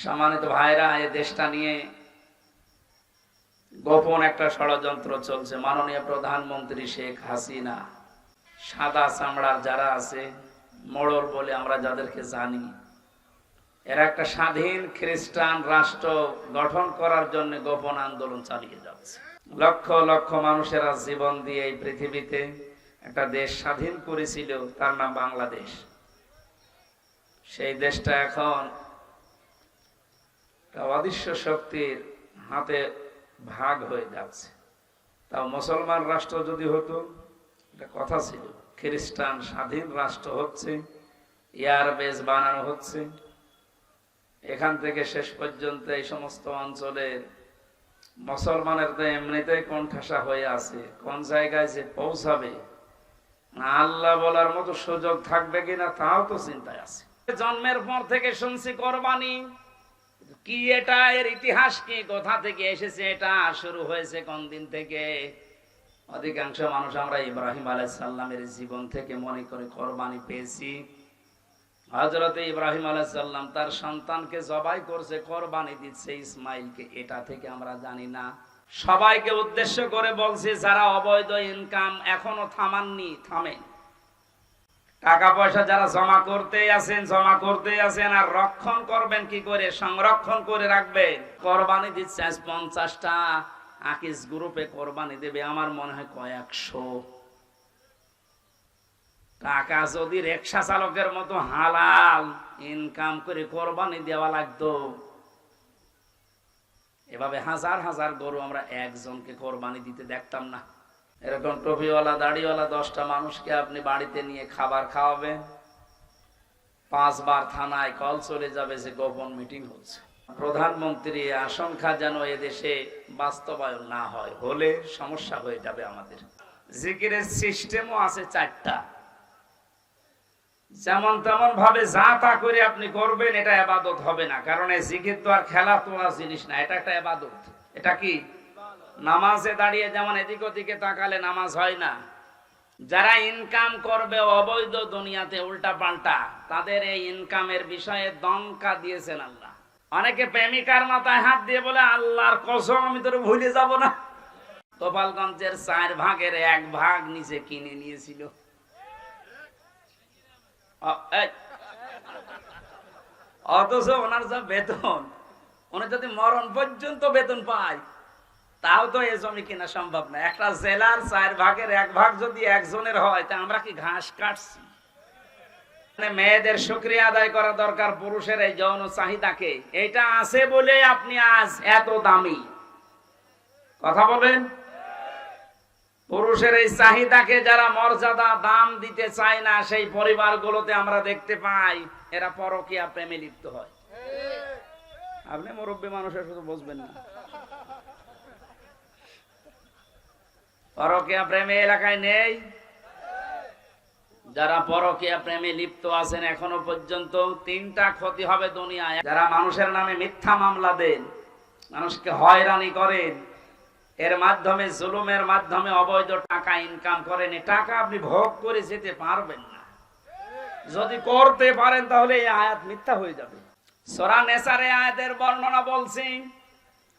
সম্মানিত ভাইরা, এই দেশটা নিয়ে গোপন একটা ষড়যন্ত্র চলছে। মাননীয় প্রধানমন্ত্রী শেখ হাসিনা, সাদা চামড়ার যারা আছে, মোড়ল বলে আমরা যাদেরকে জানি, এরা একটা স্বাধীন খ্রিস্টান রাষ্ট্র গঠন করার জন্য গোপন আন্দোলন চালিয়ে যাচ্ছে। লক্ষ লক্ষ মানুষেরা জীবন দিয়ে এই পৃথিবীতে একটা দেশ স্বাধীন করেছিল, তার নাম বাংলাদেশ। সেই দেশটা এখন অদৃশ্য শক্তির হাতে ভাগ হয়ে যাচ্ছে। তাও মুসলমান রাষ্ট্র যদি হতো, এটা কথা ছিল, খ্রিস্টান স্বাধীন রাষ্ট্র হচ্ছে, এয়ারবেস বানানো হচ্ছে, এখান থেকে শেষ পর্যন্ত এই সমস্ত অঞ্চলের মুসলমানের তো এমনিতেই কোণঠাসা হয়ে আছে, কোন জায়গায় যে পৌঁছাবে আল্লাহ বলার মতো সুযোগ থাকবে কিনা তাও তো চিন্তায় আছে। জন্মের পর থেকে শুনছি কোরবানি কি, এটা এর ইতিহাস কি, কোথা থেকে এসেছে, এটা শুরু হয়েছে কোন দিন থেকে? অধিকাংশ মানুষ আমরা ইব্রাহিম আলাইহিস সালামের জীবন থেকে মনে করে কোরবানি পেয়েছি। হযরত ইব্রাহিম আলাইহিস সালাম তার সন্তানকে জবাই করছে, কোরবানি দিচ্ছে ইসমাইলকে, এটা থেকে আমরা জানি না। সবাইকে উদ্দেশ্য করে বলছে, যারা অবৈধ ইনকাম এখনো থামাননি, থামেন। টাকা পয়সা যারা জমা করতেই আছেন আর রক্ষণ করবেন কি করে, সংরক্ষণ করে রাখবেন। কোরবানি দিচ্ছে আজ 50টা আকিস গ্রুপে কোরবানি দেবে, আমার মনে হয় কয়েকশো। টাকা যদি রিকশা চালকের মতো হালাল ইনকাম করে কোরবানি দেওয়া লাগতো, এভাবে হাজার হাজার গরু আমরা একজনকে কোরবানি দিতে দেখতাম না। এরকম টুপিওয়ালা দাড়িওয়ালা 10টা মানুষকে আপনি বাড়িতে নিয়ে খাবার খাওয়াবেন, 5 বার থানায় কল চলে যাবে যে গোপন মিটিং হচ্ছে। প্রধানমন্ত্রী আশঙ্কা যেন এদেশে বাস্তবায়ন না হয়, হলে সমস্যা হয়ে যাবে আমাদের। জিকিরের সিস্টেমও আছে 4টা, যেমন তেমন ভাবে যা তা করে আপনি করবেন, এটা ইবাদত হবে না। কারণ এই জিকির তো আর খেলা তোলা জিনিস না, এটা একটা ইবাদত। এটা কি? নামাজে দাঁড়িয়ে যেমন এদিক ওদিকে তাকালে নামাজ হয় না। যারা ইনকাম করবে অবৈধ দুনিয়াতে উল্টা পাল্টা, তাদের এই ইনকামের বিষয়ে দমকা দিয়েছেন আল্লাহ। অনেকে প্রেমিকার মাথায় হাত দিয়ে বলে, আল্লাহর কসম আমি তোর ভুলে যাব না। গোপালগঞ্জের 4 ভাগের 1 ভাগ নিচে কিনে নিয়েছিল। অথচ ওনার যা বেতন, উনি যদি মরণ পর্যন্ত বেতন পায়, তাও তো এই জমি কিনা সম্ভব না। একটা জেলার 4 ভাগের 1 ভাগ যদি একজনের হয়, তা আমরা কি ঘাস কাটছি? মেয়েদের শুকরিয়া আদায় করা দরকার পুরুষের এই যৌন চাহিদাকে। এটা আছে বলে আপনি আজ এত দামি। কথা বলেন। পুরুষের এই চাহিদাকে যারা মর্যাদা দাম দিতে চায় না, সেই পরিবারগুলোতে আমরা দেখতে পাই এরা পরকীয়া প্রেমে লিপ্ত হয়। আপনি মুরব্বী মানুষের শুধু বুঝবেন না, পরকীয়া প্রেমে এলাকায় নেই। যারা পরকীয়া প্রেমে লিপ্ত আছেন এখনো পর্যন্ত 3টা ক্ষতি হবে দুনিয়ায়। যারা মানুষের নামে মিথ্যা মামলা দেন, মানুষকে হয়রানি করেন, এর মাধ্যমে জুলুমের মাধ্যমে অবৈধ টাকা ইনকাম করেন, টাকা আপনি ভোগ করে যেতে পারবেন না। যদি করতে পারেন তাহলে এই আয়াত মিথ্যা হয়ে যাবে। সূরা নেসারে আয়াতের বর্ণনা বলছি,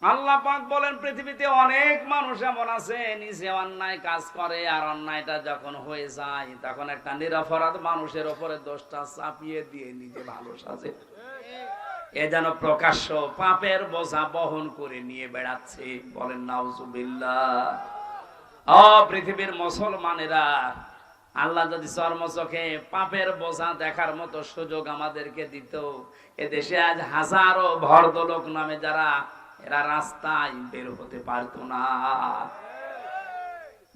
আল্লাহ পাক বলেন, পৃথিবীতে অনেক মানুষ এমন আছে নিজে অন্যায় কাজ করে, আর অন্যায়টা যখন হয়ে যায় তখন একটা নিরপরাধ মানুষের উপরে দোষটা চাপিয়ে দিয়ে নিজে ভালো সাজে। এ যেন প্রকাশ্য পাপের বোঝা বহন করে নিয়ে বেড়াচ্ছে। বলেন নাউজুবিল্লাহ। পৃথিবীর মুসলমানেরা, আল্লাহ যদি চর্মচোখে পাপের বোঝা দেখার মতো সুযোগ আমাদেরকে দিত, এদেশে আজ হাজারো ভদ্রলোক নামে যারা, এরা রাস্তায় বের হতে পারতো না।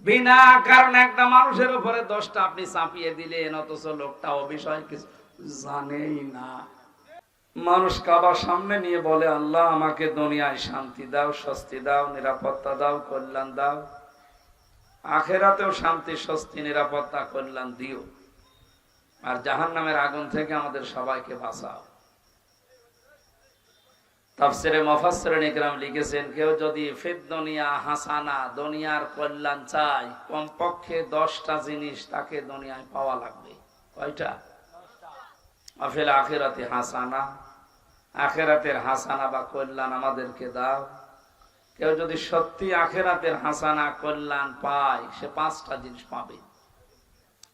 বিনা কারণে একটা মানুষের উপরে দোষটা আপনি চাপিয়ে দিলেন, অথচ লোকটা ও বিষয় কিছু জানেই না। মানুষ কাবার সামনে নিয়ে বলে, আল্লাহ আমাকে দুনিয়ায় শান্তি দাও, স্বস্তি দাও, নিরাপত্তা দাও, কল্যাণ দাও, আখেরাতেও শান্তি, স্বস্তি, নিরাপত্তা, কল্যাণ দিও, আর জাহান্নামের আগুন থেকে আমাদের সবাইকে বাঁচাও। তাফসিরে মুফাসসিরিন ইকরাম লিখেছেন, কেউ যদি ফিদ দুনিয়া হাসানা, দুনিয়ার কল্যাণ চায়, কমপক্ষে 10টা জিনিস তাকে দুনিয়ায় পাওয়া লাগবে। কয়টা? আফিল আখিরাতি হাসানা, আখেরাতের হাসানা বা কল্যাণ আমাদেরকে দাও। কেউ যদি সত্যি আখেরাতের হাসানা কল্যাণ পায়, সে 5টা জিনিস পাবে।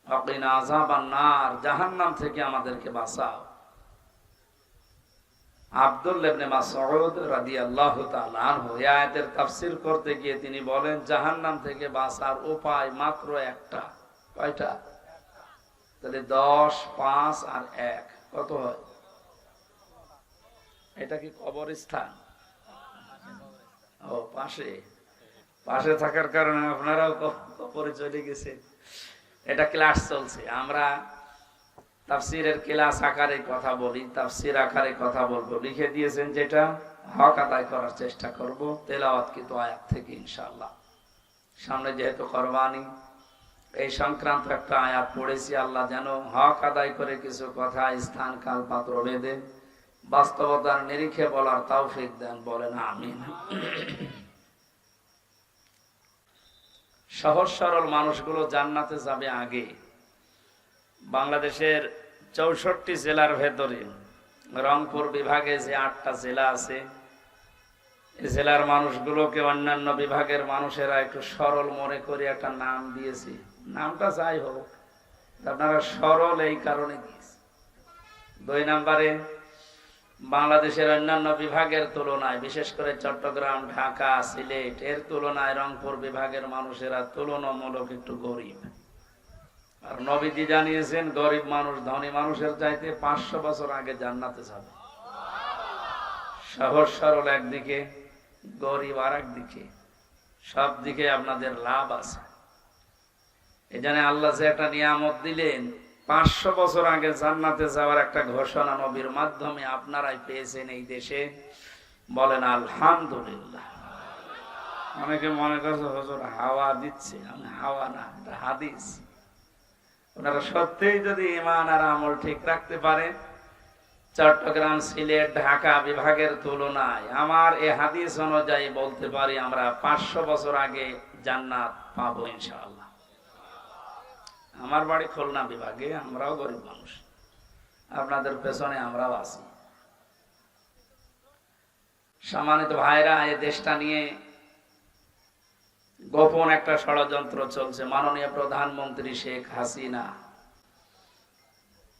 ওয়াকিনা আযাবান নার, জাহান্নাম থেকে আমাদেরকে বাঁচাও। আব্দুল্লাহ ইবনে মাসউদ রাদিয়াল্লাহু তাআলা আনহু এই আয়াতের তাফসীর করতে গিয়ে তিনি বলেন, জাহান্নাম থেকে বাঁচার উপায় মাত্র একটা। কয়টা? তাহলে 10, 5 আর 1 কত হয়? এটা কি কবরস্থান? ও, পাশে পাশে থাকার কারণে আপনারাও কবরে চলে গেছেন। এটা ক্লাস চলছে, আমরা তাফসীরের ক্লাস আকারে কথা বলি, তাফসীর আকারে কথা বলবো। লিখে দিয়েছেন যেটা, হক আদায় করার চেষ্টা করব তেলাওয়াতকৃত আয়াত থেকে ইনশাআল্লাহ। সামনে যেহেতু কুরবানি, এই সংক্রান্ত একটা আয়াত পড়েছি। আল্লাহ যেন হক আদায় করে কিছু কথা স্থান কাল পাত্র ভেদে বাস্তবতার নিরিখে বলার তৌফিক দেন, বলেন আমিন। সহজ সরল মানুষগুলো জান্নাতে যাবে আগে। বাংলাদেশের 64 জেলার ভেতরে রংপুর বিভাগে যে 8টা জেলা আছে, এই জেলার মানুষগুলোকে অন্যান্য বিভাগের মানুষেরা একটু সরল মনে করে একটা নাম দিয়েছে। নামটা যাই হোক, আপনারা সরল এই কারণে দিয়েছে। 2 নম্বরে, বাংলাদেশের অন্যান্য বিভাগের তুলনায়, বিশেষ করে চট্টগ্রাম, ঢাকা, সিলেট এর তুলনায় রংপুর বিভাগের মানুষেরা তুলনামূলক একটু গরিব। আর নবীজি জানিয়েছেন, গরিব মানুষ ধনী মানুষের চাইতে 500 বছর আগে জান্নাতে যাবে। সহজ সরল একদিকে, গরিব আর একদিকে, সব দিকে আপনাদের লাভ আছে। এই জন্য আল্লাহ যে একটা নিয়ামত দিলেন, 500 বছর আগে জান্নাতে যাওয়ার একটা ঘোষণা নবীর মাধ্যমে আপনারাই পেয়েছেন এই দেশে, বলেন আলহামদুলিল্লাহ। অনেকে মনে করছে হুজুর হাওয়া দিচ্ছে, আমি হাওয়া না, এটা হাদিস। ওনারা সত্যিই যদি ঈমান আর আমল ঠিক রাখতে পারে, চট্টগ্রাম, সিলেট, ঢাকা বিভাগের তুলনায় আমার এই হাদিস অনুযায়ী বলতে পারি আমরা 500 বছর আগে জান্নাত পাবো ইনশাআল্লাহ। আমার বাড়ি খুলনা বিভাগে, আমরাও গরিব মানুষ, আপনাদের পেছনে আমরাও আছি। সম্মানিত ভাইরা, এই দেশটা নিয়ে গোপন একটা ষড়যন্ত্র চলছে। মাননীয় প্রধানমন্ত্রী শেখ হাসিনা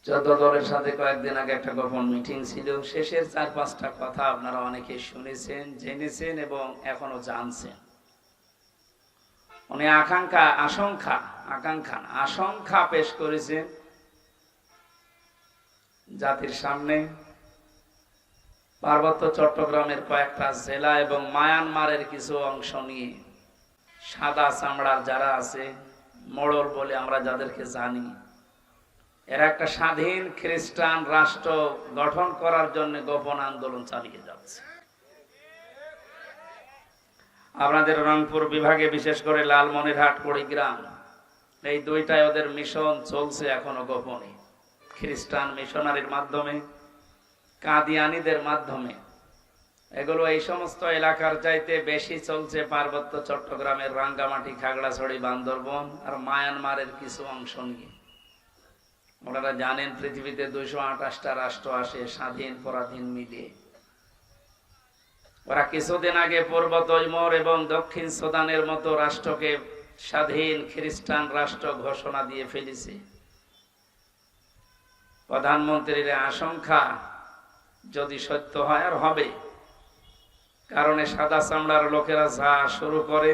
14 দলের সাথে কয়েকদিন আগে একটা গোপন মিটিং ছিল। শেষের 4-5টা কথা আপনারা অনেকে শুনেছেন, জেনেছেন এবং এখনো জানছেন। উনি আশঙ্কা পেশ করেছেন জাতির সামনে। পার্বত্য চট্টগ্রামের কয়েকটা জেলা এবং মায়ানমারের কিছু অংশ নিয়ে সাদা চামড়ার যারা আছে, মোড়ল বলে আমরা যাদেরকে জানি, এরা একটা স্বাধীন খ্রিস্টান রাষ্ট্র গঠন করার জন্য গোপন আন্দোলন চালিয়ে যাচ্ছে। আপনাদের রংপুর বিভাগে বিশেষ করে লালমনিরহাট, কুড়িগ্রাম, এই 2টায় ওদের মিশন চলছে এখনো গোপনে, খ্রিস্টান মিশনারির মাধ্যমে, কাদিয়ানীদের মাধ্যমে। এগুলো এই সমস্ত এলাকার চাইতে বেশি চলছে পার্বত্য চট্টগ্রামের রাঙ্গামাটি, খাগড়াছড়ি, বান্দরবন আর মায়ানমারের কিছু অংশ নিয়ে। ওনারা জানেন পৃথিবীতে 228টা রাষ্ট্র আসে, স্বাধীন পরাধীন মিলিয়ে। ওরা কিছুদিন আগে পূর্ব তৈমুর এবং দক্ষিণ সুদানের মতো রাষ্ট্রকে স্বাধীন খ্রিস্টান রাষ্ট্র ঘোষণা দিয়ে ফেলেছে। প্রধানমন্ত্রীর আশঙ্কা যদি সত্য হয়, আর হবে, কারণ সাদা চামড়ার লোকেরা যা শুরু করে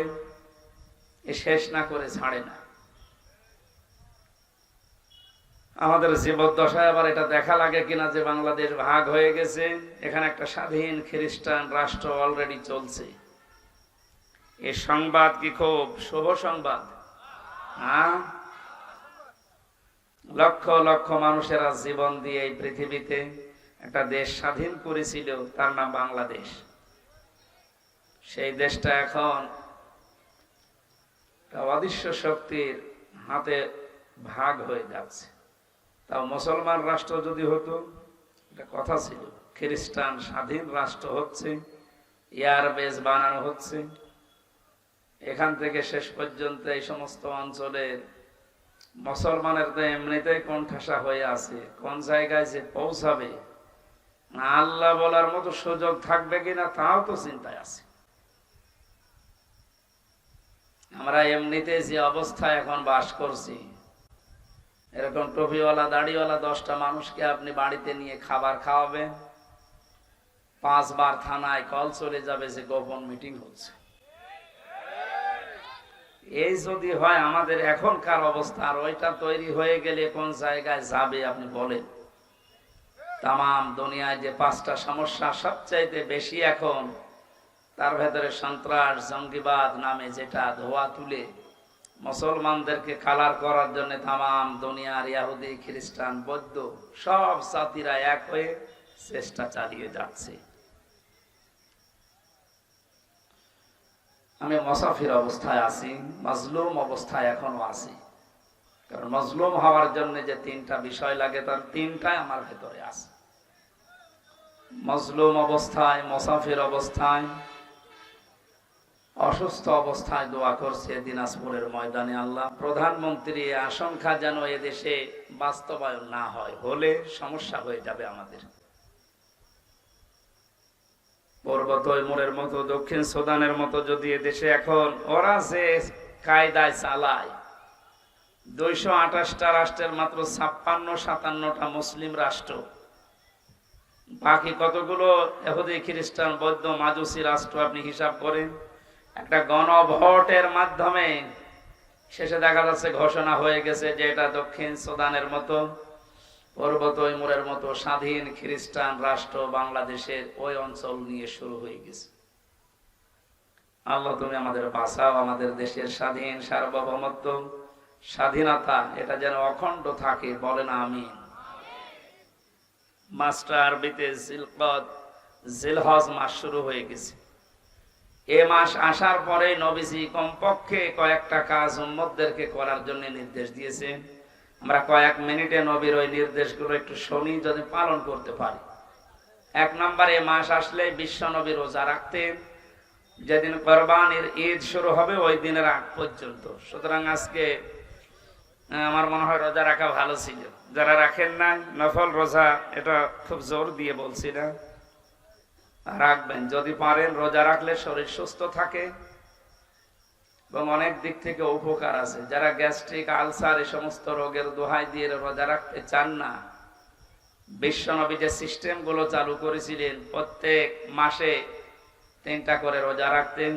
শেষ না করে ছাড়ে না। আমাদের জীবদ্দশায় আবার এটা দেখা লাগে কিনা যে বাংলাদেশ ভাগ হয়ে গেছে, এখানে একটা স্বাধীন খ্রিস্টান রাষ্ট্র অলরেডি চলছে। এই সংবাদ কি খুব শুভ সংবাদ? লক্ষ লক্ষ মানুষেরা জীবন দিয়ে এই পৃথিবীতে একটা দেশ স্বাধীন করেছিল, তার নাম বাংলাদেশ। সেই দেশটা এখন অদৃশ্য শক্তির হাতে ভাগ হয়ে যাচ্ছে। তাও মুসলমান রাষ্ট্র যদি হতো, এটা কথা ছিল, খ্রিস্টান স্বাধীন রাষ্ট্র হচ্ছে, এয়ারবেস বানানো হচ্ছে, এখান থেকে শেষ পর্যন্ত এই সমস্ত অঞ্চলের মুসলমানের তো এমনিতেই কোণঠাসা হয়ে আছে, কোন জায়গায় যে পৌঁছাবে আল্লাহ বলার মতো সুযোগ থাকবে কিনা তাও তো চিন্তায় আছে। আমরা এমনিতে যে অবস্থায় এখন বাস করছি, এরকম টুপিওয়ালা দাড়িওয়ালা 10টা মানুষকে আপনি বাড়িতে নিয়ে খাবার খাওয়াবেন, 5 বার থানায় কল চলে যাবে যে গোপন মিটিং হচ্ছে। এই যদি হয় আমাদের এখনকার অবস্থা, আর ওইটা তৈরি হয়ে গেলে কোন জায়গায় যাবে আপনি বলেন। তাম দুনিয়ায় যে 5টা সমস্যা সবচাইতে বেশি এখন, তার ভেতরে সন্ত্রাস জঙ্গিবাদ নামে যেটা ধোয়া তুলে মুসলমানদেরকে কালার করার জন্য তাম দুনিয়ার ইহুদি খ্রিস্টান বৌদ্ধ সব জাতিরা এক হয়ে চেষ্টা চালিয়ে যাচ্ছে। আমি মুসাফির অবস্থায় আছি, মাজলুম অবস্থায় এখনো আছি। কারণ মাজলুম হওয়ার জন্য যে 3টা বিষয় লাগে তার 3টাই আমার ভেতরে আছে। মাজলুম অবস্থায়, মুসাফির অবস্থায়, অসুস্থ অবস্থায় দোয়া করছে দিনাজপুরের ময়দানে, আল্লাহ প্রধানমন্ত্রী আশঙ্কা যেন এদেশে বাস্তবায়ন না হয়, হলে সমস্যা হয়ে যাবে আমাদের। পূর্ব তৈমুরের মতো, দক্ষিণ সুদানের মতো যদি এদেশে এখন ওরা যে কায়দায় চালায়, 228টা রাষ্ট্রের মাত্র 56-57টা মুসলিম রাষ্ট্র, বাকি কতগুলো ইহুদি খ্রিস্টান বৌদ্ধ মাজুসি রাষ্ট্র আপনি হিসাব করেন। একটা গণভোটের মাধ্যমে শেষে দেখা যাচ্ছে ঘোষণা হয়ে গেছে যে এটা দক্ষিণ সুদানের মতো, পূর্ব তৈমুরের মতো স্বাধীন খ্রিস্টান রাষ্ট্র বাংলাদেশের ওই অঞ্চল নিয়ে শুরু হয়ে গেছে। আল্লাহ তুমি আমাদের বাঁচাও, আমাদের দেশের স্বাধীন সার্বভৌমত্ব, স্বাধীনতা এটা যেন অখণ্ড থাকে, বলেন আমিন। মাসটা আরবিতে জিলকদ, জিলহজ মাস শুরু হয়ে গেছে। এ মাস আসার পরে নবীজি কমপক্ষে কয়েকটা কাজ উম্মতদেরকে করার জন্য নির্দেশ দিয়েছেন। আমরা কয়েক মিনিটে নবীর ওই নির্দেশগুলো একটু শুনি, যদি পালন করতে পারি। 1 নম্বরে, মাস আসলে বিশ্ব নবী রোজা রাখতেন, যেদিন কোরবানির ঈদ শুরু হবে ওই দিনের আগ পর্যন্ত। সুতরাং আজকে আমার মনে হয় রোজা রাখা ভালো ছিল। যারা রাখেন না নফল রোজা, এটা খুব জোর দিয়ে বলছি না, রাখবেন যদি পারেন। রোজা রাখলে শরীর সুস্থ থাকে এবং অনেক দিক থেকে উপকার আছে। যারা গ্যাস্ট্রিক, আলসার এই সমস্ত রোগের দোহাই দিয়ে রোজা রাখতে চান না, বিশ্বনবী যে সিস্টেম গুলো চালু করেছিলেন, প্রত্যেক মাসে 3টা করে রোজা রাখতেন,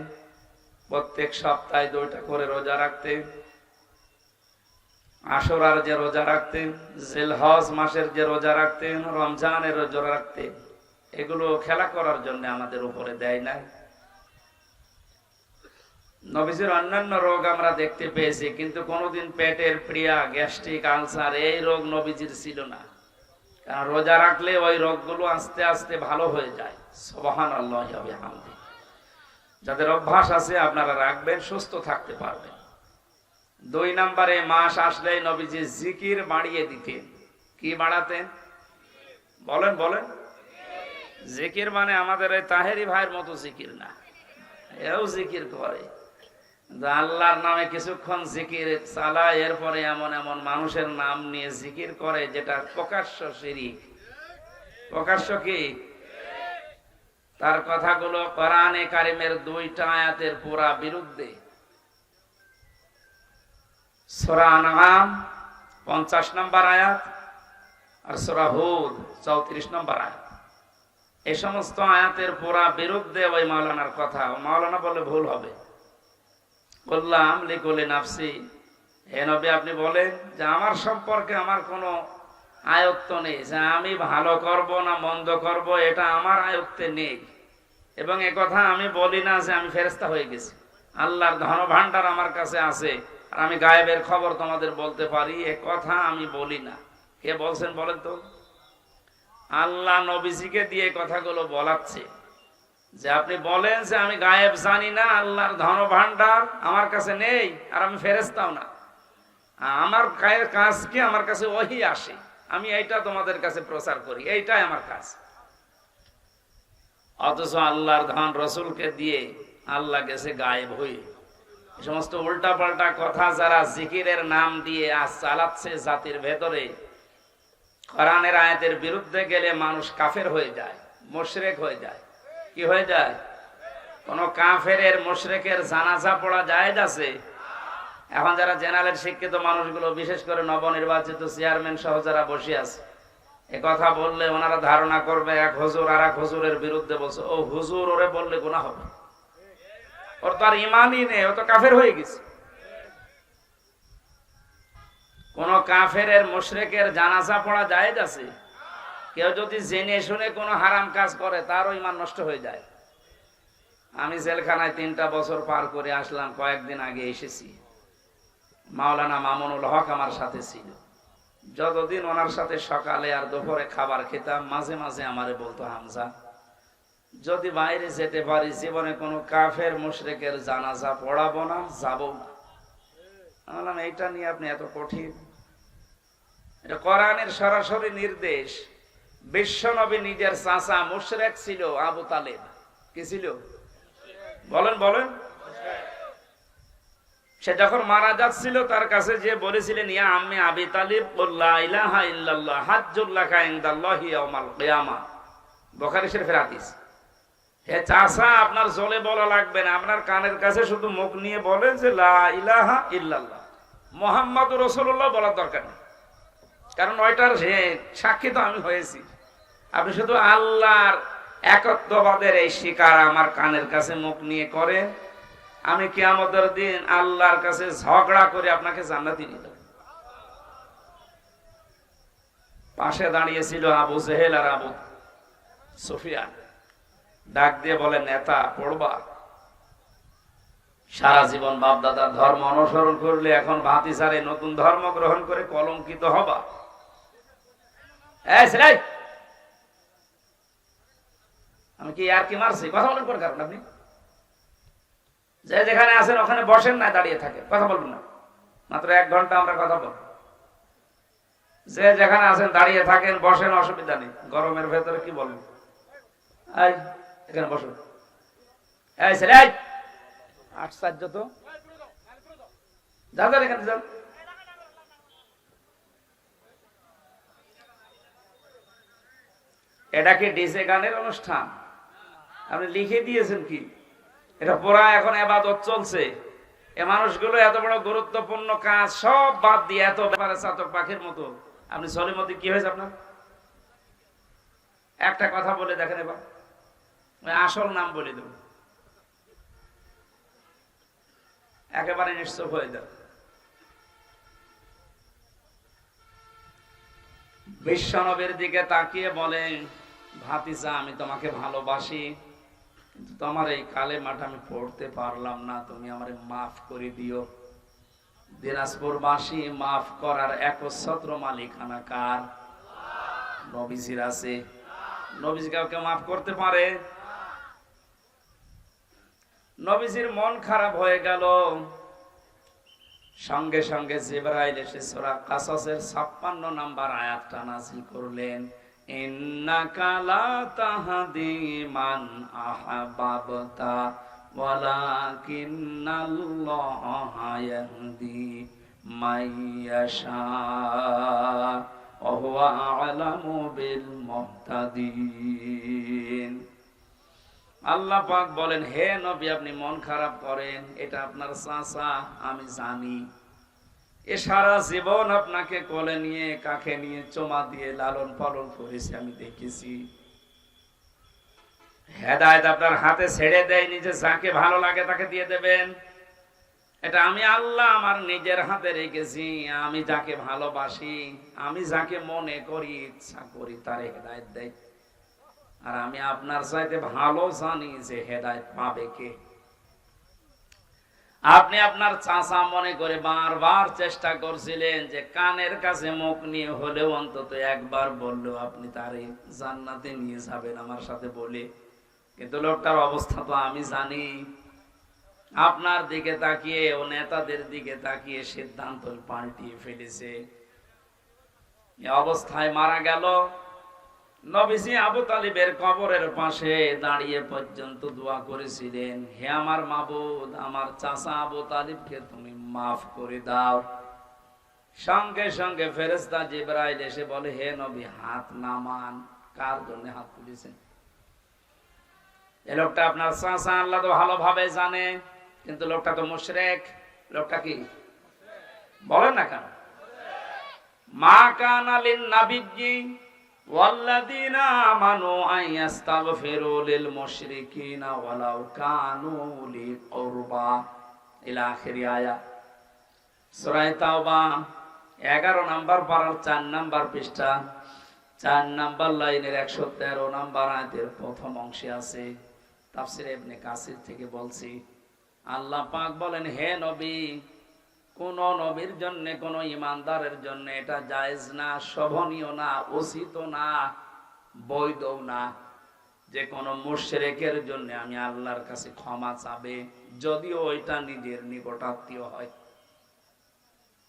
প্রত্যেক সপ্তাহে 2টা করে রোজা রাখতেন, আশুরার যে রোজা রাখতেন, জিলহজ মাসের যে রোজা রাখতেন, রমজানের রোজা রাখতেন, এগুলো খেলা করার জন্য আমাদের উপরে দেয় না। নবীজির অন্যান্য রোগ আমরা দেখতে পেয়েছি, কিন্তু কোনোদিন পেটের পীড়া, গ্যাস্ট্রিক, আলসার এই রোগ নবীজির ছিল না। কারণ রোজা রাখলে ওই রোগগুলো আস্তে আস্তে ভালো হয়ে যায়। সুবহানাল্লাহি ওয়া বিহামদিহি। যাদের অভ্যাস আছে আপনারা রাখবেন, সুস্থ থাকতে পারবেন। 2 নম্বরে, মাস আসলেই নবীজি জিকির বাড়িয়ে দিতেন। কি বাড়াতেন? বলেন বলেন। জিকির মানে আমাদের ওই তাহেরি ভাইয়ের মতো জিকির না, এও জিকির করে। আল্লাহর নামে কিছুক্ষণ জিকির চালায়, এরপরে এমন এমন মানুষের নাম নিয়ে জিকির করে যেটা প্রকাশ্য শিরক। প্রকাশ্য কি? তার কথাগুলো কোরআনে কারিমের 2টা আয়াতের পুরা বিরুদ্ধে। সূরা আনআম 50 নম্বর আয়াত আর সূরা হুদ 34 নম্বর আয়াত, এই সমস্ত আয়াতের পুরা বিরুদ্ধে ওই মাওলানার কথা। মাওলানা বলে ভুল হবে। বললাম লিকুলি নাফসি, হে নবী আপনি বলেন যে আমার সম্পর্কে আমার কোনো আয়ত্ত নেই, যে আমি ভালো করব না মন্দ করব এটা আমার আয়ত্তে নেই। এবং এ কথা আমি বলি না যে আমি ফেরেশতা হয়ে গেছি, আল্লাহর ধনভাণ্ডার আমার কাছে আছে আর আমি গায়েবের খবর তোমাদের বলতে পারি, এ কথা আমি বলি না। কে বলছেন বলেন তো? আল্লাহ নবীজিকে দিয়ে কথাগুলো বলাচ্ছে যে আপনি বলেন যে আমি গায়েব জানি না, আল্লাহর ধনভাণ্ডার আমার কাছে নেই আর আমি ফেরেশতাও না, আমার কাজ কি, আমার কাছে ওহী আসে, আমি এইটা তোমাদের কাছে প্রচার করি, এইটাই আমার কাজ। অথচ আল্লাহর ধন রসুলকে দিয়ে আল্লাহ গেছে গায়েব হয়ে। এই সমস্ত উল্টা পাল্টা কথা যারা জিকিরের নাম দিয়ে আজ চালাচ্ছে জাতির ভেতরে, কোরআনের আয়াতের বিরুদ্ধে গেলে মানুষ কাফের হয়ে যায়, মুশরিক হয়ে যায়। কি হয়ে যায়? কোন কাফেরের মুশরিকের জানাজা পড়া জায়েজ আছে? এখন যারা জেনারেল শিক্ষিত মানুষগুলো, বিশেষ করে নবনির্বাচিত চেয়ারম্যান সহ যারা বসে আছে, এ কথা বললে ওনারা ধারণা করবে এক হুজুর আর এক হুজুরের বিরুদ্ধে বলছে। ও হুজুর ওরে বললে গুনাহ হবে, ওর তো আর ইমানই নেই, ও তো কাফের হয়ে গেছে। কোন কাফেরের মুশরিকের জানাজা পড়া জায়েজ আছে? কেউ যদি জেনে শুনে কোনো হারাম কাজ করে তারও ঈমান নষ্ট হয়ে যায়। আমি জেলখানায় 3টা বছর পার করে আসলাম, কয়েকদিন আগে এসেছি। মাওলানা মামুনুল হক আমার সাথে ছিল। যতদিন ওনার সাথে সকালে আর দুপুরে খাবার খেতাম, মাঝে মাঝে আমারে বলতো, হামজা যদি বাইরে যেতে পারি জীবনে কোনো কাফের মুশরিকের জানাজা পড়াবো না, যাবো না। বললাম এইটা নিয়ে আপনি এত কঠিন? এটা কোরআনের সরাসরি নির্দেশ। বিশ্বনবী নিজের চাচা মুশরিক ছিল, আবু তালেব। কি ছিল? বলেন বলেন। সে যখন মারা যাচ্ছিল তার কাছে যে বলেছিলেন, ইয়া আম্মি আবি তালিব লা ইলাহা ইল্লাল্লাহ হাজ্জুল লাকা ইনদাল্লাহি ইয়াউমাল কিয়ামা। বুখারী শরীফের হাদিস। হে চাচা, আপনার জলে বলা লাগবে না, আপনার কানের কাছে শুধু মুখ নিয়ে বলেন যে লা ইলাহা ইল্লাল্লাহ মুহাম্মাদুর রাসূলুল্লাহ বলার দরকার নেই, কারণ ওইটার সাক্ষী তো আমি হয়েছি। আপনি শুধু আল্লাহর একত্ববাদের এই স্বীকার আমার কানের কাছে মুখ নিয়ে করেন, আমি কিয়ামতের দিন আল্লাহর কাছে ঝগড়া করে আপনাকে জান্নাতে নিয়ে যাব। পাশে দাঁড়িয়েছিল আবু জেহেল আর আবু সুফিয়ান। ডাক দিয়ে বলে, নেতা পড়বা? সারা জীবন বাপ দাদার ধর্ম অনুসরণ করলে এখন ভাতিসারে নতুন ধর্ম গ্রহণ করে কলঙ্কিত হবা। আমি কি আর কি মারছি? কথা বলেন কোন কারণ? আপনি যে যেখানে আছেন ওখানে বসেন, না দাঁড়িয়ে থাকে, কথা বলবেন না। মাত্র 1 ঘন্টা আমরা কথা বলবো। যে যেখানে আছেন দাঁড়িয়ে থাকেন, বসেন, অসুবিধা নেই। গরমের ভেতরে কি বলবেন? এখানে বসুন। আশ্চর্য তো, যান এখানে যান। এটা কি ডিজে গানের অনুষ্ঠান? আপনি লিখে দিয়েছেন কি? এটা পুরা এখন ইবাদত চলছে। এ মানুষগুলো এত বড় গুরুত্বপূর্ণ কাজ সব বাদ দিয়ে এত ব্যাপারে চাতক পাখির মতো আপনি সলিমতি। কি হয়েছে আপনার? একটা কথা বলে দেখেন, এবার আসল নাম বলে দেব, একেবারে নিশ্চয় হয়ে যাবে। বিশ্বনবীর দিকে তাকিয়ে বলেন, ভাতিজা আমি তোমাকে ভালোবাসি, কিন্তু তোমার এই কালেমাটা আমি পড়তে পারলাম না, তুমি আমারে মাফ করে দিও। দিনাজপুরবাসী মাফ করার একচ্ছত্র মালিকানা কার? নবীজির আছে। নবীজি কাউকে মাফ করতে পারে? নবীজির মন খারাপ হয়ে গেল, সঙ্গে সঙ্গে জিবরাইল এসে সূরা কাসাসের 56 নম্বর আয়াতটা নাযিল করলেন, ইন্নাকা লা তাহদি মান আহবাবতা ওয়ালাকিন্নাল্লাহা ইয়াহদি মাইয়াশা ওয়া হুয়া আ'লামু বিল মুহতাদিন। আল্লাহ পাক বলেন, হে নবী আপনি মন খারাপ করেন, এটা আপনার চাচা, আমি জানি। এ সারা জীবন আপনাকে কোলে নিয়ে কাঁখে নিয়ে চুমা দিয়ে লালন পালন করেছি, আমি দেখেছি। হেদায়েত আপনার হাতে ছেড়ে দেয়নি যে যাকে ভালো লাগে তাকে দিয়ে দেবেন। এটা আমি আল্লাহ আমার নিজের হাতে রেখেছি। আমি যাকে ভালোবাসি, আমি যাকে মনে করি, ইচ্ছা করি, তারে হেদায়েত দেয়। আর আমি আপনার চাইতে ভালো জানি যে হেদায়েত পাবে কে। আপনি আপনার চাচা মনে করে বারবার চেষ্টা করছিলেন যে কানের কাছে মুখ নিয়ে হলেও অন্তত একবার বললেও আপনি তারে জান্নাতে নিয়ে যাবেন আমার সাথে বলে, কিন্তু লোকটার অবস্থা তো আমি জানি। আপনার দিকে তাকিয়ে ও নেতাদের দিকে তাকিয়ে সিদ্ধান্ত পাল্টিয়ে ফেলেছে। এই অবস্থায় মারা গেল। নবীজি আবু তালিবের কবরের পাশে দাঁড়িয়ে পর্যন্ত দোয়া করেছিলেন, হে আমার মাবুদ, আমার চাচা আবু তালিবকে তুমি মাফ করে দাও। সঙ্গে সঙ্গে ফেরেশতা জিবরাইল এসে বলে, হে নবী, হাত নামান। কার জন্য হাত তুলেছেন? এই লোকটা আপনার চাচা, আল্লাহ তো ভালোভাবে জানে, কিন্তু লোকটা তো মুশরিক। লোকটা কি বলেন না কেন? মা কানা লিন নাবিয়্যি ওয়াল্লাযীনা আমানু আইয়াস্তাগফিরু লিল মুশরিকিনা ওয়ালাউ কানু উলি কুরবা ইলা আখির আয়াত। সূরা তাওবা 11 নম্বর পারার 4 নম্বর পৃষ্ঠা 4 নম্বর লাইনের 113 নম্বর আয়াতের প্রথম অংশে আছে। তাফসীর ইবনে কাসির থেকে বলছি, আল্লাহ পাক বলেন, হে নবী, কোন নবীর জন্য, কোন ইমানদারের জন্য এটা জায়েজ না, শোভনীয় না, উচিত না, বৈধ না যে কোন মুশরিকের জন্য আমি আল্লাহর কাছে ক্ষমা চাবে, যদিও ওইটা নিজের নিকটাত্মীয় হয়।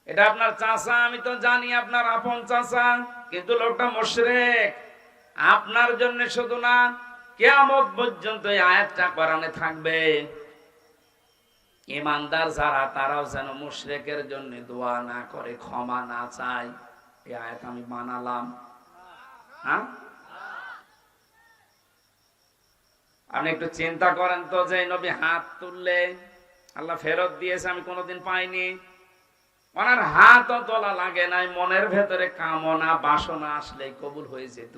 এটা আপনার চাচা, আমি তো জানি আপনার আপন চাচা, কিন্তু লোকটা মুশরিক। আপনার জন্য শুধু না, কিয়ামত পর্যন্ত এই আয়াতটা কোরআনে থাকবে। ইমানদার যারা, তারাও যেন মুশরিকের জন্য দোয়া না করে, ক্ষমা না চায়। এই আয়াত আমি বানালাম। হ্যাঁ, আপনি একটু চিন্তা করেন তো, যে নবী হাত তুললে আল্লাহ ফেরত দিয়েছে, আমি কোনোদিন পাইনি। ওনার হাতও তোলা লাগে নাই, মনের ভেতরে কামনা বাসনা আসলেই কবুল হয়ে যেত।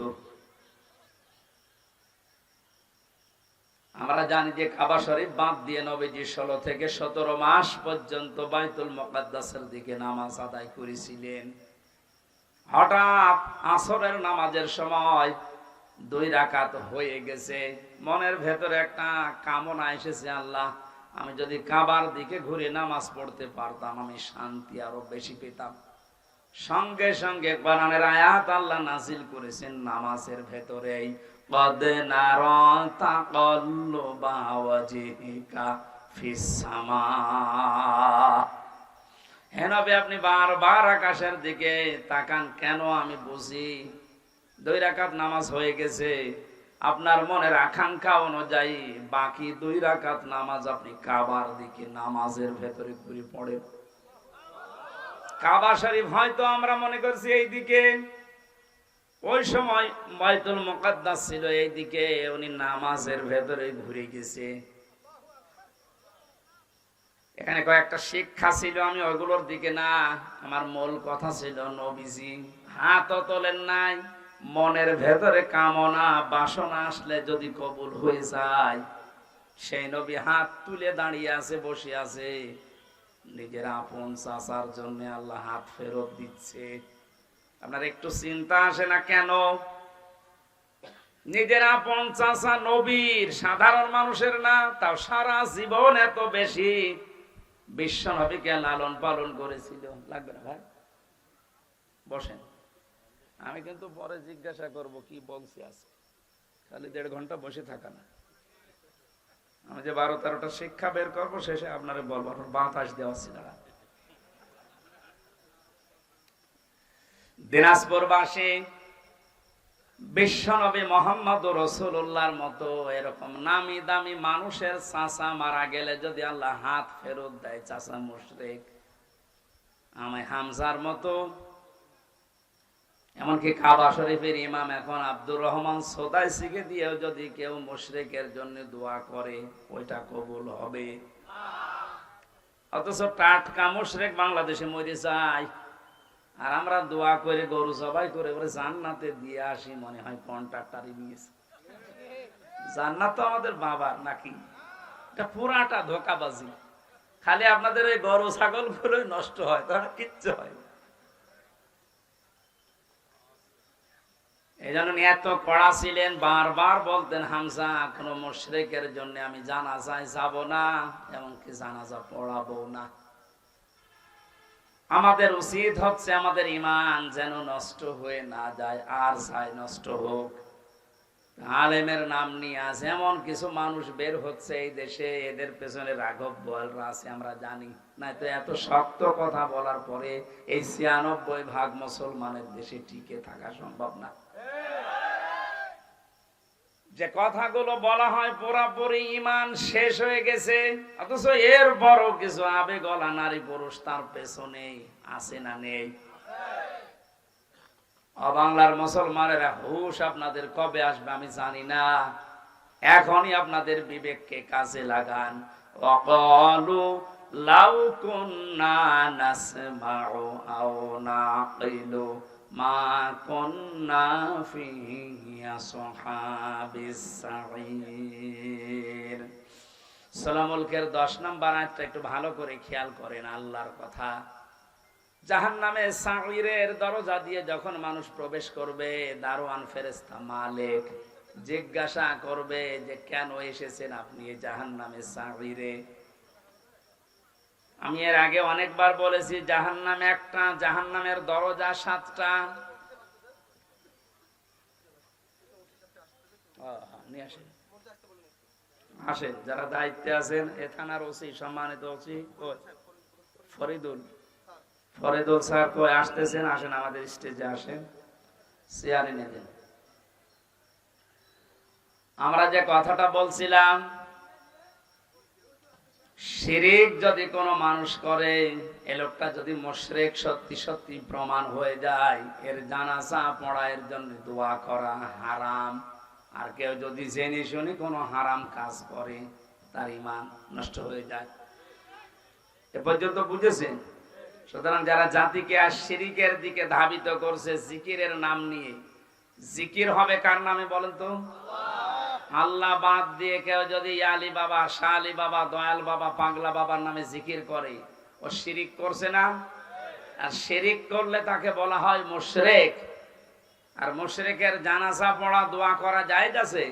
আমরা জানি যে কাবা শরীফ বাদ দিয়ে নবীজি 16 থেকে 17 মাস পর্যন্ত বাইতুল মুকাদ্দাসের দিকে নামাজ আদায় করেছিলেন। হঠাৎ আসরের নামাজের সময় 2 রাকাত হয়ে গেছে, মনের ভেতরে একটা কামনা এসেছে, আল্লাহ, আমি যদি কাবার দিকে ঘুরে নামাজ পড়তে পারতাম, আমি শান্তি আরো বেশি পেতাম। সঙ্গে সঙ্গে কোরআনের আয়াত আল্লাহ নাযিল করেছেন নামাজের ভেতরেই, قد نرى تقلب وجهك في السماء। হে নবী, আপনি বারবার আকাশের দিকে তাকান কেন? আমি বুঝি 2 রাকাত নামাজ হয়ে গেছে, আপনার মনের আকাঙ্ক্ষা অনুযায়ী বাকি 2 রাকাত নামাজ আপনি কাবার দিকে নামাজের ভেতরে ঘুরে পড়েন। কাবা শরীফ হয়তো আমরা মনে করছি এই দিকে, ওই সময় বাইতুল মুকাদ্দাস ছিল এইদিকে, উনি নামাজের ভেতরে ঘুরে গেছে। এখানে কয়েকটা শিক্ষা ছিল, আমি ওইগুলোর দিকে না, আমার মূল কথা ছিল নবীজি হাতও তোলেন নাই, মনের ভেতরে কামনা বাসনা আসলে যদি কবুল হয়ে যায়, সেই নবী হাত তুলে দাঁড়িয়ে আছে, বসে আছে। নিজের আপন চাচার জন্য আল্লাহ হাত ফেরত দিচ্ছে। আপনার একটু চিন্তা আসে না কেন? নিজের আপন চাচা নবীর, সাধারণ মানুষের না, তাও সারা জীবন এত বেশি বিশ্ব নবীকে লালন পালন করেছিল। লাগবে না ভাই, বসেন, আমি কিন্তু পরে জিজ্ঞাসা করব কি বলছি আজকে, খালি 1.5 ঘন্টা বসে থাকা না। আমি যে 12-13টা শিক্ষা বের করবো, শেষে আপনারে বলবো, বাতাস দেওয়া ছিল। দিনাজপুরবাসী বিশ্বনবী মুহাম্মদ রাসূলুল্লাহর মতো এরকম নামি দামি মানুষের চাচা মারা গেলে যদি আল্লাহ হাত ফেরত দেয়, চাচা মুশরিক, আমি হামজার মতো, এমনকি কাবা শরীফের ইমাম এখন আব্দুর রহমান সোদাইসিকে দিয়েও যদি কেউ মুশরিকের জন্য দোয়া করে, ওইটা কবুল হবে। অথচ টাটকা মুশরিক বাংলাদেশে মরে যায়, আর আমরা দোয়া করে গরু জবাই করে বলে জান্নাতে দিয়ে আসি, মনে হয় কন্ট্রাক্টরই নিয়েছে। জান্নাত তো আমাদের বাবার নাকি? এটা পুরাটা ধোঁকাবাজি। খালি আপনাদের ওই গরু ছাগল গুলো নষ্ট হয়, তাহলে কিচ্ছু হয়। এই জন্য এত কড়া ছিলেন, বারবার বলতেন, হামজা, কোন মুশরিকের জন্য আমি জানাজায় যাব না, এমনকি জানাজা পড়াবো না। আমাদের উচিত হচ্ছে আমাদের ঈমান যেন নষ্ট হয়ে না যায়, আর চাই নষ্ট হোক। আলেমের নাম নিয়ে আছে এমন কিছু মানুষ বের হচ্ছে এই দেশে, এদের পেছনে রাঘব বোয়ালরা আছে, আমরা জানি না। তো এত শক্ত কথা বলার পরে এই 96% মুসলমানের দেশে টিকে থাকা সম্ভব না। যে কথাগুলো বলা হয় পুরাপুরি ঈমান শেষ হয়ে গেছে, অথচ এর বড় কিছু আবেগওয়ালা নারী পুরুষ তার পেছনে আছে না নেই? অবাংলার মুসলমানেরা, হুশ আপনাদের কবে আসবে আমি জানি না, এখনই আপনাদের বিবেককে কাজে লাগান। ওয়াকালু লাউ কুন্না নাসমাউ আও নাকিলু মা কুন্না ফি আসহাবিস সাঈর। সূরা মুলকের 10 নম্বর আয়াতটা একটু ভালো করে খেয়াল করেন, আল্লাহর কথা। জাহান্নামে সাঈরের দরজা দিয়ে যখন মানুষ প্রবেশ করবে, দারোয়ান ফেরেশতা মালিক জিজ্ঞাসা করবে যে কেন এসেছেন আপনি এই জাহান্নামে সাঈরে। আমি এর আগে অনেকবার বলেছি জাহান্নাম একটা, জাহান্নামের দরজা 7টা। আসেন যারা দায়িত্বে আছেন, এ থানার ওসি, সম্মানিত ওসি ফরিদুল স্যার কই আসতেছেন? আসেন আমাদের স্টেজে আসেন, চেয়ারে নিয়ে দেন। আমরা যে কথাটা বলছিলাম, শিরিক যদি কোনো মানুষ করে, এ লোকটা যদি মুশরিক সত্যি সত্যি প্রমাণ হয়ে যায়, এর জানাজা পড়া, এর জন্য দোয়া করা হারাম। আর কেউ যদি জেনে শুনে কোনো হারাম কাজ করে, তার ঈমান নষ্ট হয়ে যায়। এ পর্যন্ত বুঝেছেন? সুতরাং যারা জাতিকে আর শিরিকের দিকে ধাবিত করছে জিকিরের নাম নিয়ে, জিকির হবে কার নামে বলেন তো? আল্লাহ বাদ দিয়ে কেউ যদি আলী বাবা, শাহ আলী বাবা, দয়াল বাবা, পাগলা বাবার নামে জিকির করে, ও শিরিক করছে না? আর শিরিক করলে তাকে বলা হয় মুশরিক। আর মুশরিকের জানাজা পড়া, দোয়া করা জায়েজ আছে?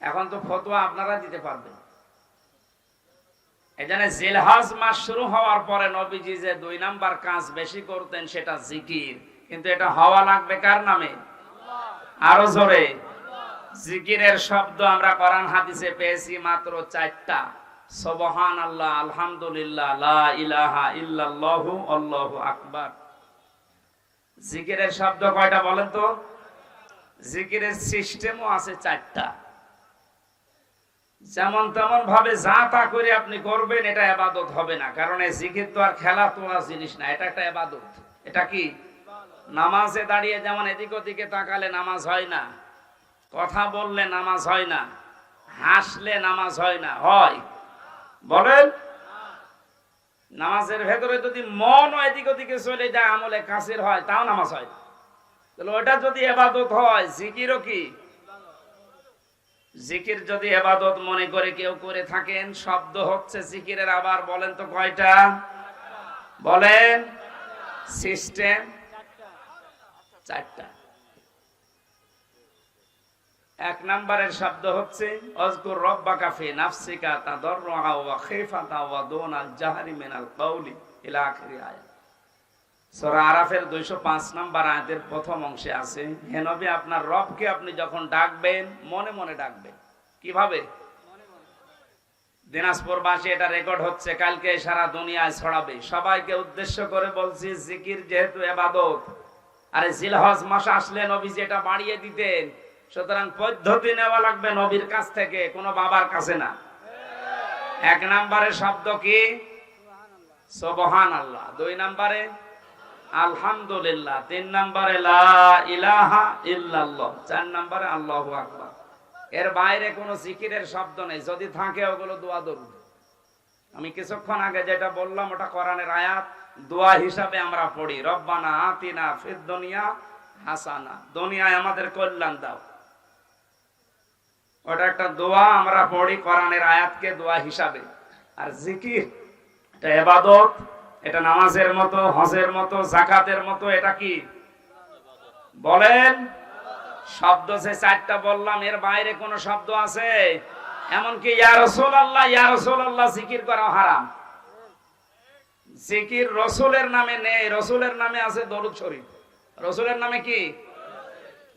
এখন তো ফতোয়া আপনারা দিতে পারবেন। এজন্য জিলহজ মাস শুরু হওয়ার পরে নবীজি যে 2 নাম্বার কাজ বেশি করতেন সেটা জিকির। কিন্তু এটা হওয়া লাগবে কার নামে? আরো জোরে। জিকিরের শব্দ আমরা কোরআন হাদিসে পেয়েছি মাত্র 4টা। সুবহানাল্লাহ, আলহামদুলিল্লাহ, লা ইলাহা ইল্লাল্লাহু, আল্লাহু আকবার। জিকিরের শব্দ কয়টা বলেন তো? জিকিরের সিস্টেমও আছে 4টা। যেমন তেমন ভাবে যা তা করে আপনি করবেন, এটা ইবাদত হবে না। কারণ এই জিকির তো আর খেলা তোলা জিনিস না, এটা একটা ইবাদত। এটা কি? নামাজে দাঁড়িয়ে যেমন এদিক ওদিকে তাকালে নামাজ হয় না, কথা বললে নামাজ হয় না, হাসলে নামাজ হয় না, হয়? বলেন। নামাজের ভেতরে যদি মন এদিক ওদিকে চলে যায়, আমলে কাসির হয়, তাও নামাজ হয়। তাহলে ওটা যদি ইবাদত হয়, জিকিরও কি? জিকির যদি ইবাদত মনে করে কেউ করে থাকেন, শব্দ হচ্ছে জিকিরের। আবার বলেন তো কয়টা? বলেন। সিস্টেম 4টা। 1 নম্বরের শব্দ হচ্ছে আযকুর রাব্বাকা ফি নাফসিকা তাদাররুআ ওয়া খিফাতা ওয়া দুনাল জাহরি মিনাল কওলি ইলা আখির আয়াত। সূরা আরাফের 205 নম্বর আয়াতের প্রথম অংশে আছে, হে নবী আপনার রবকে আপনি যখন ডাকবেন মনে মনে ডাকবেন। কিভাবে? দিনাজপুরবাসী এটা রেকর্ড হচ্ছে, কালকে সারা দুনিয়ায় ছড়াবে। সবাইকে উদ্দেশ্য করে বলছি, জিকির যেহেতু ইবাদত, আরে জিলহজ মাস আসলে নবীজি এটা বাড়িয়ে দিতেন। সুতরাং পদ্ধতি নেওয়া লাগবে নবীর কাছ থেকে, কোনো বাবার কাছে না। 1 নম্বরে শব্দ কি? সুবহানাল্লাহ। 2 নম্বরে আলহামদুলিল্লাহ। 3 নম্বরে লা ইলাহা ইল্লাল্লাহ। 4 নম্বরে আল্লাহু আকবার। এর বাইরে কোনো জিকিরের শব্দ নেই। যদি থাকে ওগুলো দোয়া দরুদ। আমি কিছুক্ষণ আগে যেটা বললাম ওটা কোরআনের আয়াত, দোয়া হিসাবে আমরা পড়ি, রব্বানা আতিনা ফিদ দুনিয়া হাসানা, দুনিয়ায় আমাদের কল্যাণ দাও। ওটা একটা দোয়া, আমরা পড়ি কোরআনের আয়াতকে দোয়া হিসাবে। আর জিকির এটা ইবাদত, এটা নামাজের মতো, হজের মতো, যাকাতের মতো। এটা কি বলেন? শব্দ যে 4টা বললাম, এর বাইরে কোন শব্দ আছে? এমনকি ইয়া রাসূলুল্লাহ, ইয়া রাসূলুল্লাহ জিকির করা হারাম। জিকির রাসূলের নামে নেই, রাসূলের নামে আছে দরুদ শরীফ। রাসূলের নামে কি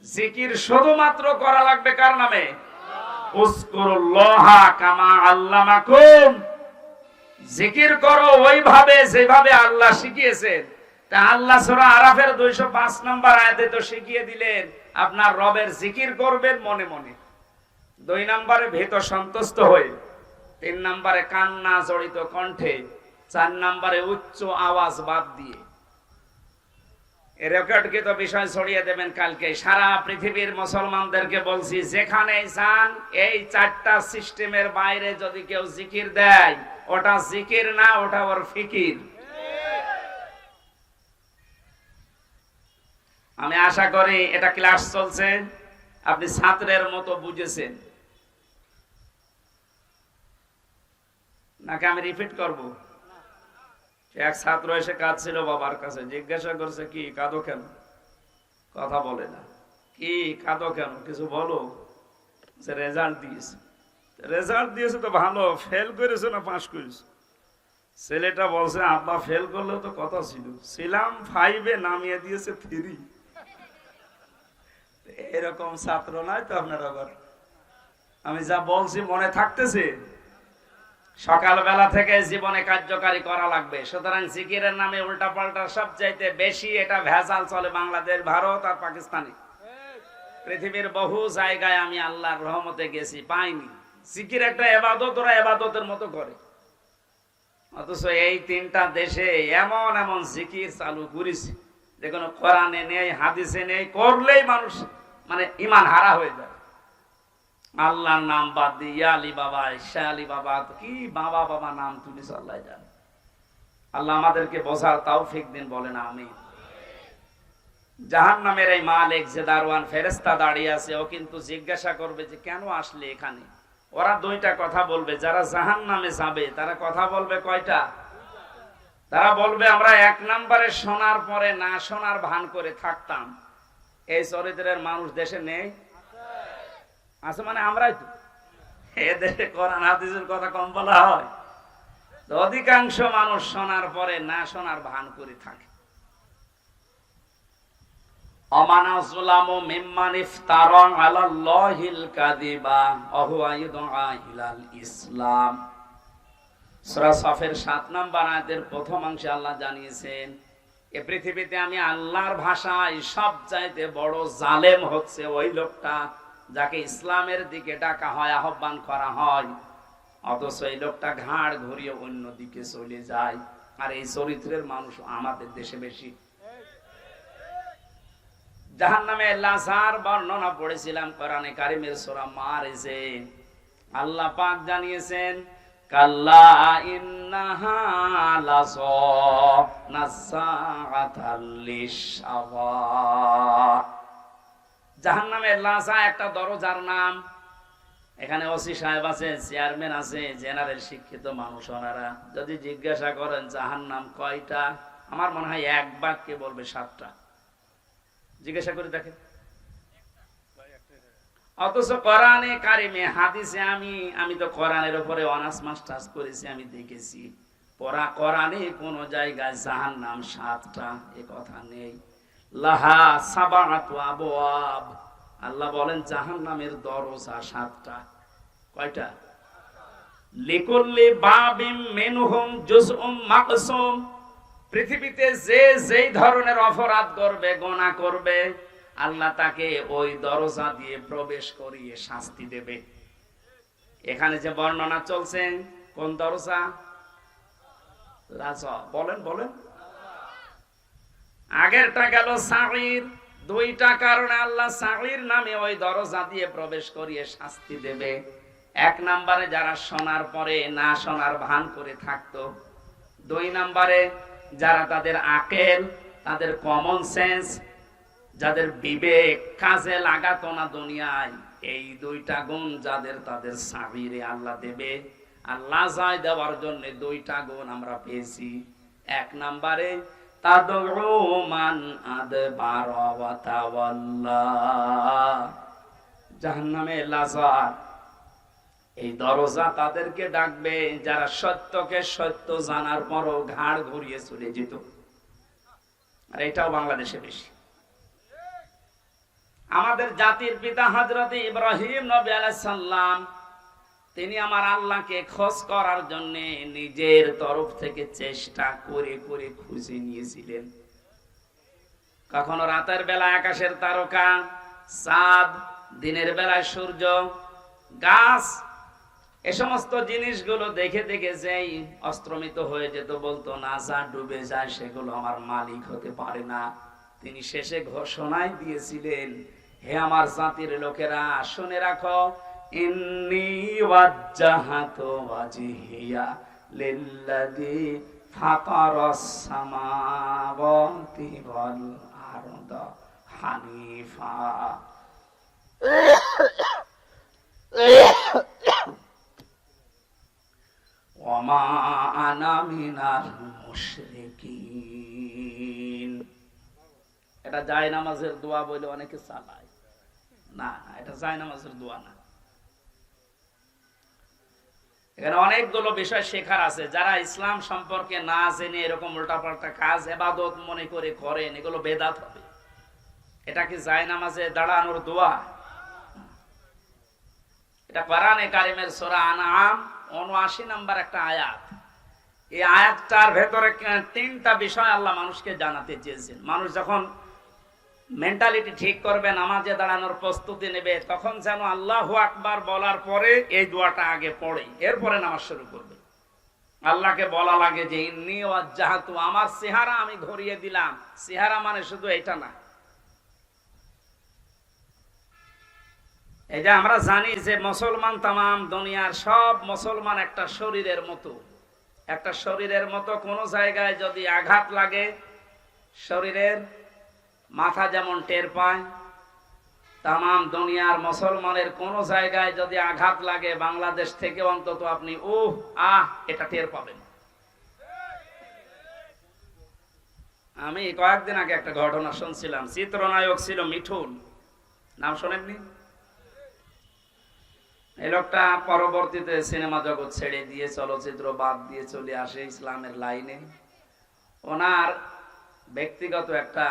জিকির? শুধুমাত্র করা লাগবে কার নামে? উযকুরুল্লাহা কামা আল্লামাকুম। জিকির করো ওইভাবে যেভাবে আল্লাহ শিখিয়েছেন। তা আল্লাহ সূরা আরাফের 205 নম্বর আয়াতে তো শিখিয়ে দিলেন আপনার রবের জিকির করবেন মনে মনে। 2 নম্বরে ভীত সন্তুষ্ট হয়ে, 3 নম্বরে কান্না জড়িত কণ্ঠে, 4 নম্বরে উচ্চ আওয়াজ বাদ দিয়ে। রেকর্ডকৃত বিষয় ছড়িয়ে দেবেন কালকে। সারা পৃথিবীর মুসলমানদেরকে বলছি, যেখানে যান এই 4টা সিস্টেমের বাইরে যদি কেউ জিকির দেয়, ওটা জিকির না, ওটা ওর ফিকির। আমি আশা করি এটা ক্লাস চলছে, আপনি ছাত্রের মতো বুঝেছেন, নাকি আমি রিপিট করব? এক ছাত্র এসে কাঁদছিল বাবার কাছে, জিজ্ঞাসা করছে, কি কাঁদো কেন? কথা বলে না। কি কাঁদো কেন, কিছু বলো। রেজাল্ট দিয়েছে। রেজাল্ট দিয়েছে তো ভালো, ফেল করেছে না পাস করেছে? ছেলেটা বলছে, আব্বা ফেল করলেও তো কথা ছিল, ছিলাম 5-এ, নামিয়ে দিয়েছে 3। এরকম ছাত্র নাই তো আপনার? আবার আমি যা বলছি মনে থাকতেছে? সকালবেলা থেকে জীবনে কার্যকারী করা লাগবে। সুতরাং জিকিরের নামে উল্টাপাল্টা সবচাইতে বেশি এটা ভেজাল চলে বাংলাদেশ, ভারত আর পাকিস্তানে। পৃথিবীর বহু জায়গায় আমি আল্লাহর রহমতে গেছি, পাইনি। জিকির একটা ইবাদত, ওরা ইবাদতের মতো করে। অথচ এই 3টা দেশে এমন এমন জিকির চালু করেছে যে কোনো কোরআনে নেই, হাদিসে নেই, করলেই মানুষ মানে ঈমান হারা হয়ে যায়। আল্লাহর নাম বাদ দিয়ে আলী বাবা, শাহ আলী বাবা, কি বাবা বাবা নাম তুলিস, আল্লাহ জানে। আল্লাহ আমাদেরকে বোঝার তৌফিক দিন, বলেন আমিন। জাহান্নামের এই মালিক যে দারওয়ান ফেরেশতা দাঁড়িয়ে আছে, ও কিন্তু জিজ্ঞাসা করবে যে কেন আসলে এখানে। ওরা 2টা কথা বলবে। যারা জাহান্নামে যাবে তারা কথা বলবে কয়টা? তারা বলবে, আমরা 1 নম্বরে শোনার পরে না শোনার ভান করে থাকতাম। এই চরিত্রের মানুষ দেশে নেই? আছে মানে আমরাই তো। এ দেশে কোরআন হাদিসের কথা কম বলা হয়? তো অধিকাংশ মানুষ শোনার পরে না শোনার ভান করে থাকে। অমানা যুলামু মিম্মান ইফতারা আলাল্লাহিল কাযিবা ওয়া হুয়া ইদআ ইলাল ইসলাম। সূরা সাফের 7 নম্বর আয়াতের প্রথম অংশে আল্লাহ জানিয়েছেন, এ পৃথিবীতে আমি আল্লাহর ভাষায় সবচাইতে বড় জালেম হচ্ছে ওই লোকটা যাকে ইসলামের দিকে ডাকা হয়, আহ্বান করা হয়, অথচ এই লোকটা ঘাড় ঘুরিয়ে অন্য দিকে চলে যায়। আর এই চরিত্রের মানুষ আমাদের দেশে বেশি। জাহান্নামে লাশার বর্ণনা পড়েছিলাম কোরআনে কারিমের সূরা মারিজে। আল্লাহ পাক জানিয়েছেন, কাল্লা ইন্নাহা লাযা নাযাআতাল লিশাওয়া। জাহান্নামের লাশা একটা দরজার নাম। এখানে ওসি সাহেব আছে, চেয়ারম্যান আছে, জেনারেল শিক্ষিত মানুষ। ওনারা যদি জিজ্ঞাসা করেন জাহান্নাম কয়টা, আমার মনে হয় 1 বাক্যে বলবে 7টা। জিজ্ঞাসা করে দেখেন। অথচ কোরআনে কারিমে, হাদিসে, আমি তো কোরআনের উপরে অনার্স মাস্টার্স করেছি, আমি দেখেছি কোরআনে কোন জায়গায় জাহান্নাম 7টা এ কথা নেই। লাহা সাবাআতু আবওয়াব। আল্লাহ বলেন জাহান্নামের দরজা 7টা। কয়টা? লিকুল্লি বাবিম মিনহুম জুজউম মাকসুম। পৃথিবীতে যে যেই ধরনের অপরাধ করবে, গুনাহ করবে, আল্লাহ তাকে ওই দরজা দিয়ে প্রবেশ করিয়ে শাস্তি দেবে। এখানে যে বর্ণনা চলছে, কোন দরজা? লাযা। বলেন বলেন। আগেরটা গেল সাগীর। 2টা কারণে আল্লাহ সাগীর নামে ওই দরজা দিয়ে প্রবেশ করিয়ে শাস্তি দেবে। 1 নম্বরে যারা শোনার পরে না শোনার ভান করে থাকতো। 2 নম্বরে যারা তাদের আকল, তাদের কমন সেন্স, যাদের বিবেক কাজে লাগাতো না দুনিয়ায়, এই 2টা গুণ যাদের, তাদের সাগীরে আল্লাহ দেবে। আর লাযায় দেওয়ার জন্য 2টা গুণ আমরা পেয়েছি। 1 নম্বরে তাদউ মান আদবারা ওয়া তাওয়াল্লা। জাহান্নামে লাযা এই দরজা তাদেরকে ডাকবে যারা সত্যকে সত্য জানার পরও ঘাড় ঘুরিয়ে চলে যেত। আর এটাও বাংলাদেশে বেশি। আমাদের জাতির পিতা হযরত ইব্রাহিম নবী আলাইহিস সালাম, তিনি আমার আল্লাহকে খোঁজ করার জন্য নিজের তরফ থেকে চেষ্টা করে করে খুঁজে নিয়েছিলেন। কখনো রাতের বেলা আকাশের তারকা, চাঁদ, দিনের বেলায় সূর্য, গাছ, এ সমস্ত জিনিসগুলো দেখে দেখে যেই অস্ত্রমিত হয়ে যেত, বলতো না যা ডুবে যায় সেগুলো আমার মালিক হতে পারে না। তিনি শেষে ঘোষণাই দিয়েছিলেন, হে আমার জাতির লোকেরা শুনে রাখো, ইন্নী ওয়াজ্জাহাতু ওয়াজহিয়া লিল্লাযী ফাতারাস সামাওয়াতি ওয়াল আরদা হানিফা। ওয়ামা আনা মিনাল মুশরিকিন। এটা জায়নামাজের দোয়া বলে অনেকে চালায়, না এটা জায়নামাজের দোয়া না। এখানে অনেকগুলো বিষয় শেখার আছে। যারা ইসলাম সম্পর্কে না জেনে এরকম উল্টাপাল্টা কাজ ইবাদত মনে করে করেন, এগুলো বেদাত হবে। এটা কি জায়নামাজে দাঁড়ানোর দোয়া? এটা কোরআনে কারিমের সূরা আনআম ৭৯ নম্বর একটা আয়াত। এই আয়াতটার ভেতরে তিনটা বিষয় আল্লাহ মানুষকে জানাতে চেয়েছেন। মানুষ যখন মেন্টালিটি ঠিক করবে, নামাজে দাঁড়ানোর প্রস্তুতি নেবে, তখন যেন আল্লাহু আকবার বলার পরে এই দোয়াটা আগে পড়ে, এরপরে নামাজ শুরু করবে। আল্লাহকে বলা লাগে যে ইন্নী ওয়াজ্জাহাতু, আমার চেহারা আমি ঘুরিয়ে দিলাম। চেহারা মানে শুধু এটা না। এই যে আমরা জানি যে মুসলমান, তামাম দুনিয়ার সব মুসলমান একটা শরীরের মতো। একটা শরীরের মতো কোন জায়গায় যদি আঘাত লাগে, শরীরের মাথা যেমন টের পায়, তামাম দুনিয়ার মুসলমানের কোন জায়গায় যদি আঘাত লাগে, বাংলাদেশ থেকে অন্তত আপনি এটা টের পাবেন। আমি কয়েকদিন আগে একটা ঘটনা শুনছিলাম। চিত্রনায়ক ছিল মিঠুন, নাম শোনেননি? এই লোকটা পরবর্তীতে সিনেমা জগৎ ছেড়ে দিয়ে, চলচ্চিত্র বাদ দিয়ে চলে আসে ইসলামের লাইনে। ওনার ব্যক্তিগত একটা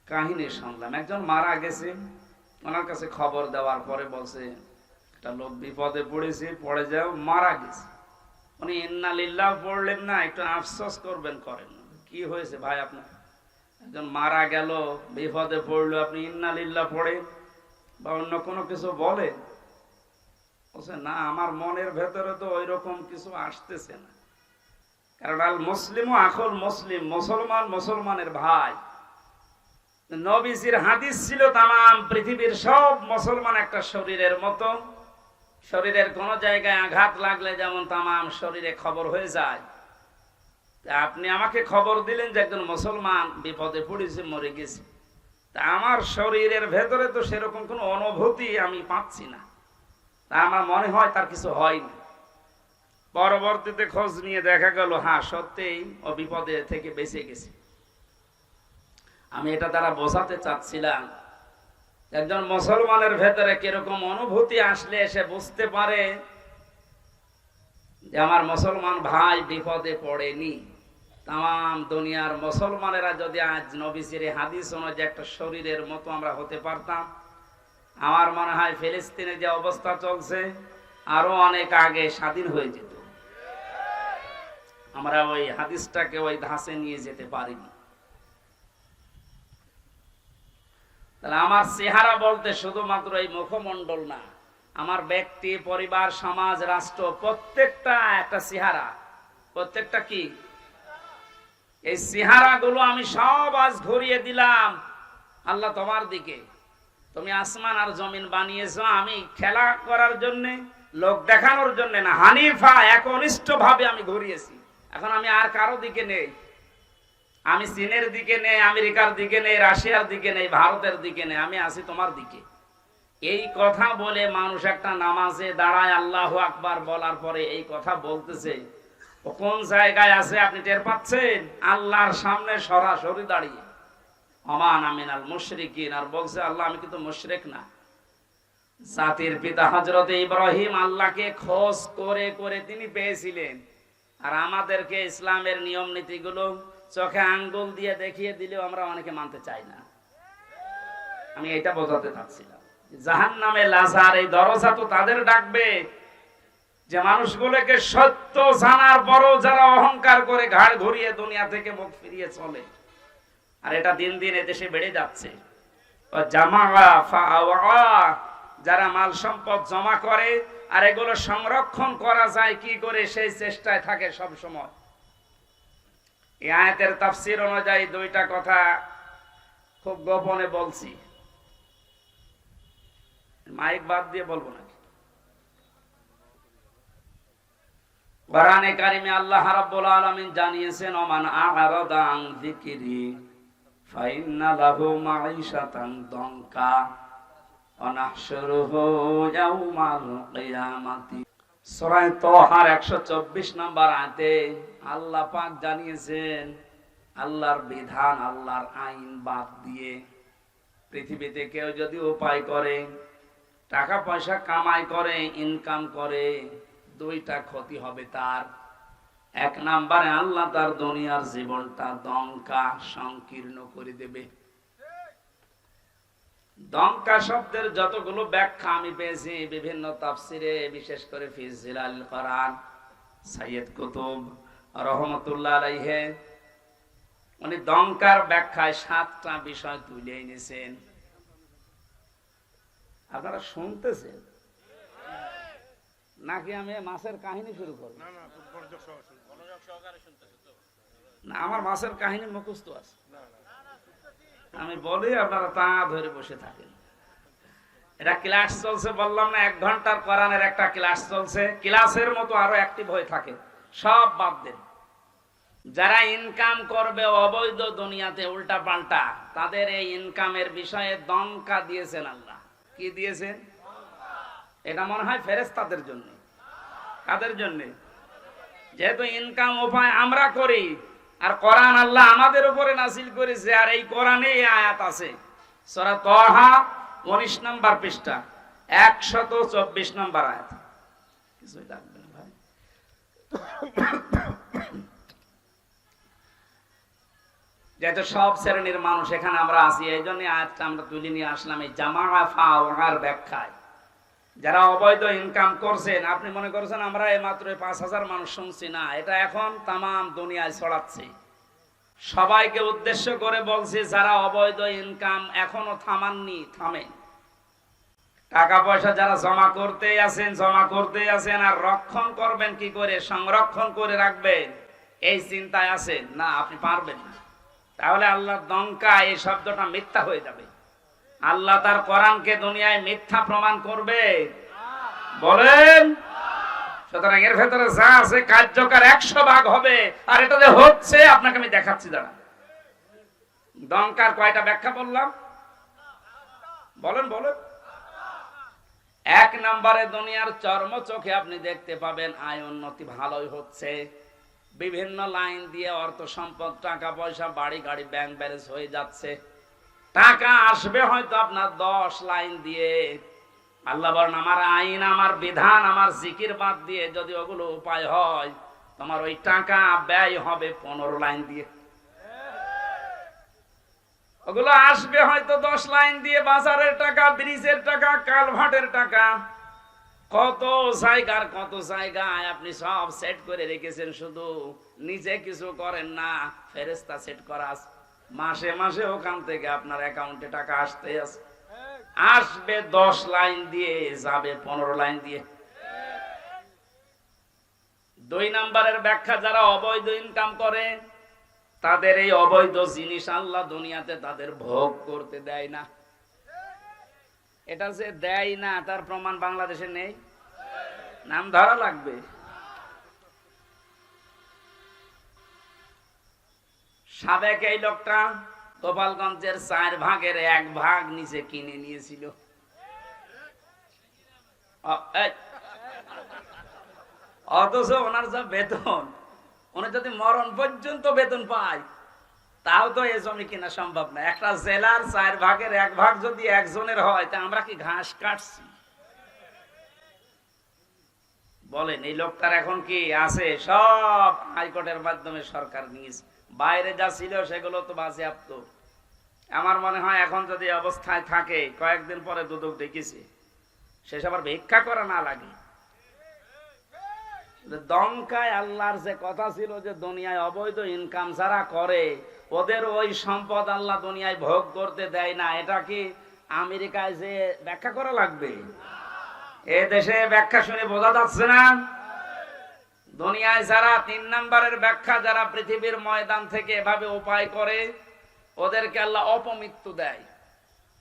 কাহিনী শুনলাম। একজন মারা গেছে, ওনার কাছে খবর দেওয়ার পরে বলছে একটা লোক বিপদে পড়েছে, পড়ে যাও, মারা গেছে। উনি ইন্না লিল্লাহ পড়লেন না, একটু আফসোস করবেন, করেন। কি হয়েছে ভাই আপনার? একজন মারা গেল, বিপদে পড়লো, আপনি ইন্না লিল্লাহ পড়ে বা অন্য কোনো কিছু বলেন? বলছে না, আমার মনের ভেতরে তো ওই রকম কিছু আসতেছে না। কারণ আল মুসলিমু আখুল মুসলিম, মুসলমান মুসলমানের ভাই। নবীজির হাদিস ছিল তামাম পৃথিবীর সব মুসলমান একটা শরীরের মতো। শরীরের কোন জায়গায় আঘাত লাগলে যেমন তামাম শরীরে খবর হয়ে যায়, আপনি আমাকে খবর দিলেন যে একজন মুসলমান বিপদে পড়েছে, মরে গেছে। তা আমার শরীরের ভেতরে তো সেরকম কোনো অনুভূতি আমি পাচ্ছি না। তা আমার মনে হয় তার কিছু হয়নি। পরবর্তীতে খোঁজ নিয়ে দেখা গেল, হ্যাঁ সত্যিই ও বিপদে থেকে বেঁচে গেছে। আমি এটা দ্বারা বোঝাতে চাচ্ছিলাম, একজন মুসলমানের ভেতরে কিরকম অনুভূতি আসলে সে বুঝতে পারে যে আমার মুসলমান ভাই বিপদে পড়েনি। তাম দুনিয়ার মুসলমানেরা যদি আজ নবীজির হাদিস অনুযায়ী একটা শরীরের মতো আমরা হতে পারতাম, আমার মনে হয় ফিলিস্তিনে যে অবস্থা চলছে আরো অনেক আগে স্বাধীন হয়ে যেত। আমরা ওই হাদিসটাকে ওই ধাঁচে নিয়ে যেতে পারিনি। তাহলে আমার চেহারা বলতে শুধুমাত্র এই মুখমণ্ডল না, আমার ব্যক্তি, পরিবার, সমাজ, রাষ্ট্র প্রত্যেকটা একটা চেহারা। প্রত্যেকটা কি? এই চেহারা গুলো আমি সব আজ ঘুরিয়ে দিলাম আল্লাহ তোমার দিকে। তুমি আসমান আর জমিন বানিয়েছো আমি খেলা করার জন্য, লোক দেখানোর জন্য না। হানিফা, একনিষ্ঠ ভাবে আমি ঘুরিয়েছি। এখন আমি আর কারো দিকে নেই। আমি চীনের দিকে নেই, আমেরিকার দিকে নেই, রাশিয়ার দিকে নেই, ভারতের দিকে নেই, আমি আছি তোমার দিকে। এই কথা বলে মানুষ একটা নামাজে দাঁড়ায় আল্লাহু আকবার বলার পরে এই কথা বলতেছে, ও কোন জায়গায় আছে আপনি টের পাচ্ছেন? আল্লাহর সামনে সরাসরি দাঁড়িয়ে, ওমান আমিনাল মুশরিকিন, আর বলছে আল্লাহ আমি কিন্তু মুশরিক না। জাতির পিতা হযরত ইব্রাহিম আল্লাহকে খোঁজ করে করে তিনি পেয়েছিলেন। আর আমাদেরকে ইসলামের নিয়ম নীতিগুলো চোখে আঙ্গুল দিয়ে দেখিয়ে দিলেও আমরা অনেকে মানতে চাই না। আমি এটা বোঝাতে চাচ্ছিলাম, জাহান্নামে লাজার এই দরজা তো তাদের ডাকবে যে মানুষগুলোকে সত্য জানার পরও যারা অহংকার করে ঘাড় ঘুরিয়ে দুনিয়া থেকে মুখ ফিরিয়ে চলে। আর এটা দিন দিন এদেশে বেড়ে যাচ্ছে। যারা মাল সম্পদ জমা করে আর এগুলো সংরক্ষণ করা যায় কি করে সেই চেষ্টায় থাকে সব সময়। এই আয়াতের তাফসীর অনুযায়ী দুইটা কথা খুব গোপনে বলছি, মাইক বাদ দিয়ে বলবো নাকি? কোরআনে কারিমে আল্লাহ রাব্বুল আলামিন জানিয়েছেন, ওমান আ'রাদা আন যিকরি ফাইন্না লাহু মাঈশাতান দনকা ওয়া নাহশুরুহু ইয়াওমাল কিয়ামাতি। সূরা তাহার 124 নম্বর আয়াতে আল্লাহ পাক জানিয়েছেন, আল্লাহর বিধান আল্লাহর আইন বাদ দিয়ে পৃথিবীতে কেউ যদি উপায় করে, টাকা পয়সা কামাই করে, ইনকাম করে, দুইটা ক্ষতি হবে তার। এক নম্বরে আল্লাহ তার দুনিয়ার জীবনটা দঙ্কা সংকীর্ণ করে দেবে। দঙ্কা শব্দের যতগুলো ব্যাখ্যা আমি পেয়েছি বিভিন্ন তাফসিরে, বিশেষ করে ফি জিলাল কোরআন, সাইয়্যিদ কুতুব রহমাতুল্লাহ আলাইহি উনি দঙ্কার ব্যাখ্যায় 7টা বিষয় তুলে এনেছেন। আপনারা শুনতেছেন নাকি আমি মাছের কাহিনী শুরু করব? না, আমার মাছের কাহিনী মুখস্থ আছে, আমি বলি আপনারা তা ধরে বসে থাকেন। এটা ক্লাস চলছে, বললাম না 1 ঘন্টার কোরআনের একটা ক্লাস চলছে, ক্লাসের মতো আরো অ্যাক্টিভ হয়ে থাকে। সব বাদ দেন, যারা ইনকাম করবে অবৈধ দুনিয়াতে উল্টা পাল্টা, তাদের এই ইনকামের বিষয়ে দঙ্কা দিয়েছেন আল্লাহ। কি দিয়েছেন? এটা মনে হয় ফেরেশতাদের জন্য। কাদের জন্য? যেহেতু ইনকাম উপায় আমরা করি, আর কোরআন আল্লাহ আমাদের উপরে নাযিল করেছে, আর এই কোরআনে এই আয়াত আছে সূরা তাহা 19 নম্বর পৃষ্ঠা 124 নম্বর আয়াত। কিছুই লাগবে না ভাই। যেহেতু সব শ্রেণীর মানুষ এখানে আমরা আছি, এই জন্য আয়াতটা আমরা তুলে নিয়ে আসলাম এই জামাআ ফাওয়ার ব্যাখ্যায়। যারা অবৈধ ইনকাম করছেন, আপনি মনে করছেন আমরা এই মাত্র 5000 মানুষ শুনছি, না, এটা এখন তাম দুনিয়ায় ছড়াচ্ছে। সবাইকে উদ্দেশ্য করে বলছি, যারা অবৈধ ইনকাম এখনো থামাননি, থামেন। টাকা পয়সা যারা জমা করতেই আছেন, আর রক্ষণ করবেন কি করে, সংরক্ষণ করে রাখবেন এই চিন্তায় আছেন, না আপনি পারবেন না। তাহলে আল্লাহ দঙ্কা এই শব্দটা মিথ্যা হয়ে যাবে। আল্লাহ তার কোরআনকে দুনিয়ায় মিথ্যা প্রমাণ করবে? বলেন। সুতরাং এর ভেতরে যা আছে কার্যকর 100 ভাগ হবে, আর এটা যে হচ্ছে আপনাকে আমি দেখাচ্ছি। দাঁড়া, দঙ্কার কয়টা ব্যাখ্যা বললাম? বলেন বলেন। 1 নম্বরে দুনিয়ার চর্ম চোখে আপনি দেখতে পাবেন আয় উন্নতি ভালোই হচ্ছে, বিভিন্ন লাইন দিয়ে অর্থ সম্পদ, টাকা পয়সা, বাড়ি গাড়ি, ব্যাংক ব্যালেন্স হয়ে যাচ্ছে। টাকা আসবে হয়তো আপনার 10 লাইন দিয়ে। আল্লাহ বলেন, আমার আইন, আমার বিধান, আমার জিকির বাদ দিয়ে যদি ওগুলো উপায় হয়, তোমার ওই টাকা ব্যয় হবে 15 লাইন দিয়ে। ওগুলো আসবে হয়তো 10 লাইন দিয়ে, বাজারের টাকা, ব্রিজের টাকা, কালভার্টের টাকা, কত জায়গায় আপনি সব সেট করে রেখেছেন, শুধু নিজে কিছু করেন না, ফেরেশতা সেট করা আছে। মাসে মাসে ওখান থেকে আপনার অ্যাকাউন্টে টাকা আসবে 10 লাইন দিয়ে, যাবে 15 লাইন দিয়ে। 2 নম্বরের ব্যাখ্যা, যারা অবৈধ ইনকাম করে তাদের এই অবৈধ জিনিস আল্লাহ দুনিয়াতে তাদের ভোগ করতে দেয় না। এটা যে দেয় না তার প্রমাণ বাংলাদেশে নেই, নাম ধরা লাগবে। সাবেক এই লোকটা গোপালগঞ্জের 4 ভাগের 1 ভাগ নিচে কিনে নিয়েছিল। অথচ ওনার যা বেতন, উনি যদি মরণ পর্যন্ত বেতন পায়, তাও তো এই জমি কিনা সম্ভব না। একটা জেলার 4 ভাগের 1 ভাগ যদি একজনের হয়, তা আমরা কি ঘাস কাটছি? বলেন, এই লোকটার এখন কি আছে? সব হাইকোর্টের মাধ্যমে সরকার নিয়েছে। বাইরে যা ছিল সেগুলো তো বাজেয়াপ্ত। আমার মনে হয় এখন যদি অবস্থায় থাকে, কয়েকদিন পরে দুদক ডেকেছে, শেষ আবার ভিক্ষা করা না লাগে। দঙ্কায় আল্লাহর যে কথা ছিল যে দুনিয়ায় অবৈধ ইনকাম যারা করে ওদের ওই সম্পদ আল্লাহ দুনিয়ায় ভোগ করতে দেয় না, এটা কি আমেরিকায় যে ব্যাখ্যা করা লাগবে? এ দেশে ব্যাখ্যা শুনে বোঝা যাচ্ছে না? দুনিয়ায় যারা 3 নম্বরের ব্যাখ্যা, যারা পৃথিবীর ময়দান থেকে এভাবে উপায় করে, ওদেরকে আল্লাহ অপমৃত্যু দেয়।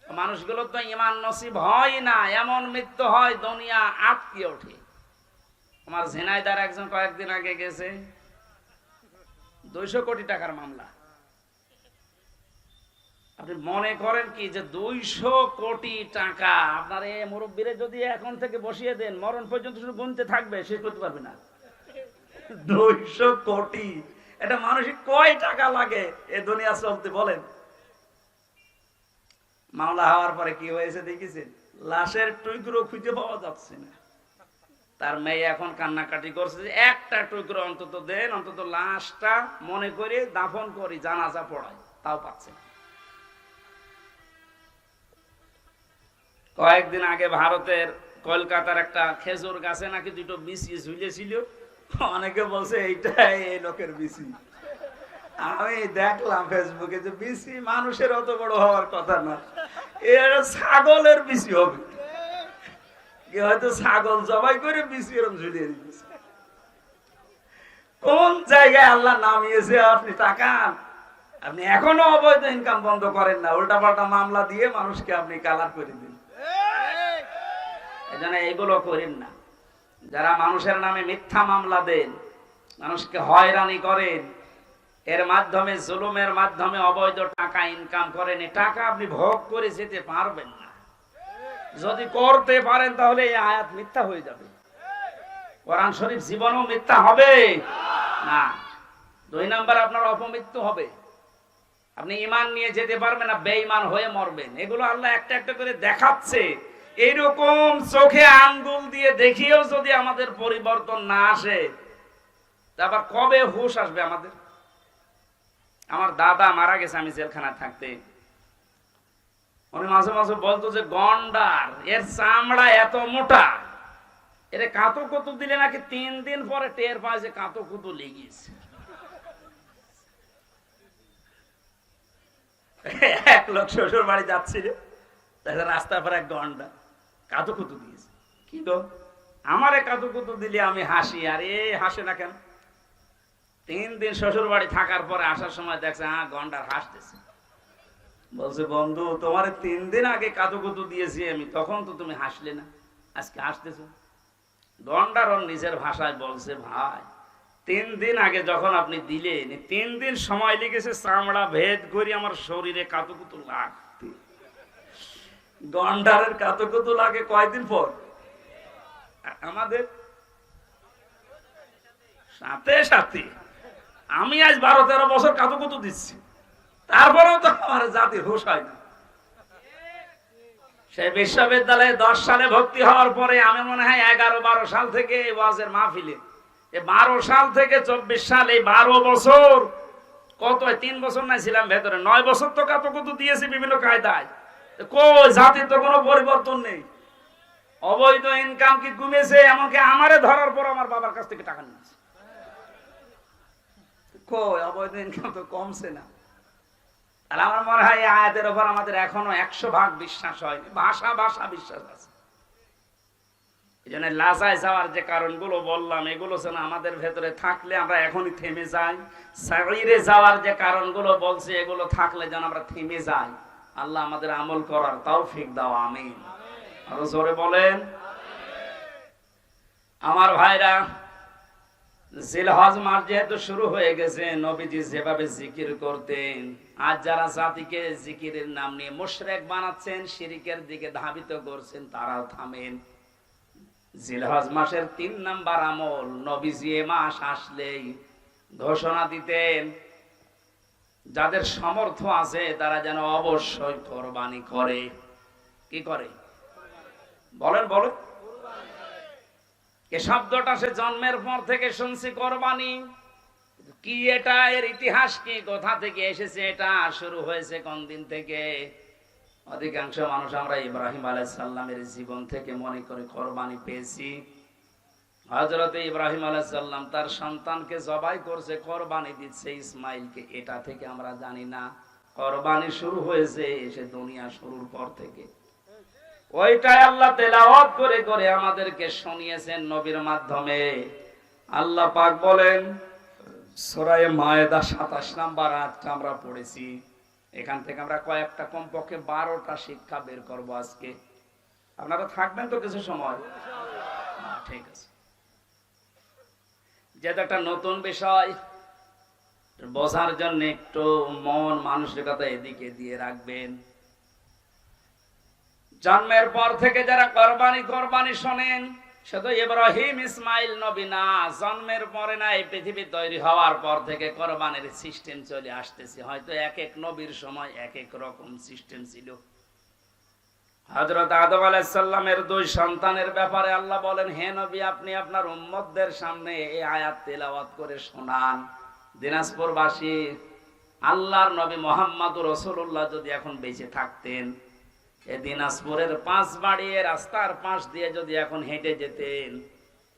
মানুষগুলো তো ইমান নসিব হয় না, এমন মৃত্যু হয় দুনিয়া আটকে ওঠে। আমার ঝিনাইদার একজন কয়েকদিন আগে গেছে, 200 কোটি টাকার মামলা। আপনি মনে করেন কি যে 200 কোটি টাকা আপনার এই মুরব্বীরে যদি এখন থেকে বসিয়ে দেন, মরণ পর্যন্ত শুধু গুনতে থাকবে, শেষ করতে পারবে না। 200 কোটি, এটা মানুষের কয় টাকা লাগে এ দুনিয়া চলতে বলেন? মামলা হওয়ার পরে কি হয়েছে দেখেছেন? লাশের টুকরো খুঁজে পাওয়া যাচ্ছে না। তার মেয়ে এখন কান্নাকাটি করছে যে একটা টুকরো অন্তত দেন, অন্তত লাশটা মনে করে দাফন করি, জানাজা পড়াই, তাও পাচ্ছে না। কয়েকদিন আগে ভারতের কলকাতার একটা খেজুর গাছে নাকি 2টো বিচি ঝুলেছিল। অনেকে বলছে এইটাই এই লোকের বিচি। আমি দেখলাম ফেসবুকে যে বিচি মানুষের অত বড় হওয়ার কথা না, এর ছাগলের বিচি হবে। হয়তো ছাগল জবাই করে বিচি এরকম ঝুলিয়ে দিয়েছে। কোন জায়গায় আল্লাহ নামিয়েছে আপনি তাকান। আপনি এখনো অবৈধ ইনকাম বন্ধ করেন না, উল্টাপাল্টা মামলা দিয়ে মানুষকে আপনি কালার করে দিন। এজন্য এইগুলো করেন না। যারা মানুষের নামে মিথ্যা মামলা দেন, মানুষকে হয়রানি করেন, এর মাধ্যমে জুলুমের মাধ্যমে অবৈধ টাকা ইনকাম করেন, এই টাকা আপনি ভোগ করে যেতে পারবেন না। যদি করতে পারেন তাহলে এই আয়াত মিথ্যা হয়ে যাবে, কোরআন শরীফ জীবনও মিথ্যা হবে না। 2 নাম্বার আপনার অপমৃত্যু হবে। আপনি ঈমান নিয়ে যেতে পারবেন না, বেঈমান হয়ে মরবেন। এগুলো আল্লাহ একটা একটা করে দেখাচ্ছে। এইরকম চোখে আঙ্গুল দিয়ে দেখিয়েও যদি আমাদের পরিবর্তন না আসে, তারপর কবে হুঁশ আসবে আমাদের? আমার দাদা মারা গেছে আমি জেলখানায় থাকতে। উনি মাঝে মাঝে বলতো যে গন্ডার, এর চামড়া এত মোটা, এর কাঁতো কুতু দিলে নাকি 3 দিন পরে টের পায় যে কাঁতো কুতু লেগেছে। এক লোক শ্বশুর বাড়ি যাচ্ছিল, রাস্তার পর এক গন্ডা কাঁতো কুতু দিয়েছে। কি গো, আমারে কাঁতো কুতু দিলে আমি হাসি, আর এ হাসে না কেন? 3 দিন শ্বশুর বাড়ি থাকার পরে আসার সময় দেখছে হ্যাঁ গন্ডার হাসতেছে। বলছে বন্ধু, তোমার 3 দিন আগে কাতুকুতু দিয়েছি আমি, তখন তো তুমি হাসলে না, আজকে হাসতেছো। গন্ডার ওর নিজের ভাষায় বলছে, ভাই 3 দিন আগে যখন আপনি দিলেন, 3 দিন সময় লেগেছে চামড়া ভেদ করে আমার শরীরে কাতুকুতু লাগতে। গন্ডারের কাতুকুতু লাগে কয়দিন পর? আমাদের সাথে সাথে আমি আজ 12-13 বছর কাতুকুতু দিচ্ছি, তারপরেও তো আমার জাতির হুঁশ হয় না। সে বিশ্ববিদ্যালয়ে 10 সালে ভর্তি হওয়ার পরে আমি মনে হয় 11-12 সাল থেকে এই ওয়াজের মাহফিলে, 12 সাল থেকে 24 সাল, এই 12 বছর, কত 3 বছর নাই ছিলাম ভেতরে, 9 বছর তো কাতুকুতু দিয়েছি বিভিন্ন কায়দায়। কই জাতির তো কোনো পরিবর্তন নেই। অবৈধ ইনকাম কি কমেছে? এমনকি আমারে ধরার পর আমার বাবার কাছ থেকে টাকা নিয়েছে। কই অবৈধ ইনকাম তো কমছে না। তাহলে আমার মনে হয় এই আয়াতের উপর আমাদের এখনো 100% বিশ্বাস হয়নি, ভাষা বিশ্বাস আছে। এই জন্য লাজায় যাওয়ার যে কারণগুলো বললাম, এগুলো যেন আমাদের ভেতরে থাকলে আমরা এখনই থেমে যাই। সাইরে যাওয়ার যে কারণগুলো বলছে, এগুলো থাকলে যেন আমরা থেমে যাই। আল্লাহ আমাদের আমল করার তৌফিক দাও, আমিন। আরো জোরে বলেন। আমার ভাইরা, জিলহজ মাস যেহেতু শুরু হয়ে গেছে, নবীজি যেভাবে জিকির করতেন, আজ যারা জাতিকে জিকিরের নাম নিয়ে মুশরিক বানাচ্ছেন, শিরকের দিকে ধাবিত করছেন, তারাও থামেন। জিলহজ মাসের 3 নাম্বার আমল, নবীজি এ মাস আসলেই ঘোষণা দিতেন, যাদের সামর্থ্য আছে তারা যেন অবশ্যই কোরবানি করে। কি করে? বলেন বলেন। এই শব্দটা সে জন্মের পর থেকে শুনছি, কোরবানি কি, এটা এর ইতিহাস কি, কোথা থেকে এসেছে, এটা শুরু হয়েছে কোন দিন থেকে? অধিকাংশ মানুষ আমরা ইব্রাহিম আলাইহিস সালামের জীবন থেকে মনে করে কোরবানি পেয়েছি। হযরত ইব্রাহিম আলাইহিস সালাম তার সন্তানকে জবাই করছে, কোরবানি দিচ্ছে ইসমাইলকে, এটা থেকে আমরা জানি না। কোরবানি শুরু হয়েছে এসে দুনিয়া শুরুর পর থেকে। ওইটাই আল্লাহ তেলাওয়াত করে করে আমাদেরকে শুনিয়েছেন নবীর মাধ্যমে। আল্লাহ পাক বলেন সূরা মায়েদা 27 নম্বর আয়াতটা আমরা পড়েছি। এখান থেকে আমরা কয়েকটা, কমপক্ষে 12টা শিক্ষা বের করব আজকে। আপনারা থাকবেন তো কিছু সময়? ঠিক আছে। যেটা একটা নতুন বিষয়, বোঝার জন্য একটু মন মানসিকতা এদিকে দিয়ে রাখবেন। জন্মের পর থেকে যারা কোরবানি শোনেন, শুধু ইব্রাহিম ইসমাইল নবী না, জন্মের পরে না, এই পৃথিবী তৈরি হওয়ার পর থেকে কোরবানির সিস্টেম চলে আসতেছে। হয়তো এক এক নবীর সময় এক এক রকম সিস্টেম ছিল। হযরত আদম আলাইহিস সালামের 2 সন্তানের ব্যাপারে আল্লাহ বলেন, হে নবী, আপনি আপনার উম্মতদের সামনে এই আয়াত তেলাওয়াত করে শোনান। দিনাজপুরবাসী, আল্লাহর নবী মুহাম্মদুর রাসূলুল্লাহ যদি এখন বেঁচে থাকতেন, এই দিনাজপুরের 5 বাড়িয়ে রাস্তার পাশ দিয়ে যদি এখন হেঁটে যেতেন,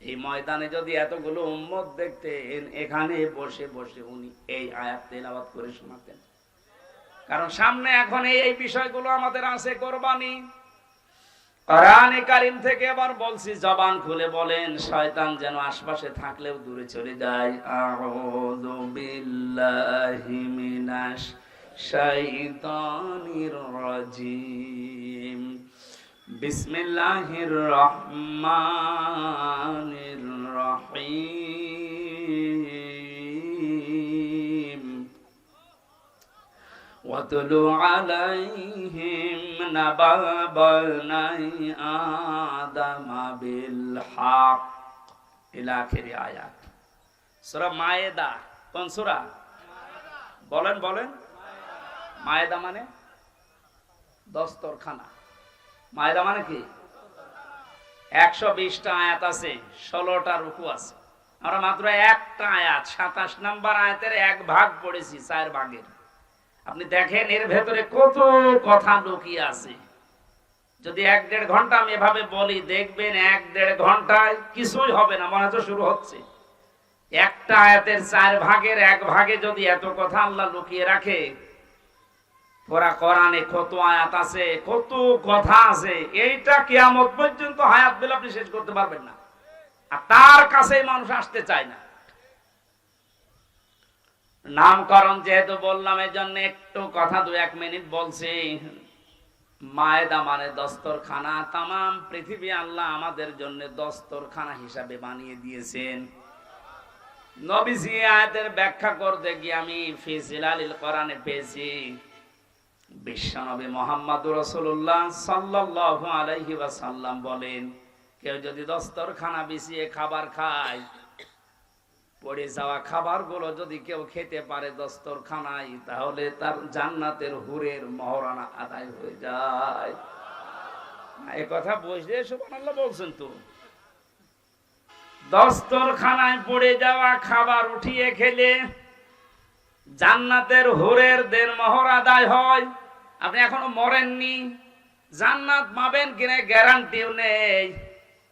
এই ময়দানে যদি এতগুলো উম্মত দেখতেন, এখানে বসে বসে উনি এই আয়াত তেলাওয়াত করে শোনাতেন। কারণ সামনে এখন এই বিষয়গুলো আমাদের আছে। কোরবানি কোরআনে কারীম থেকে এবার বলছি, জবান খুলে বলেন, শয়তান যেন আশপাশে থাকলেও দূরে চলে যায়। আউযু বিল্লাহি মিনাশ শাইতানির রাজিম। বিসমিল্লাহির রহমানির রহিম। ওয়াতলু আলাইহিম নাবা বনি আদম বিল হক ইলা আখিরি আয়াত। সূরা মায়েদা। কোন সূরা? বলেন বলেন। মায়েদা মানে দস্তরখানা। মায়েদা মানে কি? 120টা আয়াত আছে, 16টা রুকু আছে। আমরা মাত্র একটা আয়াত 27 নম্বর আয়াতের 1 ভাগ পড়েছি 4 ভাগের। আপনি দেখেন এর ভেতরে কত কথা লুকিয়ে আছে। যদি 1-1.5 ঘন্টা আমি এভাবে বলি, দেখবেন 1-1.5 ঘন্টায় কিছুই হবে না, মনে হচ্ছে শুরু হচ্ছে। একটা আয়াতের 4 ভাগের 1 ভাগে যদি এত কথা আল্লাহ লুকিয়ে রাখে, পুরা কোরআনে কত আয়াত আছে, কত কথা আছে, এইটা কিয়ামত পর্যন্ত হায়াত দিলে আপনি শেষ করতে পারবেন না। আর তার কাছে মানুষ আসতে চায় না। নামকরণ যেহেতু বললাম, এই জন্য একটু কথা 2-1 মিনিট বলছি। মায়েদা মানে দস্তরখানা। তামাম পৃথিবী আল্লাহ আমাদের জন্য দস্তরখানা হিসাবে বানিয়ে দিয়েছেন। নবীজি আয়াতের ব্যাখ্যা করতে গিয়ে আমি ফি জিলালিল কোরআনে পেয়েছি, বিশ্বনবী মুহাম্মদুর রাসূলুল্লাহ সাল্লাল্লাহু আলাইহি ওয়াসাল্লাম বলেন, কেউ যদি দস্তরখানা বিছিয়ে খাবার খায়, পড়ে যাওয়া খাবারগুলো যদি কেউ খেতে পারে দস্তরখানায়, তাহলে তার জান্নাতের হুরের মহরানা আদায় হয়ে যায়। এই কথা বুঝলে সুবহানাল্লাহ বলছেন তো। দস্তরখানায় পড়ে যাওয়া খাবার উঠিয়ে খেলে জান্নাতের হুরের দেনমোহর আদায় হয়। আপনি এখনো মরেননি, জান্নাত পাবেন কিনা গ্যারান্টিও নেই।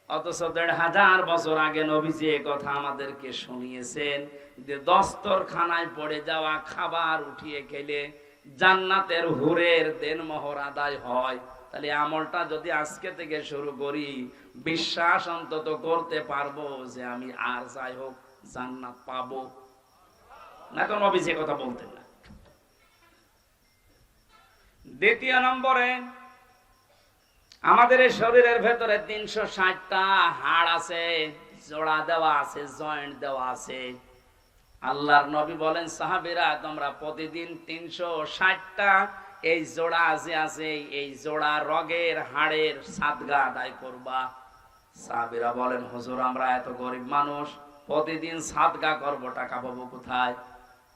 অথচ 1500 বছর আগে নবীজি এই কথা আমাদেরকে শুনিয়েছেন যে দস্তরখানায় পড়ে যাওয়া খাবার উঠিয়ে খেলে জান্নাতের হুরের দেনমোহর আদায় হয়। তাহলে আমলটা যদি আজকে থেকে শুরু করি, বিশ্বাস অন্তত করতে পারবো যে আমি আর যাই হোক জান্নাত পাবো। না তো নবীজি কথা বলতেন না। দ্বিতীয় নম্বরে, আমাদের এই শরীরের ভেতরে 360টা হাড় আছে, জোড়া দেওয়া আছে, জয়েন্ট দেওয়া আছে। আল্লাহর নবী বলেন, সাহাবীরা তোমরা প্রতিদিন 360টা এই জোড়া আছে এই জোড়া রগের হাড়ের সাদগা আদায় করবা। সাহাবীরা বলেন, হুজুর আমরা এত গরিব মানুষ, প্রতিদিন সাদগা করব, টাকা পাবো কোথায়?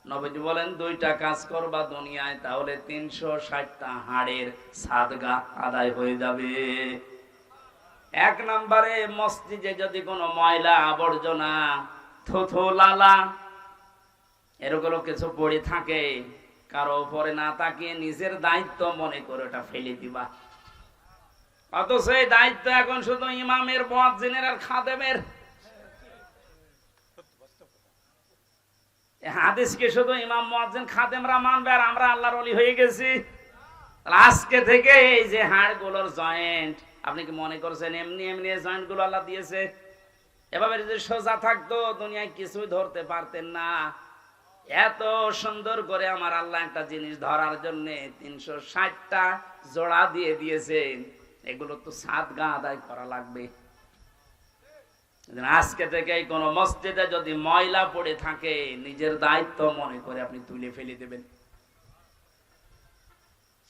নবীজি বলেন, 2টা কাজ করবা দুনিয়ায়, তাহলে 360টা হাড়ের সাদগা আদায় হয়ে যাবে। 1 নম্বরে, মসজিদে যদি কোনো ময়লা আবর্জনা থুথু লালা এরগুলো কিছু পড়ে থাকে, কারো উপরে না তাকিয়ে নিজের দায়িত্ব মনে করে ওটা ফেলে দিবা। অথচ এই দায়িত্ব এখন শুধু ইমামের, মুয়াজ্জিনের আর খাদেমের। হাদিসকে শুধু ইমাম, মুয়াজ্জিন, খাদেমরা মানবে আর আমরা আল্লাহর ওলি হয়ে গেছি। আজকে থেকে এই যে হাড়গুলোর জয়েন্ট আপনি কি মনে করছেন এমনি এমনি জয়েন্ট গুলো আল্লাহ দিয়েছে? এভাবে যদি সোজা থাকতো দুনিয়ায় কিছুই ধরতে পারতেন না। এত সুন্দর করে আমার আল্লাহ একটা জিনিস ধরার জন্য 360টা জোড়া দিয়ে দিয়েছেন। এগুলো তো সাদগা আদায় করা লাগবে। আজকে থেকে কোন মসজিদে যদি ময়লা পড়ে থাকে নিজের দায়িত্ব মনে করে আপনি তুলে ফেলে দেবেন।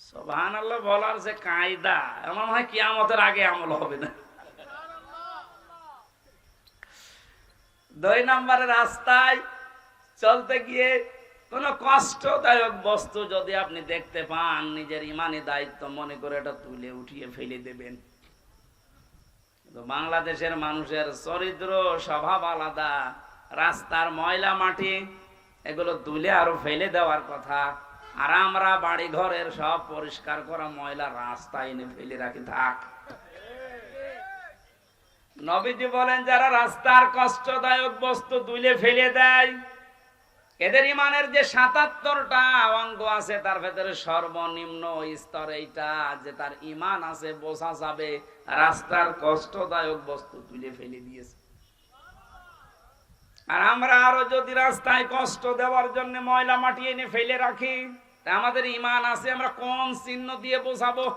সুবহানাল্লাহ বলার যে কায়দা, আমার মনে হয় কিয়ামতের আগে আমল হবে না। 2 নম্বরের রাস্তায় চলতে গিয়ে কোন কষ্টদায়ক বস্তু যদি আপনি দেখতে পান, নিজের ইমানি দায়িত্ব মনে করে এটা তুলে উঠিয়ে ফেলে দেবেন। বাংলাদেশের মানুষের চরিত্র স্বভাব আলাদা। রাস্তার ময়লা মাটি এগুলো তুলে আরো ফেলে দেওয়ার কথা, আর আমরা বাড়ি ঘরের সব পরিষ্কার করা ময়লা রাস্তায় এনে ফেলে রাখি। থাক। নবীজি বলেন যারা রাস্তার কষ্টদায়ক বস্তু তুলে ফেলে দেয়, এদের ইমানের যে 77টা অঙ্গ আছে তার ভেতরে সর্বনিম্ন স্তর এইটা, যে তার ইমান আছে বোঝা যাবে রাস্তার কষ্টদায়ক বস্তু তুলে ফেলে দিয়েছে। আর আমরা আরো যদি রাস্তায় কষ্ট দেওয়ার জন্য ময়লা মাটি এনে ফেলে রাখি, আমাদের ইমান আছে আমরা কোন চিহ্ন দিয়ে বোঝাবো?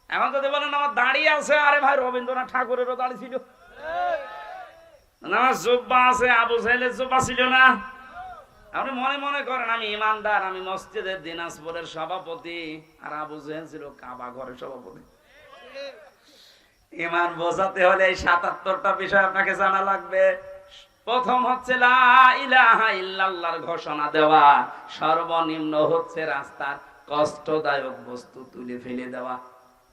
এখন যদি বলেন আমার দাঁড়িয়ে আছে, আরে ভাই রবীন্দ্রনাথ ঠাকুরেরও দাড়ি ছিল, আমার জুব্বা আছে, আবু সাহেলের জুব্বা ছিল না। আপনি মনে মনে করেন আমি ইমানদার, আমি মসজিদের দিনাজপুরের সভাপতি, আর আবু জাহেল ছিল কাবা ঘরের সভাপতি। ইমান বোঝাতে হলে এই 77টা বিষয় আপনাকে জানা লাগবে। প্রথম হচ্ছে লা ইলাহা ইল্লাল্লাহর ঘোষণা দেওয়া, সর্বনিম্ন হচ্ছে রাস্তার কষ্টদায়ক বস্তু তুলে ফেলে দেওয়া।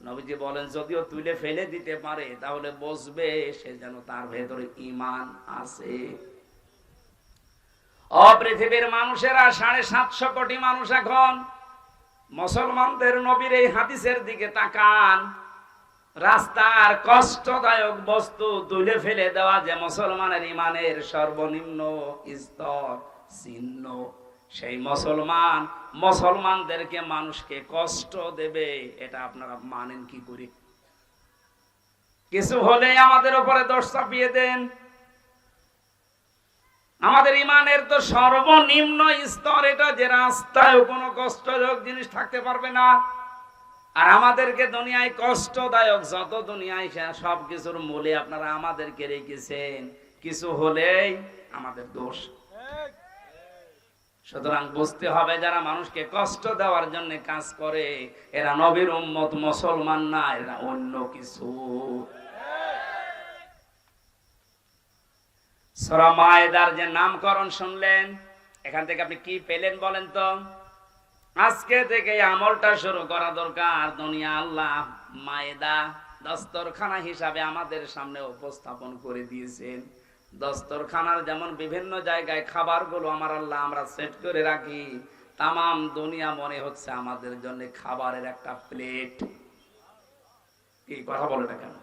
নবীজি বলেন যদিও তুলে ফেলে দিতে পারে তাহলে বুঝবে সে যেন তার ভেতরে ঈমান আছে। পৃথিবীর মানুষেরা 750 কোটি মানুষ এখন মুসলমানদের নবীর এই হাদিসের দিকে তাকান। রাস্তার কষ্টদায়ক বস্তু তুলে ফেলে দেওয়া যে মুসলমানের ঈমানের সর্বনিম্ন স্তর চিহ্ন, সেই মুসলমান মুসলমানদেরকে মানুষকে কষ্ট দেবে, এটা আপনারা মানেন কি করে? কিছু হলে আমাদের উপরে দোষ চাপিয়ে দেন। আমাদের ইমানের তো সর্বনিম্ন স্তর এটা, যে রাস্তায় কোনো কষ্টদায়ক জিনিস থাকতে পারবে না। আর আমাদেরকে দুনিয়ায় কষ্টদায়ক যত দুনিয়ায় সব কিছুর মূলে আপনারা আমাদেরকে রেখেছেন, কিছু হলেই আমাদের দোষ। সুতরাং বুঝতে হবে যারা মানুষকে কষ্ট দেওয়ার জন্য কাজ করে এরা নবীর উম্মত, মুসলমান না, এরা অন্য কিছু। সূরা মায়েদার যে নামকরণ শুনলেন, এখান থেকে আপনি কি পেলেন বলেন তো? আজকে থেকে আমলটা শুরু করা দরকার। দুনিয়া আল্লাহ মায়েদা দস্তরখানা হিসাবে আমাদের সামনে উপস্থাপন করে দিয়েছেন। দস্তরখানার যেমন বিভিন্ন জায়গায় খাবারগুলো আমার আল্লাহ আমরা সেট করে রাখি, তামাম দুনিয়া মনে হচ্ছে আমাদের জন্য খাবারের একটা প্লেট। কি কথা বলে না কেন?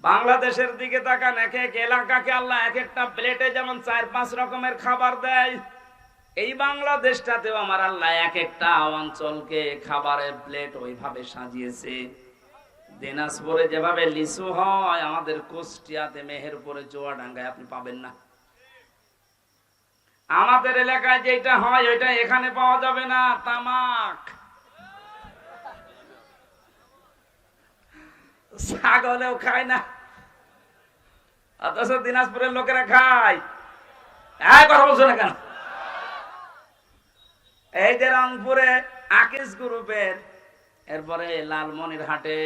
বাংলাদেশের দিকে তাকান, এক এক এলাকাকে আল্লাহ এক একটা প্লেটে যেমন 4-5 রকমের খাবার দেয়, এই বাংলাদেশটাতেও আমার আল্লাহ এক একটা অঞ্চলকে খাবারের প্লেট ওইভাবে সাজিয়েছে। দিনাজপুরে যেভাবে লিচু হয়, আমাদের কুষ্টিয়াতে মেহেরপুরে চুয়াডাঙ্গায় আপনি পাবেন না। আমাদের এলাকায় যেটা হয় ওইটা এখানে পাওয়া যাবে না, তামাক। ছাগলেও খায় না, অথচ দিনাজপুরের লোকেরা খায়। কথা বলছো না কেন? এই যে রংপুরে আকিস গ্রুপের, এরপরে লালমনিরহাটে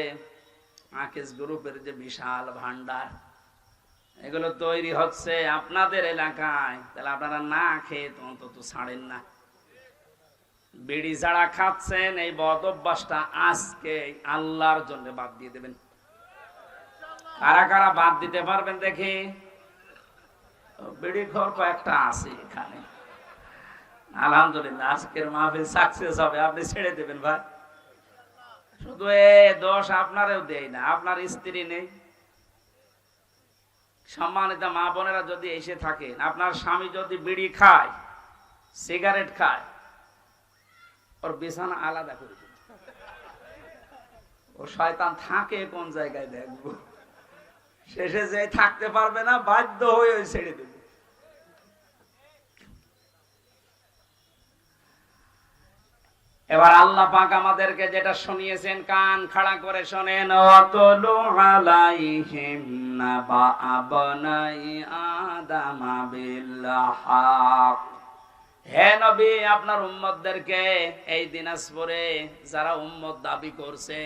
আকিস গ্রুপের যে বিশাল ভান্ডার, এগুলো তৈরি হচ্ছে আপনাদের এলাকায়, তাহলে আপনারা না খেয়ে তো অন্তত ছাড়েন না। বিড়ি যারা খাচ্ছেন এই বদ অভ্যাসটা আজকে আল্লাহর জন্য বাদ দিয়ে দেবেন। কারা কারা বাদ দিতে পারবেন দেখি? বিড়ি ঘর কয়েকটা আছে এখানে, আলহামদুলিল্লাহ আজকের মাহফিল সাকসেস হবে, আপনি ছেড়ে দেবেন ভাই। শুধু দোষ আপনারও দেয় না, আপনার স্ত্রী নেই। সম্মানিত মা বোনেরা যদি এসে থাকেন, আপনার স্বামী যদি বিড়ি খায়, সিগারেট খায়, ওর বিছানা আলাদা করে দিন। ও ও শয়তান থাকে কোন জায়গায় দেখবো, শেষে যে থাকতে পারবে না, বাধ্য হয়ে ওই ছেড়ে দেবে। এবার আল্লাহ পাক আমাদেরকে যেটা শুনিয়েছেন কান খাড়া করে শোনেন। ওয়াতলু আলাইহিম নাবা আবনাই আদম বিল হক। হে নবী, আপনার উম্মতদেরকে এই দিনাজপুরে যারা উম্মত দাবি করছে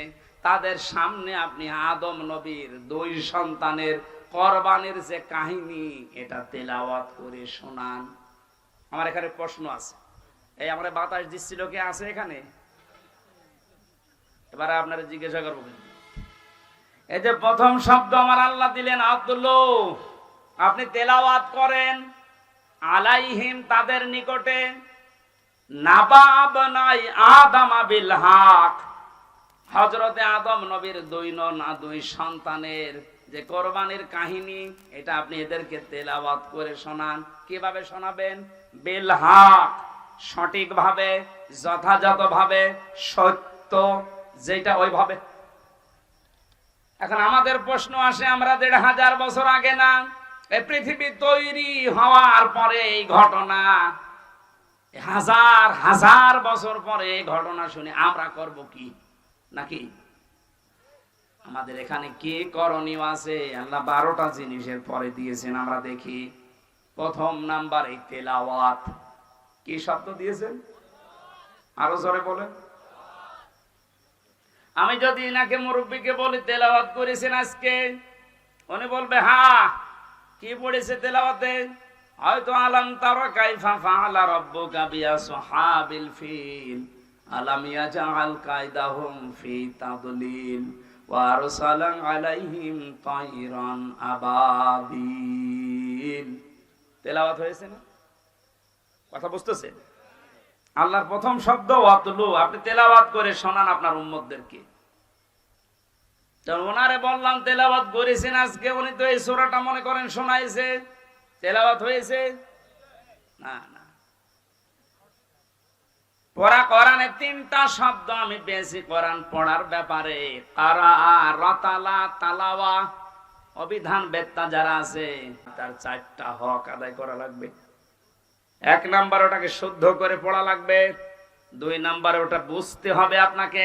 তাদের সামনে আপনি আদম নবীর 2 সন্তানের কোরবানির যে কাহিনী এটা তেলাওয়াত করে শোনান। আমার এখানে প্রশ্ন আছে, এই আমরা বাতাস দিচ্ছিল কে আছে এখানে? এবারে আপনারা জিজ্ঞাসা করবো, এই যে প্রথম শব্দ আমার আল্লাহ দিলেন আব্দুল্লাহ, আপনি তেলাওয়াত করেন আলাইহিম তাদের নিকটে, নাবা বনাই আদম বিল হক, হযরতে আদম নবীর 2 সন্তানের যে কোরবানির কাহিনী এটা আপনি এদেরকে তেলাওয়াত করে শোনান। কিভাবে শোনাবেন? বিল হক, সঠিকভাবে, যথাযথভাবে, সত্য যেটা ওইভাবে। এখন আমাদের প্রশ্ন আসে, আমরা 1500 বছর আগে না, এই পৃথিবী তৈরি হওয়ার পরে এই ঘটনা, হাজার হাজার বছর পরে এই ঘটনা শুনে আমরা করব কি? নাকি আমাদের এখানে কি করণীয় আছে? আল্লাহ 12টা জিনিসের পরে দিয়েছেন, আমরা দেখি। প্রথম নাম্বার এই তেলাওয়াত। কি শব্দ দিয়েছেন? আরো জোরে বলেন। আমি যদি ইনাকে মুরব্বীকে বলি তেলাওয়াত করেছেন আজকে, উনি বলবে হ্যাঁ। কি পড়েছে তেলাওয়াতে? হয়তো আলাম তারা কাইফা ফাআলা রাব্বুকা বিআসহাবিল ফিল আলাম ইয়াজআল কায়দাহুম ফি তাদলিল ওয়া আরসালা আলাইহিম তায়রান আবাবিল। তেলাওয়াত হয়েছে না? কথা বুঝতেছেন? আল্লাহর প্রথম শব্দ ওয়াতলু, আপনি তেলাওয়াত করে শোনান আপনার উম্মতদেরকে। ওনারে বললাম তেলাওয়াত করেছেন আজকে, উনি তো এই সূরাটা মনে করেন শোনাইছে, তেলাওয়াত হয়েছে না? না। পড়া কোরআনে 3টা শব্দ আমি পেয়েছি কোরআন পড়ার ব্যাপারে, কারা, রাতালা, তালাওয়া। অভিধান বেত্তা যারা আছে তার 4টা হক আদায় করা লাগবে। 1 নাম্বার ওটাকে শুদ্ধ করে পড়া লাগবে, 2 নাম্বারে ওটা বুঝতে হবে আপনাকে,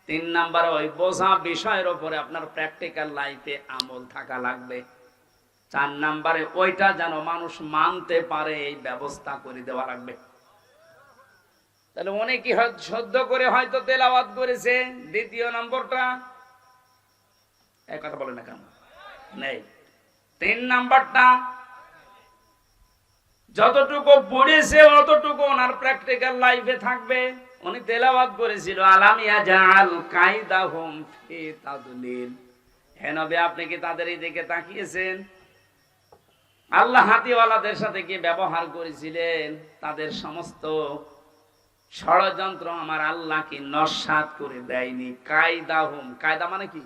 3 নাম্বারে ওই বোঝা বিষয়ের উপরে আপনার প্র্যাকটিক্যাল লাইফে আমল থাকা লাগবে, 4 নাম্বারে ওইটা যেন মানুষ মানতে পারে এই ব্যবস্থা করে দেওয়া লাগবে। তাহলে অনেকে শুদ্ধ করে হয়তো তেলাওয়াত করেছে। দ্বিতীয় নম্বরটা এক কথা বলে না কেন নেই। 3 নাম্বারটা যতটুকু পড়েছে অতটুকু ওনার প্র্যাকটিক্যাল লাইফে থাকবে। উনি তেলাওয়াত করেছিল আলাম ইয়াজআল কায়দাহুম ফি তাদলিল। হে নবী, আপনি কি তাদের এই দিকে তাকিয়েছেন? আল্লাহ হাতিওয়ালাদের সাথে কি ব্যবহার করেছিলেন? তাদের সমস্ত ষড়যন্ত্র আমার আল্লাহ কি নস্যাৎ করে দেয়নি? কায়দাহুম, কায়দা মানে কি?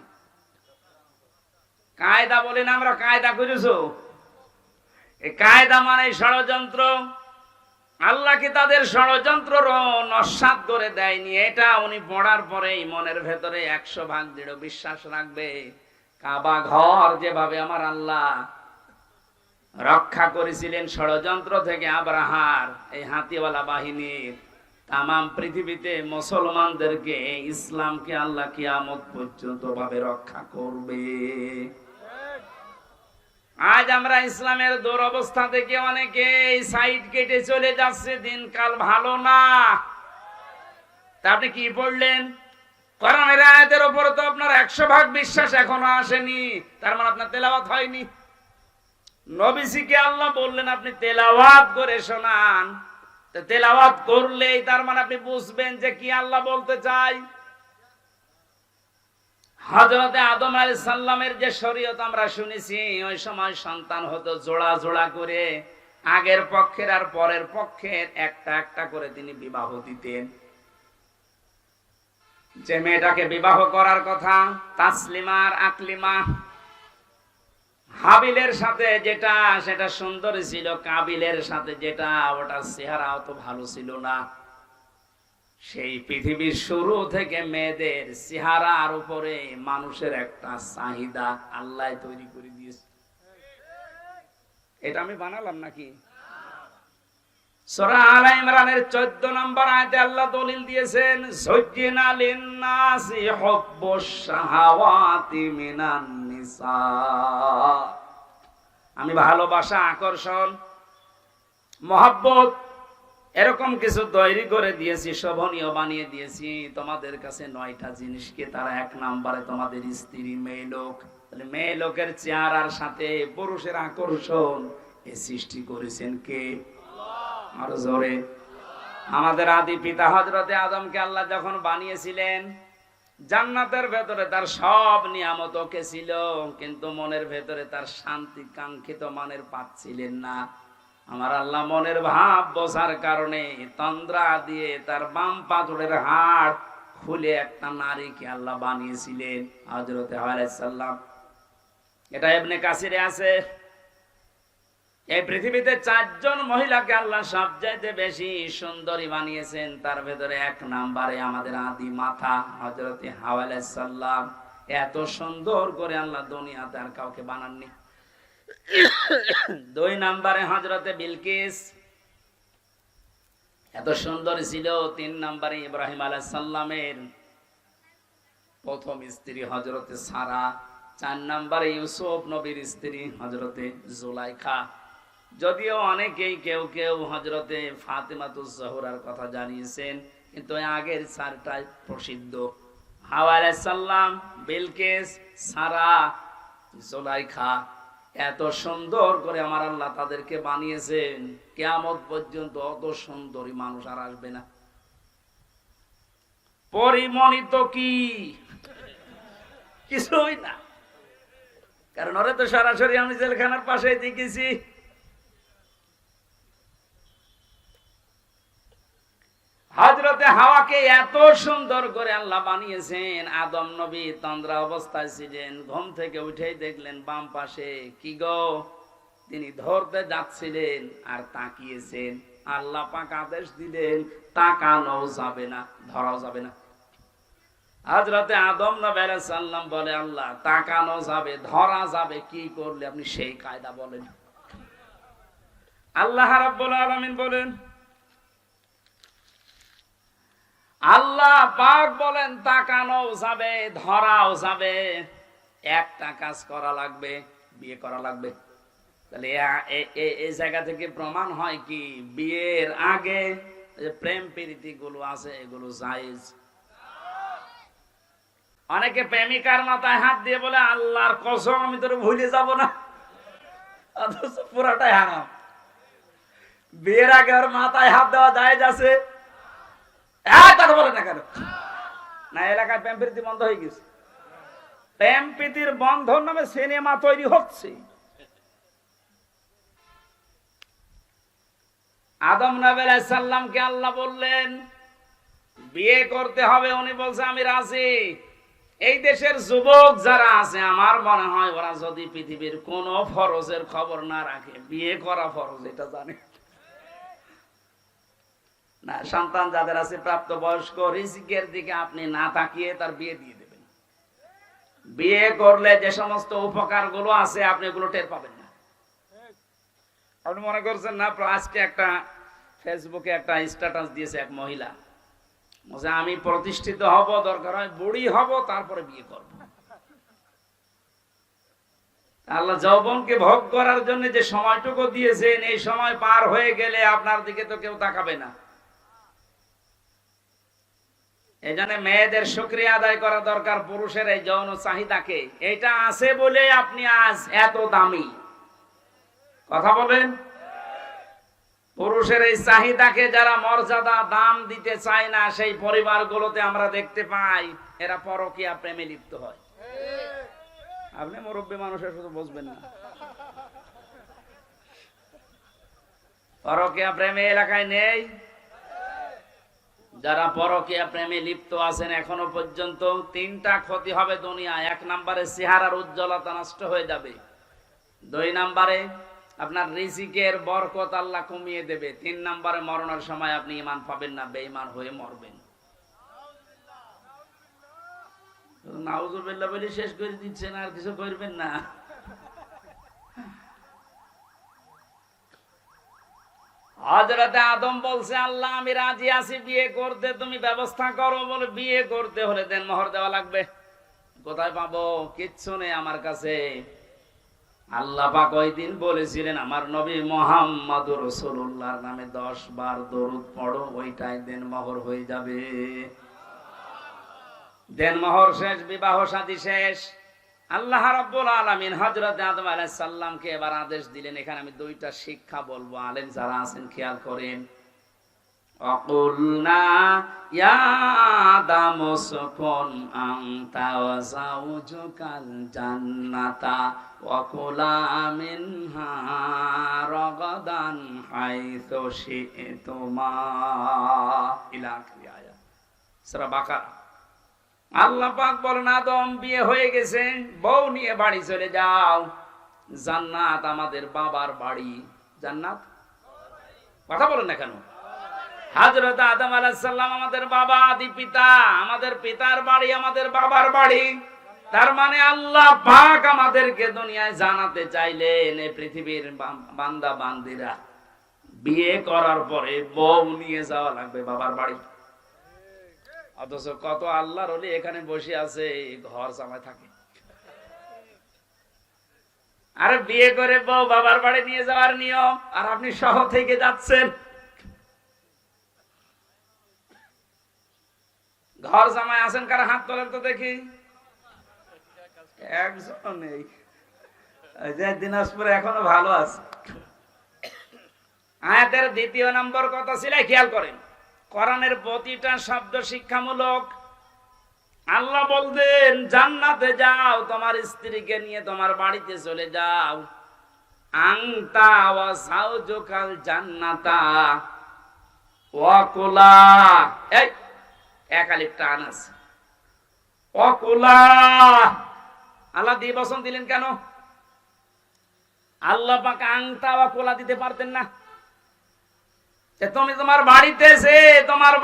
কায়দা বলেন, আমরা কায়দা করেছো, এই কায়দা মানে ষড়যন্ত্র। আল্লাহ কি তাদের ষড়যন্ত্র নস্যাৎ করে দেয়নি? এটা উনি পড়ার পরেই মনের ভেতরে 100% দৃঢ় বিশ্বাস রাখবে। কাবা ঘর যেভাবে আমার আল্লাহ রক্ষা করেছিলেন ষড়যন্ত্র থেকে আব্রাহার এই হাতিওয়ালা বাহিনীর, তামাম পৃথিবীতে মুসলমানদেরকে, ইসলামকে আল্লাহ কিয়ামত পর্যন্ত ভাবে রক্ষা করবে। আজ আমরা ইসলামের দুরবস্থা থেকে অনেকে সাইড কেটে চলে যাচ্ছে, দিনকাল ভালো না। তা আপনি কি পড়লেন? কোরআনের আয়াতের উপর তো আপনার 100% বিশ্বাস এখনো আসেনি, তার মানে আপনার তেলাওয়াত হয়নি। নবীজিকে আল্লাহ বললেন আপনি তেলাওয়াত করে শোনান, তো তেলাওয়াত করলেই তার মানে আপনি বুঝবেন যে কি আল্লাহ বলতে চাই। হযরতে আদম আলাইহিস সালামের যে শরীয়ত আমরা শুনেছি, ওই সময় সন্তান হতো জোড়া জোড়া করে, আগের পক্ষের আর পরের পক্ষের একটা একটা করে তিনি বিবাহ দিতেন। যে মেয়েটাকে বিবাহ করার কথা, তাসলিমা আর আকলিমা, হাবিলের সাথে যেটা সেটা সুন্দর ছিল, কাবিলের সাথে যেটা ওটা চেহারা অত ভালো ছিল না। সেই পৃথিবীর শুরু থেকে মেয়েদের চেহারার উপরে মানুষের একটা চাহিদা আল্লাহ তৈরি করে দিয়েছে। এটা আমি বানালাম নাকি? সূরা আলে ইমরানের 14 নম্বর আয়াতে আল্লাহ দলিল দিয়েছেন, যুজ্জিনা লিন-নাসি হুব্বুশ শাহাওয়াতি মিনান নিসা। আমি ভালোবাসা, আকর্ষণ, মহব্বত এরকম কিছু তৈরি করে দিয়েছি, শোভনীয় বানিয়ে দিয়েছি তোমাদের কাছে 9টা জিনিসকে। তারা 1 নম্বরে তোমাদের স্ত্রী, মেয়ে লোক। তাহলে মেয়ে লোকের চেহারার সাথে পুরুষের আকর্ষণ এই সৃষ্টি করেছেন কে? আর জোরে। আমাদের আদি পিতা হযরতে আদমকে আল্লাহ যখন বানিয়েছিলেন, জান্নাতের ভেতরে তার সব নিয়ামত ওকে ছিল, কিন্তু মনের ভেতরে তার শান্তি কাঙ্ক্ষিত মানের পাচ্ছিলেন না। আমার আল্লাহ মনের ভাব বোঝার কারণে তন্দ্রা দিয়ে তার বাম পাথরের হাড় খুলে একটা নারীকে আল্লাহ বানিয়েছিলেন, হযরতে হাওয়া আলাইহিস সালাম। এটা ইবনে কাসিরে আছে। এই পৃথিবীতে 4 জন মহিলাকে আল্লাহ সবচাইতে বেশি সুন্দরী বানিয়েছেন। তার ভেতরে 1 নম্বরে আমাদের আদি মাতা হযরতে হাওয়া আলাইহিস সালাম। এত সুন্দর করে আল্লাহ দুনিয়াতে আর কাউকে বানাননি। 2 নম্বরে হযরতে বিলকিস, এত সুন্দর ছিল। 3 নম্বরে ইব্রাহিম আলাইহিস সালামের প্রথম স্ত্রী হযরতে সারা। 4 নম্বরে ইউসুফ নবীর স্ত্রী হযরতে জুলাইখা। যদিও অনেকেই কেউ কেউ হযরতে ফাতেমাতুজ জোহরার কথা জানিয়েছেন, কিন্তু আগের 4টাই প্রসিদ্ধ। হাওয়া আলাইহিস সালাম, বিলকিস, সারা, জুলাইখা। এত সুন্দর করে আমার আল্লাহ তাদেরকে বানিয়েছেন, কিয়ামত পর্যন্ত অত সুন্দরী মানুষ আর আসবে না। পরিমণিত কি কিছুই না, কারণ ওরে তো সরাসরি আমি জেলখানার পাশে দেখেছি। হযরতে হাওয়াকে এত সুন্দর করে আল্লাহ বানিয়েছেন। আদম নবী তন্দ্রা অবস্থায় ছিলেন, ঘুম থেকে উঠেই দেখলেন বাম পাশে কি গো, তিনি ধরতে যাচ্ছিলেন আর তাকিয়েছেন। আল্লাহ পাক আদেশ দিলেন তাকানো যাবে না, ধরাও যাবে না। হযরতে আদম নবী আলাইহিস সালাম বলে, আল্লাহ তাকানো যাবে, ধরা যাবে, কি করলে আপনি সেই কায়দা বলেন? আল্লাহ রাব্বুল আলামিন বলেন, আল্লাহ পাক বলেন তাকানো যাবে, ধরাও যাবে, একটা কাজ করা লাগবে, বিয়ে করা লাগবে। তাহলে এই জায়গা থেকে প্রমাণ হয় কি, বিয়ের আগে যে প্রেম প্রীতি গুলো আছে এগুলো জায়েজ। অনেকে প্রেমিকার মাথায় হাত দিয়ে বলে, আল্লাহর কসম আমি তোরে ভুলে যাব না, অথচ পুরাটাই হারাম। বিয়ের আগে ওর মাথায় হাত দেওয়া জায়েজ আছে? কথা বলে না কেন? না, এলাকায় প্রেম প্রীতি বন্ধ হয়ে গেছে। প্রেম প্রীতির বন্ধন নামে সিনেমা তৈরি হচ্ছে। আদম নবী আলাইহিস সালামকে আল্লাহ বললেন বিয়ে করতে হবে, উনি বলছে আমি রাজি। এই দেশের যুবক যারা আছে, আমার মনে হয় ওরা যদি পৃথিবীর কোন ফরজের খবর না রাখে, বিয়ে করা ফরজ এটা জানে না। সন্তান যাদের আছে প্রাপ্ত বয়স্ক, রিজিকের দিকে আপনি না তাকিয়ে তার বিয়ে দিয়ে দেবেন। বিয়ে করলে যে সমস্ত উপকার গুলো আছে আপনি এগুলো টের পাবেন না। আপনি মনে করছেন না, আজকে একটা ফেসবুকে একটা স্ট্যাটাস দিয়েছে এক মহিলা, বলছে আমি প্রতিষ্ঠিত হব, দরকার হয় বুড়ি হব, তারপরে বিয়ে করব। আল্লাহ যৌবনকে ভোগ করার জন্য যে সময়টুকু দিয়েছেন, এই সময় পার হয়ে গেলে আপনার দিকে তো কেউ তাকাবে না। এই জন্য মেয়েদের শুকরিয়া আদায় করা দরকার পুরুষের এই যৌন চাহিদাকে। এটা আছে বলে আপনি আজ এত দামি। কথা বলেন। পুরুষের এই চাহিদাকে যারা মর্যাদা দাম দিতে চায় না, সেই পরিবারগুলোতে আমরা দেখতে পাই এরা পরকীয়া প্রেমে লিপ্ত হয়। আপনি মুরব্বী মানুষের শুধু বুঝবেন না, পরকীয়া প্রেমে এলাকায় নেই। যারা পরকীয়া প্রেমে লিপ্ত আছেন এখনো পর্যন্ত 3টা ক্ষতি হবে দুনিয়া। 1 নম্বরে চেহারার উজ্জ্বলতা নষ্ট হয়ে যাবে। 2 নম্বরে আপনার রিজিকের বরকত আল্লাহ কমিয়ে দেবে। 3 নম্বরে মরণের সময় আপনি ঈমান পাবেন না, বেঈমান হয়ে মরবেন। নাউজুবিল্লাহ বলে শেষ করে দিচ্ছেন, আর কিছু করবেন না। হযরত আদম বলছে, আল্লাহ আমি রাজি আছি বিয়ে করতে, তুমি ব্যবস্থা করো। বলে বিয়ে করতে হলে দেনমোহর দেওয়া লাগবে। কোথায় পাবো? কিচ্ছু নেই আমার কাছে। আল্লাহ পাক ওই দিন বলেছিলেন, আমার নবী মুহাম্মদুর রাসূলুল্লাহর নামে 10 বার দরুদ পড়ো, ওইটাই দেনমোহর হয়ে যাবে। দেনমোহর শেষ, বিবাহ শাদী শেষ। আল্লাহ রাব্বুল আলামিন হযরত আদম আলাইহিস সালামকে এবার আদেশ দিলেন। এখানে আমি দুইটা শিক্ষা বলবো, আলেম যারা আছেন খেয়াল করেন। অকুলনা ইয়া আদম উসকুন আনতা ওয়া যাওজুকাল জান্নাতা ওয়া কুলা মিনহা রাগাদান হাইসু শি'তুমা, ইলা আখির আয়াত, সূরা বাকারা। আল্লাহ পাক বলেন, আদম বিয়ে হয়ে গেছে, বউ নিয়ে বাড়ি চলে যাও। জান্নাত আমাদের বাবার বাড়ি। জান্নাত কথা বলেন না কেন? হযরত আদম আলাইহিস সালাম আমাদের বাবা, আদি পিতা, আমাদের পিতার বাড়ি আমাদের বাবার বাড়ি। তার মানে আল্লাহ পাক আমাদেরকে দুনিয়ায় জানাতে চাইলেন, এই পৃথিবীর বান্দা বান্দিরা বিয়ে করার পরে বউ নিয়ে যাওয়া লাগবে বাবার বাড়ি। অথচ কত আল্লাহর ওলি এখানে বসে আছে, ঘর জামাই থাকে। আরে বিয়ে করে বউ বাবার বাড়ি নিয়ে যাওয়ার নিয়ম, আর আপনি সহ থেকে যাচ্ছেন। ঘর জামাই আছেন কারা? হাত তোলেন তো দেখি। একজন নেই। দিনাজপুরে এখনো ভালো আছে। আয়াতের 2 নম্বর কথা ছিল, খেয়াল করেন, কোরআনের প্রতিটা শব্দ শিক্ষামূলক। আল্লাহ বলতেন, জান্নাতে যাও, তোমার স্ত্রীকে নিয়ে তোমার বাড়িতে চলে যাও। আনতা ওয়া যাওজুকাল জান্নাতা ওয়া কুলা, এই এক আলিফ টান আছে, ওয়া কুলা। আল্লাহ দ্বিবচন দিলেন কেন? আল্লাহ পাক আনতা ওয়া কুলা দিতে পারতেন না? তুমি তোমার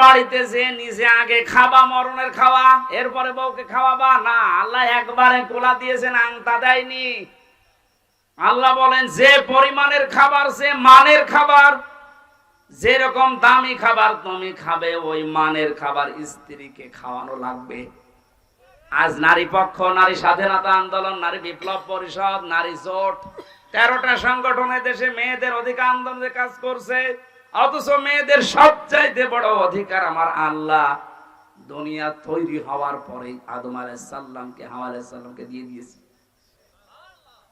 বাড়িতে যে নিজে আগে খাবা, মরণের খাওয়া, এরপরে বউকে খাওয়াবা না। আল্লাহ একবারে কোলা দিয়েছেন, আংতা দেয়নি। আল্লাহ বলেন, যে পরিমাণের খাবার, যে মানের খাবার, যেরকম দামি খাবার তুমি খাবে, ওই মানের খাবার স্ত্রীকে খাওয়ানো লাগবে। আজ নারী পক্ষ, নারী স্বাধীনতা আন্দোলন, নারী বিপ্লব পরিষদ, নারী জোট, 13টা সংগঠনে দেশে মেয়েদের অধিকার আন্দোলনে কাজ করছে। অথচ মেয়েদের সবচাইতে বড় অধিকার আমার আল্লাহ দুনিয়া তৈরি হওয়ার পরে আদম আলাইহিস সালামকে, হাওয়া আলাইহিস সালামকে দিয়ে দিয়েছে।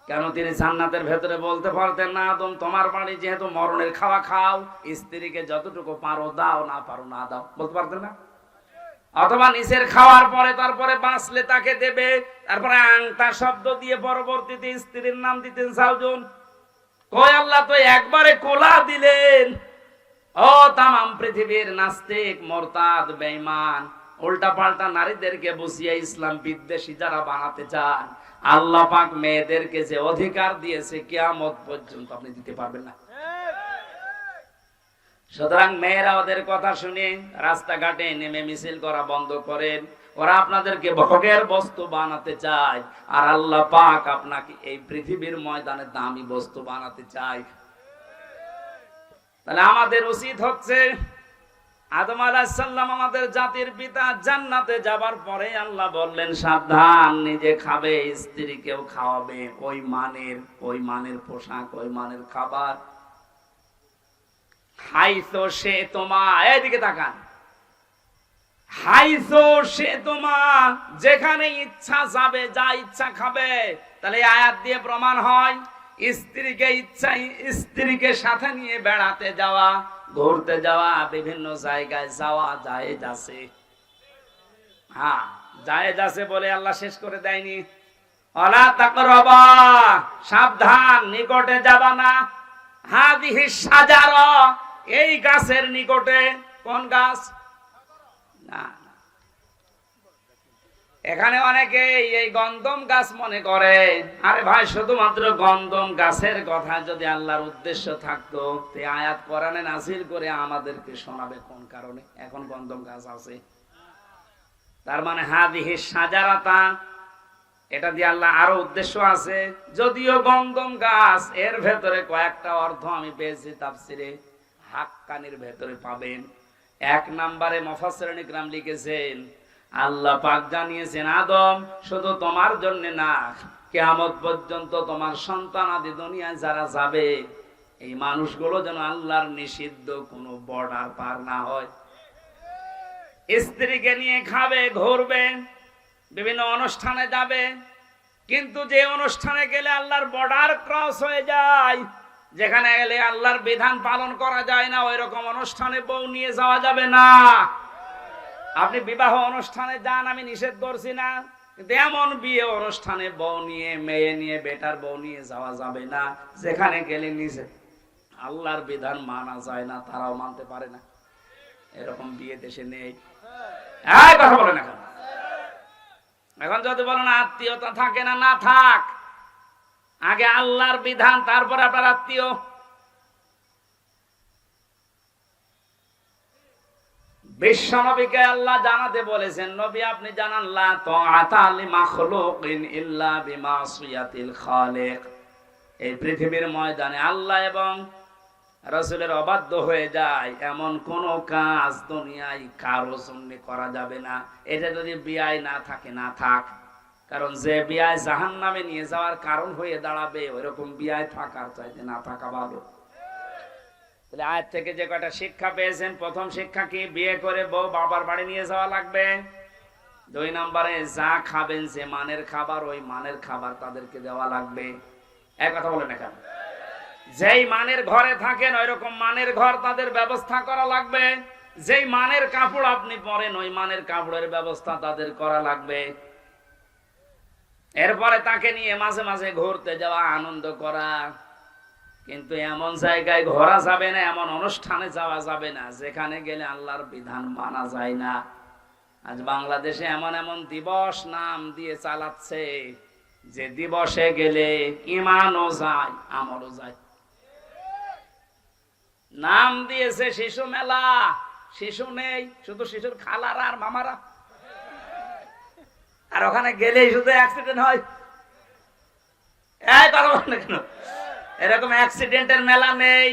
কেন? তিনি জান্নাতের ভেতরে বলতে পারতেন না, আদম তোমার বাড়ি যেহেতু মরণের খাওয়া খাও, স্ত্রীকে যতটুকু পারো দাও, না পারো না দাও, বলতে পারতেন না? অথবা নিচের খাওয়ার পরে তারপরে বাঁচলে তাকে দেবে, তারপরে আংতা শব্দ দিয়ে পরবর্তীতে স্ত্রীর নাম দিতেন যাওজুন। কই আল্লাহ তো একবারে কোলা দিলেন। ও তামাম পৃথিবীর নাস্তিক, মুরতাদ, বেঈমান, উল্টা পাল্টা নারীদেরকে বসিয়ে ইসলাম বিদ্বেষী যারা বানাতে চান, আল্লাহ পাক মেয়েদেরকে যে অধিকার দিয়েছে কিয়ামত পর্যন্ত আপনি দিতে পারবেন না। সুতরাং মেয়েরা ওদের কথা শুনে রাস্তাঘাটে নেমে মিছিল করা বন্ধ করেন। ওরা আপনাদেরকে ভোগের বস্তু বানাতে চায়, আর আল্লাহ পাক আপনাকে এই পৃথিবীর ময়দানে দামি বস্তু বানাতে চায়। তাহলে আমাদের উচিত হচ্ছে, আদম আলাইহিস সালাম আমাদের জাতির পিতা, জান্নাতে যাবার পরে আল্লাহ বললেন, সাবধান, নিজে খাবে, স্ত্রীকেও খাওয়াবে, ওই মানের পোশাক, ওই মানের খাবার। হাইসো সে তোমা, এইদিকে তাকান, হাইসো সে তোমা, যেখানে ইচ্ছা যাবে, যা ইচ্ছা খাবে। তাহলে আয়াত দিয়ে প্রমাণ হয়, স্ত্রীকে সাথে নিয়ে বেড়াতে যাওয়া, ঘুরতে যাওয়া, বিভিন্ন জায়গায় যাওয়া জায়েজ আছে। হ্যাঁ, জায়েজ আছে বলে আল্লাহ শেষ করে দেয়নি। ওয়ালা তাকরাবা, সাবধান, নিকটে যাবা না। হাদিহি শাজারা, এই গাছের নিকটে। কোন গাছ? না, এখানে অনেকে এই গন্ধম গাছ মনে করে। আরে ভাই, শুধুমাত্র গন্ধম গাছের কথা যদি আল্লাহর উদ্দেশ্য থাকতো, তে আয়াত কোরআনে নাযিল করে আমাদেরকে শোনাবে কোন কারণে এখন গন্ধম গাছ আছে। তার মানে হাদিহি সাজারাতা, এটা দিয়ে আল্লাহ আরো উদ্দেশ্য আছে। যদিও গন্ধম গাছ, এর ভেতরে কয়েকটা অর্থ আমি পেয়েছি তাফসিরে, হাক্কানির ভেতরে পাবেন। এক নম্বরে মুফাসসিরিন ইকরাম লিখেছেন, আল্লাহ পাক জানিয়েছেন আদম শুধু তোমার জন্য না, কিয়ামত পর্যন্ত তোমার সন্তানাদি দুনিয়ায় যারা যাবে এই মানুষগুলো যেন আল্লাহর নিষিদ্ধ কোনো বর্ডার পার না হয়। স্ত্রীকে নিয়ে খাবে, ঘুরবে, বিভিন্ন অনুষ্ঠানে যাবে, কিন্তু যে অনুষ্ঠানে গেলে আল্লাহর বর্ডার ক্রস হয়ে যায়, যেখানে গেলে আল্লাহর বিধান পালন করা যায় না, ওই রকম অনুষ্ঠানে বউ নিয়ে যাওয়া যাবে না। আপনি বিবাহ অনুষ্ঠানে যান, আমি নিষেধ করছি না, কিন্তু এমন বিয়ে অনুষ্ঠানে বউ নিয়ে, মেয়ে নিয়ে, বেটার বউ নিয়ে যাওয়া যাবে না, যেখানে গেলে নিজে আল্লাহর বিধান মানা যায় না, তারাও মানতে পারে না। এরকম বিয়ে দেশে নেই। কথা বলেন এখন। এখন যদি বলেন আত্মীয়তা থাকে না, না থাক, আগে আল্লাহর বিধান, তারপরে আপনার আত্মীয়। বিশ্ব নবীকে আল্লাহ জানাতে বলেছেন, নবী আপনি জানান লা তাআতা লিমাখলুকিন ইল্লা বিমাসিয়াতিল খালিক। এই পৃথিবীর ময়দানে আল্লাহ এবং রাসূলের অবাধ্য হয়ে যায় এমন কোন কাজ দুনিয়ায় কারো জন্য করা যাবে না। এটা যদি বিয়ায় না থাকে, না থাক, কারণ যে বিয়ায় জাহান্নামে নিয়ে যাওয়ার কারণ হয়ে দাঁড়াবে, ওইরকম বিয়ায় থাকার চাইতে না থাকা ভালো। তাহলে আয়াত থেকে যে কয়টা শিক্ষা পেয়েছেন, প্রথম শিক্ষা কি? বিয়ে করে বউ বাবার বাড়ি নিয়ে যাওয়া লাগবে। 2 নম্বরে যা খাবেন, যে মানের খাবার, ওই মানের খাবার তাদেরকে দেওয়া লাগবে। এক কথা বলেন না কেন? যেই মানের ঘরে থাকেন ওই রকম মানের ঘর তাদের ব্যবস্থা করা লাগবে। যেই মানের কাপড় আপনি পরেন, ওই মানের কাপড়ের ব্যবস্থা তাদের করা লাগবে। এরপরে তাকে নিয়ে মাঝে মাঝে ঘুরতে যাওয়া, আনন্দ করা, কিন্তু এমন জায়গায় ঘোরা যাবে না, এমন অনুষ্ঠানে যাওয়া যাবে না যেখানে গেলে আল্লাহর বিধান মানা যায় না। আজ বাংলাদেশে এমন এমন দিবস নাম দিয়ে চালাচ্ছে, যে দিবসে গেলে ঈমানও যায়, আমলও যায়। নাম দিয়েছে শিশু মেলা, শিশু নেই, শুধু শিশুর খালারা আর মামারা, আর ওখানে গেলেই শুধু অ্যাক্সিডেন্ট হয়। কেন এরকম অ্যাক্সিডেন্টের মেলা নেই?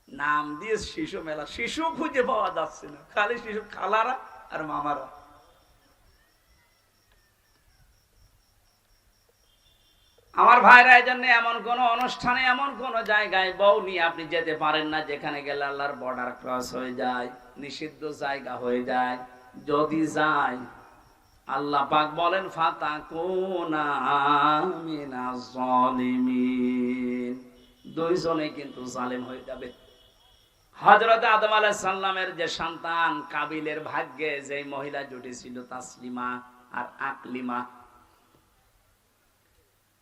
নাম দিয়ে শিশু মেলা, শিশু খুঁজে পাওয়া যাচ্ছে না, খালি শিশু খালারা আর মামারা। আমার ভাইরা, এই জন্য এমন কোন অনুষ্ঠানে, এমন কোন জায়গায় বউ নিয়ে আপনি যেতে পারেন না যেখানে গেলে আল্লাহর বর্ডার ক্রস হয়ে যায়, নিষিদ্ধ জায়গা হয়ে যায়। যদি যায়, আল্লাহ পাক বলেন ফাতাকুনা মিনাজ জালিমিন, দুইজনে কিন্তু জালেম হয়ে যাবে। হযরত আদম আলাইহিস সালামের যে সন্তান কাবিলের ভাগ্যে যে মহিলা জুটি ছিল, তাসলিমা আর আকলিমা,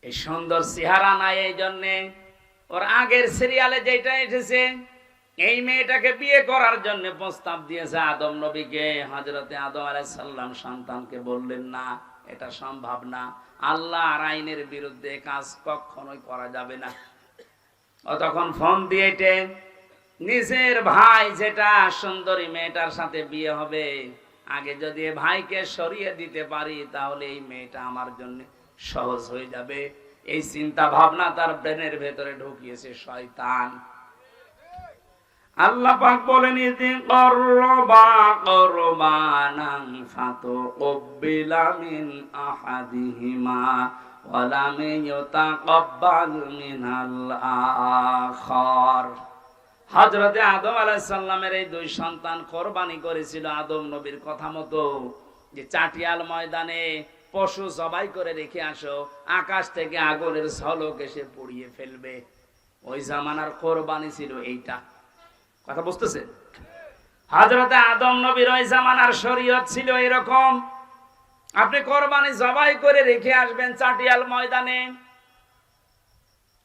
এই সুন্দর চেহারা নাই, এই জন্যে ওর আগের সিরিয়ালে যেটা এসেছে, এই মেয়েটাকে বিয়ে করার জন্য প্রস্তাব দিয়েছে আদম নবীকে। হযরতে আদম আলাইহিস সালাম সন্তানকে বললেন না, এটা সম্ভব না, আল্লাহর আইনের বিরুদ্ধে কাজ কখনোই করা যাবে না। ও তখন ফোন দিয়ে নিজের ভাই, যেটা সুন্দরী মেয়েটার সাথে বিয়ে হবে, আগে যদি ভাইকে সরিয়ে দিতে পারি তাহলে এই মেয়েটা আমার জন্য সহজ হয়ে যাবে, এই চিন্তা ভাবনা তার ব্রেনের ভেতরে ঢুকিয়েছে শয়তান। আল্লাহ পাক বলেন, ইযি ক্বাররাবা কুরবানান ফাতুকবিলা মিন আহাদিহিমা ওয়া লাম ইউতাকাব্বাল মিনাল আখার। হযরতে আদম আলাইহিস সালামের এই দুই সন্তান কোরবানি করেছিল আদম নবীর কথা মতো, যে চাটিয়াল ময়দানে পশু জবাই করে রেখে আসো, আকাশ থেকে আগুনের ঝলক এসে পুড়িয়ে ফেলবে। ওই জামানার কোরবানি ছিল এইটা। কথা বুঝতেছে? হযরতে আদম নবীর ওই জামানার শরীয়ত ছিল এরকম, আপনি কোরবানি জবাই করে রেখে আসবেন চাটিয়াল ময়দানে,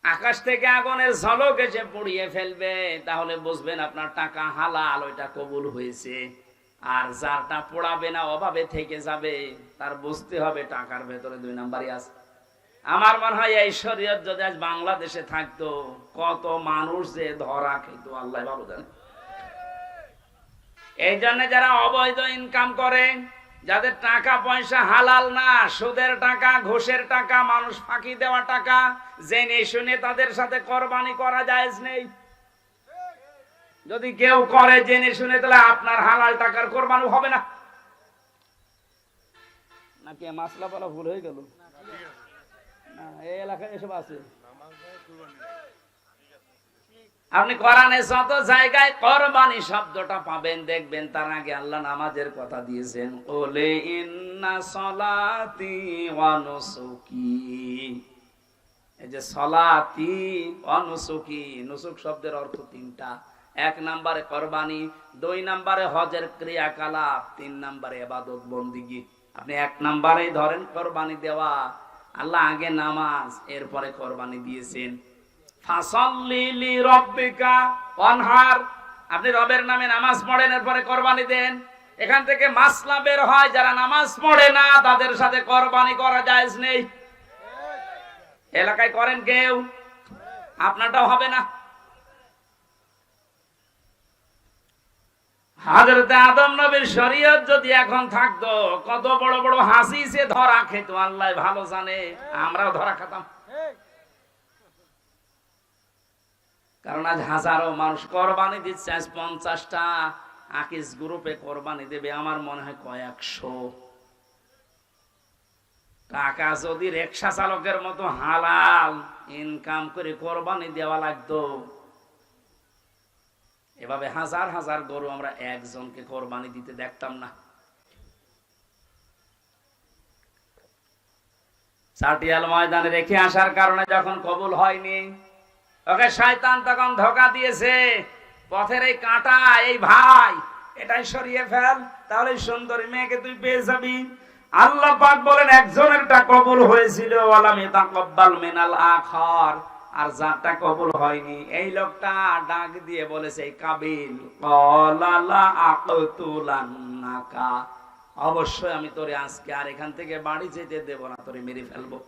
আকাশ থেকে আগুনের ঝলক এসে পুড়িয়ে ফেলবে, তাহলে বুঝবেন আপনার টাকা হালাল, ওইটা কবুল হয়েছে। আর যারটা পোড়াবে না, অভাবে থেকে যাবে, তার বুঝতে হবে টাকার ভেতরে 2 নাম্বারই আছে। আমার মনে হয় এই শরীয়ত যদি আজ বাংলাদেশে থাকতো, কত মানুষ যে ধরা খেত আল্লাহ ভালো জানে। এই জন্য যারা অবৈধ ইনকাম করে, যাদের টাকা পয়সা হালাল না, সুদের টাকা, ঘুষের টাকা, মানুষ ফাঁকি দেওয়া টাকা, জেনে শুনে তাদের সাথে কোরবানি করা জায়েজ নেই। যদি কেউ করে জেনে শুনে, তাহলে আপনার হালাল টাকার কোরবানি হবে না। নাকি মাসলা বলা ভুল হয়ে গেল? না, এই এলাকায় এসব আছে। আপনি কোরআনে যত জায়গায় কোরবানি শব্দটা পাবেন, দেখবেন তার আগে আল্লাহ নামাজের কথা দিয়েছেন। ওলে ইন্না সলাতি ওয়া নুসুকি। এই যে সলাতি ওয়া নুসুকি, নুসুক শব্দের অর্থ তিনটা। এক নম্বরে কোরবানি, দুই নম্বরে হজের ক্রিয়াকলাপ, তিন নম্বরে ইবাদত বন্দিগি। আপনি এক নম্বরেই ধরেন কোরবানি দেওয়া। আল্লাহ আগে নামাজ, এরপরে কোরবানি দিয়েছেন। ফাসাল্লি লিরাব্বিকা ওয়ানহার, আপনি রবের নামে নামাজ পড়েন, এরপরে কোরবানি দেন। এখান থেকে মাসলা বের হয়, যারা নামাজ পড়ে না তাদের সাথে কোরবানি করা জায়েজ নেই। এলাকায় করেন কেউ, আপনারটাও হবে না। হযরত আদম নবীর শরীয়ত যদি এখন থাকতো, কত বড় বড় হাসি সে ধরা খেত আল্লাহ ভালো জানে, আমরাও ধরা খেতাম। কারণ আজ হাজারো মানুষ কোরবানি দিচ্ছে। আজ 50টা আকিস গ্রুপে কোরবানি দেবে, আমার মনে হয় কয়েকশো টাকা যদি রিকশা চালকের মতো হালাল ইনকাম করে কোরবানি দেওয়া লাগতো, এভাবে হাজার হাজার গরু আমরা একজনকে কোরবানি দিতে দেখতাম না। চাটিয়াল ময়দানে রেখে আসার কারণে যখন কবুল হয়নি, ওকে শয়তান তখন ধোঁকা দিয়েছে, পথের এই কাঁটা, এই ভাই এটাই সরিয়ে ফেল, তাহলে সুন্দরী মেয়েকে তুই পেয়ে যাবি। আল্লাহ পাক বলেন একজনেরটা কবুল হয়েছিল, ওয়ালাম ইয়াতাকাব্বাল মিনাল আখার, আর যারটা কবুল হয়নি এই লোকটা ডাক দিয়ে বলেছে, এই কাবিল, ক্বালা লা আকতুলান্নাকা, অবশ্যই আমি তোরে আজকে আর এখান থেকে বাড়ি যেতে দেব না, তোরে মেরে ফেলবো।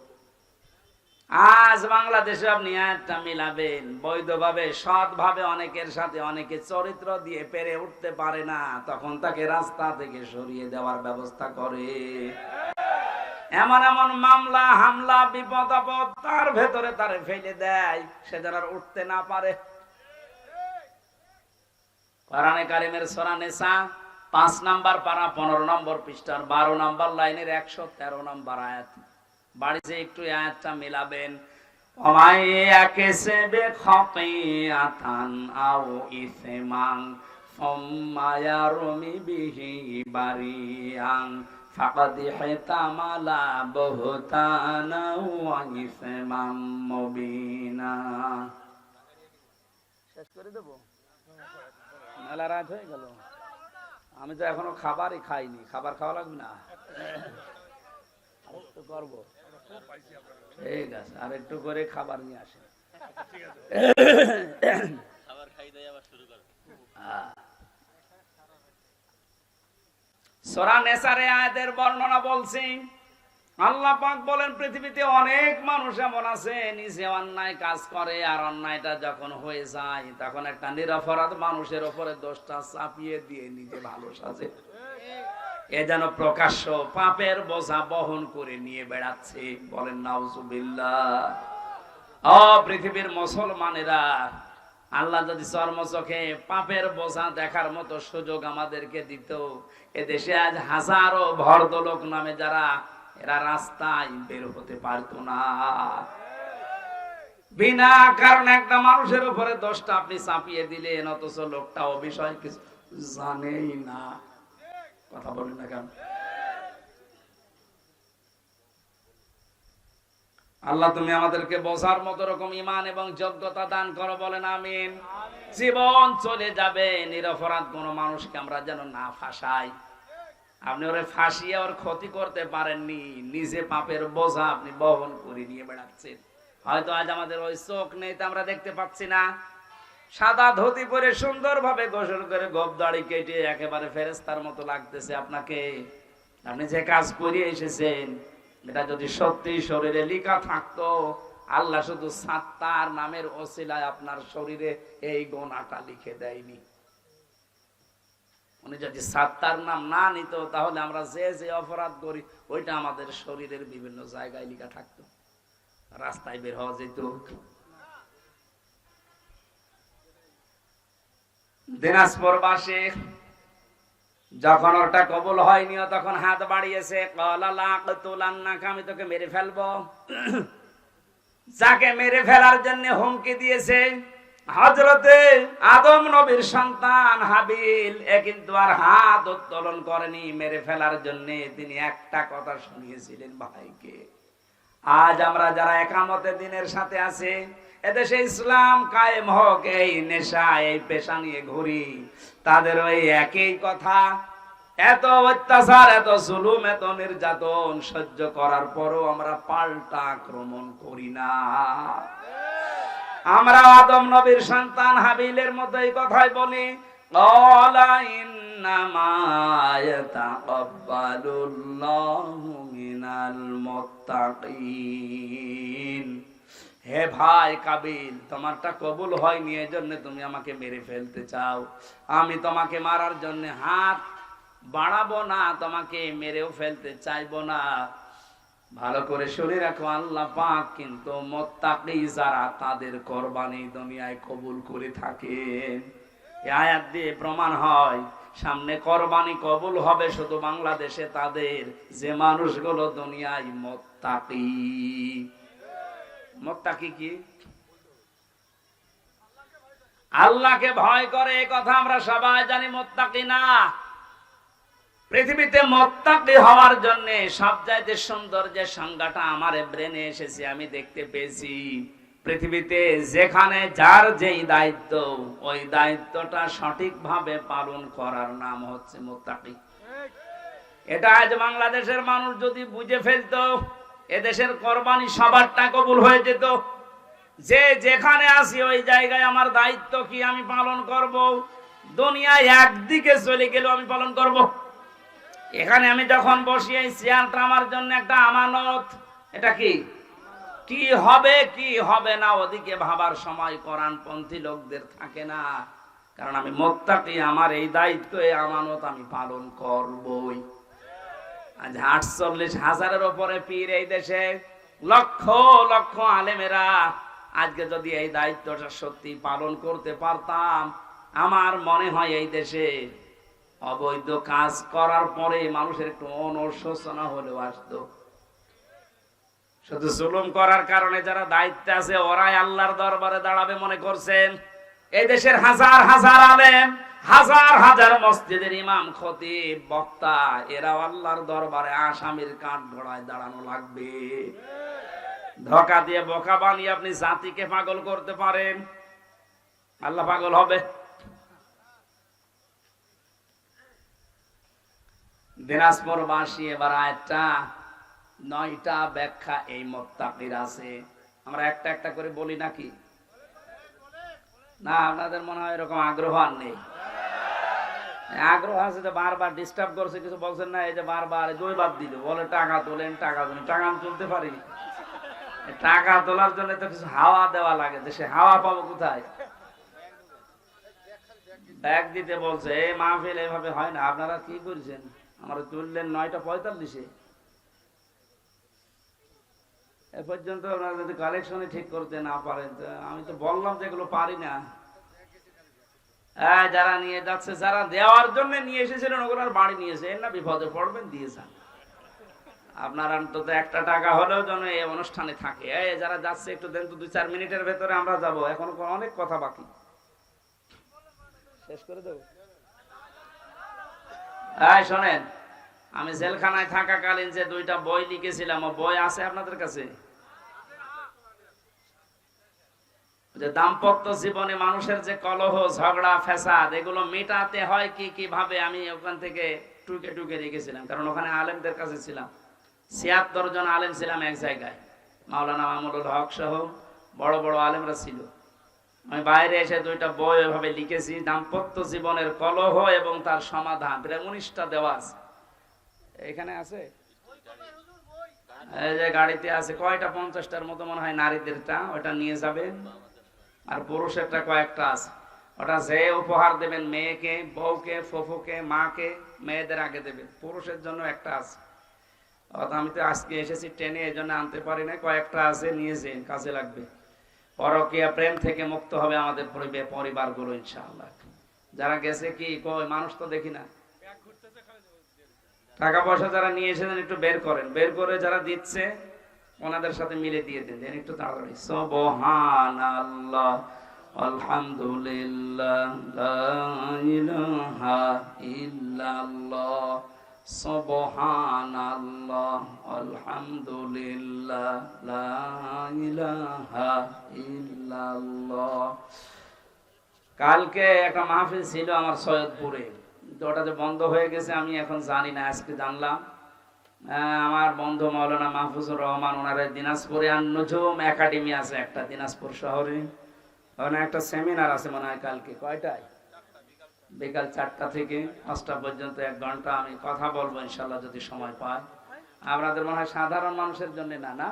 আজ বাংলাদেশে আপনি একটা মিলাবেন, বৈধভাবে সৎভাবে অনেকের সাথে অনেকে চরিত্র দিয়ে পেরে উঠতে পারে না, তখন তাকে রাস্তা থেকে সরিয়ে দেওয়ার ব্যবস্থা করে। এমন এমন মামলা, হামলা, বিপদ আপদ তার ভেতরে তারে ফেলে দেয়, সে যেন আর উঠতে না পারে। কোরআনে কারিমের সূরা নিসা 5 নাম্বার পারা 15 নম্বর পৃষ্ঠার 12 নম্বর লাইনের 113 নম্বর আয়াত। বাড়িতে একটু আয়াতটা মিলাবেন। ওমাইয়াকেসবে খাতিয়াতান আও ইসমান সুম্মা ইয়ারমি বিহি বারিয়ান ফাকাদ হিতামালা বুহতানা ওয়া ইসমান মুবিনা। শেষ করে দেব, মেলা রাত হয়ে গেল, আমি তো এখনো খাবারই খাইনি। খাবার খাওয়া লাগবে না? আরেকটু করবো, ঠিক আছে, আর একটু করে খাবার নিয়ে আসে। সূরা নিসার আয়াতের বর্ণনা বলছি। আল্লাহ পাক বলেন, পৃথিবীতে অনেক মানুষ এমন আছে নিজে অন্যায় কাজ করে, আর অন্যায়টা যখন হয়ে যায় তখন একটা নিরপরাধ মানুষের উপরে দোষটা চাপিয়ে দিয়ে নিজে ভালো সাজে। এ যেন প্রকাশ্য পাপের বোঝা বহন করে নিয়ে বেড়াচ্ছে। বলেন নাউজুবিল্লাহ। ও পৃথিবীর মুসলমানেরা, আল্লাহ যদি চর্মচোখে পাপের বোঝা দেখার মতো সুযোগ আমাদেরকে দিত, এদেশে আজ হাজারো ভদ্রলোক নামে যারা, এরা রাস্তায় বের হতে পারতো না। বিনা কারণে একটা মানুষের উপরে দোষটা আপনি চাপিয়ে দিলেন, অথচ লোকটা ও বিষয় কিছু জানেই না। কথা বলেন না কেন? আল্লাহ তুমি আমাদেরকে বোঝার মতো রকম ঈমান এবং যোগ্যতা দান করো, বলেন আমিন। জীবন চলে যাবে, নিরপরাধ কোন মানুষকে আমরা যেন না ফাঁসাই। আপনি ওরে ফাঁসিয়ে ওর ক্ষতি করতে পারেননি, নিজে পাপের বোঝা আপনি বহন করে নিয়ে বেড়াচ্ছেন। হয়তো আজ আমাদের ওই চোখ নেই, তা আমরা দেখতে পাচ্ছি না। সাদা ধুতি পরে সুন্দরভাবে গোসল করে গোপ দাড়ি কেটে একেবারে ফেরেশতার মতো লাগতেছে আপনাকে। আপনি যে কাজ করে এসেছেন, এটা যদি সত্যি শরীরে লেখা থাকতো, আল্লাহ শুধু সাত্তার নামের ওসিলায় আপনার শরীরে এই গুনাহটা লিখে দেয়নি। উনি যদি সাত্তার নাম না নিত তাহলে আমরা যে যে অপরাধ করি ওইটা আমাদের শরীরের বিভিন্ন জায়গায় লেখা থাকতো, রাস্তায় বের হওয়া যেত। দিনাজপুর বাসে যখন ওটা কবুল হয়নি তখন হাত বাড়িয়েছে, আমি তোকে মেরে ফেলবো। যাকে মেরে ফেলার জন্য হুমকি দিয়েছে হযরতে আদম নবীর সন্তান হাবিল, এ কিন্তু আর হাত উত্তোলন করেনি মেরে ফেলার জন্য, তিনি একটা কথা শুনিয়েছিলেন ভাইকে। আজ আমরা যারা একামতে দিনের সাথে আছে, এদেশে ইসলাম কায়েম হোক, এই নেশা এই পেশা নিয়ে ঘুরি, তাদের ওই একই কথা। এত অত্যাচার, এত জুলুম, এত নির্যাতন সহ্য করার পরও আমরা পাল্টা আক্রমণ করি না। আমরা আদম নবীর সন্তান হাবিলের মতো এই কথাই বলি, ক্বালা ইন্নামা ইয়াতাকাব্বালুল্লাহু মিনাল মুত্তাকিন। হে ভাই কাবিল, তোমারটা কবুল হয়নি, এজন্য তুমি আমাকে মেরে ফেলতে চাও। আমি তোমাকে মারার জন্য হাত বাড়াবো না, তোমাকে মেরেও ফেলতে চাইবো না। ভালো করে শুনে রাখো, আল্লাহ পাক কিন্তু মুত্তাকি যারা তাদের কুরবানি দুনিয়ায় কবুল করে থাকেন। এই আয়াত দিয়ে প্রমাণ হয় সামনে কুরবানি কবুল হবে শুধু বাংলাদেশে তাদের, যে মানুষগুলো দুনিয়ায় মুত্তাকি। মুত্তাকি কি? আল্লাহকে ভয় করে, এই কথা আমরা সবাই জানি। মুত্তাকি না, পৃথিবীতে মুত্তাকি হওয়ার জন্য সবচাইতে সুন্দর যে সংজ্ঞাটা আমার ব্রেনে এসেছে, আমি দেখতে পেয়েছি, পৃথিবীতে যেখানে যার যেই দায়িত্ব, ওই দায়িত্বটা সঠিকভাবে পালন করার নাম হচ্ছে মুত্তাকি। এটা আজ বাংলাদেশের মানুষ যদি বুঝে ফেলতো, এদেশের কুরবানি সবারটা কবুল হয়ে যেত। যে যেখানে আসি ওই জায়গায় আমার দায়িত্ব কি আমি পালন করব, দুনিয়ায় একদিকে চলে গেলেও আমি পালন করব। এখানে আমি যখন বসি, এই চেয়ারটা আমার জন্য একটা আমানত। এটা কি হবে কি হবে না ওদিকে ভাবার সময় কোরআনপন্থী লোকদের থাকে না, কারণ আমি মুত্তাকি, আমার এই দায়িত্ব এই আমানত আমি পালন করবই। আজ 48,000-এর উপরে পীর এই দেশে, লক্ষ লক্ষ আলেমেরা, আজকে যদি এই দায়িত্বটা সত্যি পালন করতে পারতাম, আমার মনে হয় এই দেশে অবৈধ কাজ করার পরে মানুষের একটু অনুশোচনা হলেও আসতো। শুধু জুলুম করার কারণে যারা দায়িত্বে আছে ওরাই আল্লাহর দরবারে দাঁড়াবে মনে করছেন? এই দেশের হাজার হাজার আলেম, হাজার হাজার মসজিদের ইমাম, খতিব, বক্তা, এরা আল্লাহর দরবারে আসামির কাঠ গড়ায় দাঁড়ানো লাগবে। ধোঁকা দিয়ে বোকা বানিয়ে আপনি জাতিকে পাগল করতে পারেন, আল্লাহ পাগল হবে? দিনাজপুর বাসী এবার আয়াতটা 9টা ব্যাখ্যা এই মুত্তাকির আছে। আমরা একটা একটা করে বলি নাকি? না, আপনাদের মনে হয় এরকম আগ্রহ আর নেই? আগ্রহ আছে যে বারবার ডিস্টার্ব করছে, কিছু বলছেন না? এই যে বারবার জয়বাদ দিল, বলে টাকা তোলেন, টাকা তোলেন। টাকা আমি তুলতে পারি? টাকা তোলার জন্য তো কিছু হাওয়া দেওয়া লাগে, দেশে হাওয়া পাবো কোথায়? ব্যাগ দিতে বলছে, এই মাহফিল এভাবে হয় না। আপনারা কি করছেন? আমরা তুললেন 9:45-এ। এ পর্যন্ত আপনারা যদি কালেকশনে ঠিক করতে না পারেন, আমি তো বললাম যে এগুলো পারি না। যারা নিয়ে যাচ্ছে, যারা দেওয়ার জন্য নিয়ে এসেছিলেন ওগুলোর বাড়ি নিয়েছে, এর না বিপদে পড়বেন, দিয়েছেন। আপনার অন্তত একটা টাকা হলেও যেন এই অনুষ্ঠানে থাকে। যারা যাচ্ছে একটু দেন তো, 2-4 মিনিটের ভেতরে আমরা যাব, এখন অনেক কথা বাকি। শেষ করে দেব। শোনেন, আমি জেলখানায় থাকাকালীন যে 2টা বই লিখেছিলাম, ও বই আছে আপনাদের কাছে? যে দাম্পত্য জীবনে মানুষের যে কলহ, ঝগড়া, ফ্যাসাদ, এগুলো মেটাতে হয় কি কিভাবে, আমি ওখান থেকে টুকে টুকে রেখেছিলাম। কারণ ওখানে আলেমদের কাছে ছিলাম, 76 জন আলেম ছিলাম এক জায়গায়। মাওলানা মামুনুল হক সহ বড় বড় আলেমরা ছিল। আমি বাইরে এসে 2টা বই এভাবে লিখেছি, দাম্পত্য জীবনের কলহ এবং তার সমাধান। প্রায় 19টা দেওয়া আছে। এখানে আছে, এই যে গাড়িতে আছে। কয়টা? 50টার মতো মনে হয় নারীদেরটা, ওটা নিয়ে যাবেন। আর পুরুষেরটা কয়েকটা আছে। ওটা যে উপহার দেবেন মেয়েকে, বউকে, ফুফুকে, মাকে, মেয়েদের আগে দেবেন। পুরুষের জন্য একটা আছে, আমি তো আজকে এসেছি ট্রেনে, এই জন্য আনতে পারি না, কয়েকটা আছে, নিয়ে যেন, কাজে লাগবে। পরকীয়া প্রেম থেকে মুক্ত হবে আমাদের পরিবারগুলো ইনশাআল্লাহ। যারা গেছে কি কই মানুষ তো দেখি না, টাকা পয়সা যারা নিয়ে এসেছেন একটু বের করেন, বের করে যারা দিচ্ছে ওনাদের সাথে মিলে দিয়ে দেন একটু তাড়াতাড়ি। সুবহানাল্লাহ, আলহামদুলিল্লাহ, লা ইলাহা ইল্লাল্লাহ, সুবহানাল্লাহ, আলহামদুলিল্লাহ, লা ইলাহা ইল্লাল্লাহ। কালকে একটা মাহফিল ছিল আমার সৈয়দপুরে, তো ওটা যে বন্ধ হয়ে গেছে আমি এখন জানি না, আজকে জানলাম। আমার বন্ধু মাওলানা মাহফুজুর রহমান, ওনার দিনাজপুরে আন-নুজুম একাডেমি আছে একটা, দিনাজপুর শহরে, ওখানে একটা সেমিনার আছে মনে হয় কালকে। কয়টায়? বিকাল 4টা থেকে 5টা পর্যন্ত 1 ঘন্টা আমি কথা বলবো ইনশাল্লাহ যদি সময় পাই। আপনাদের মনে হয় সাধারণ মানুষের জন্য না, না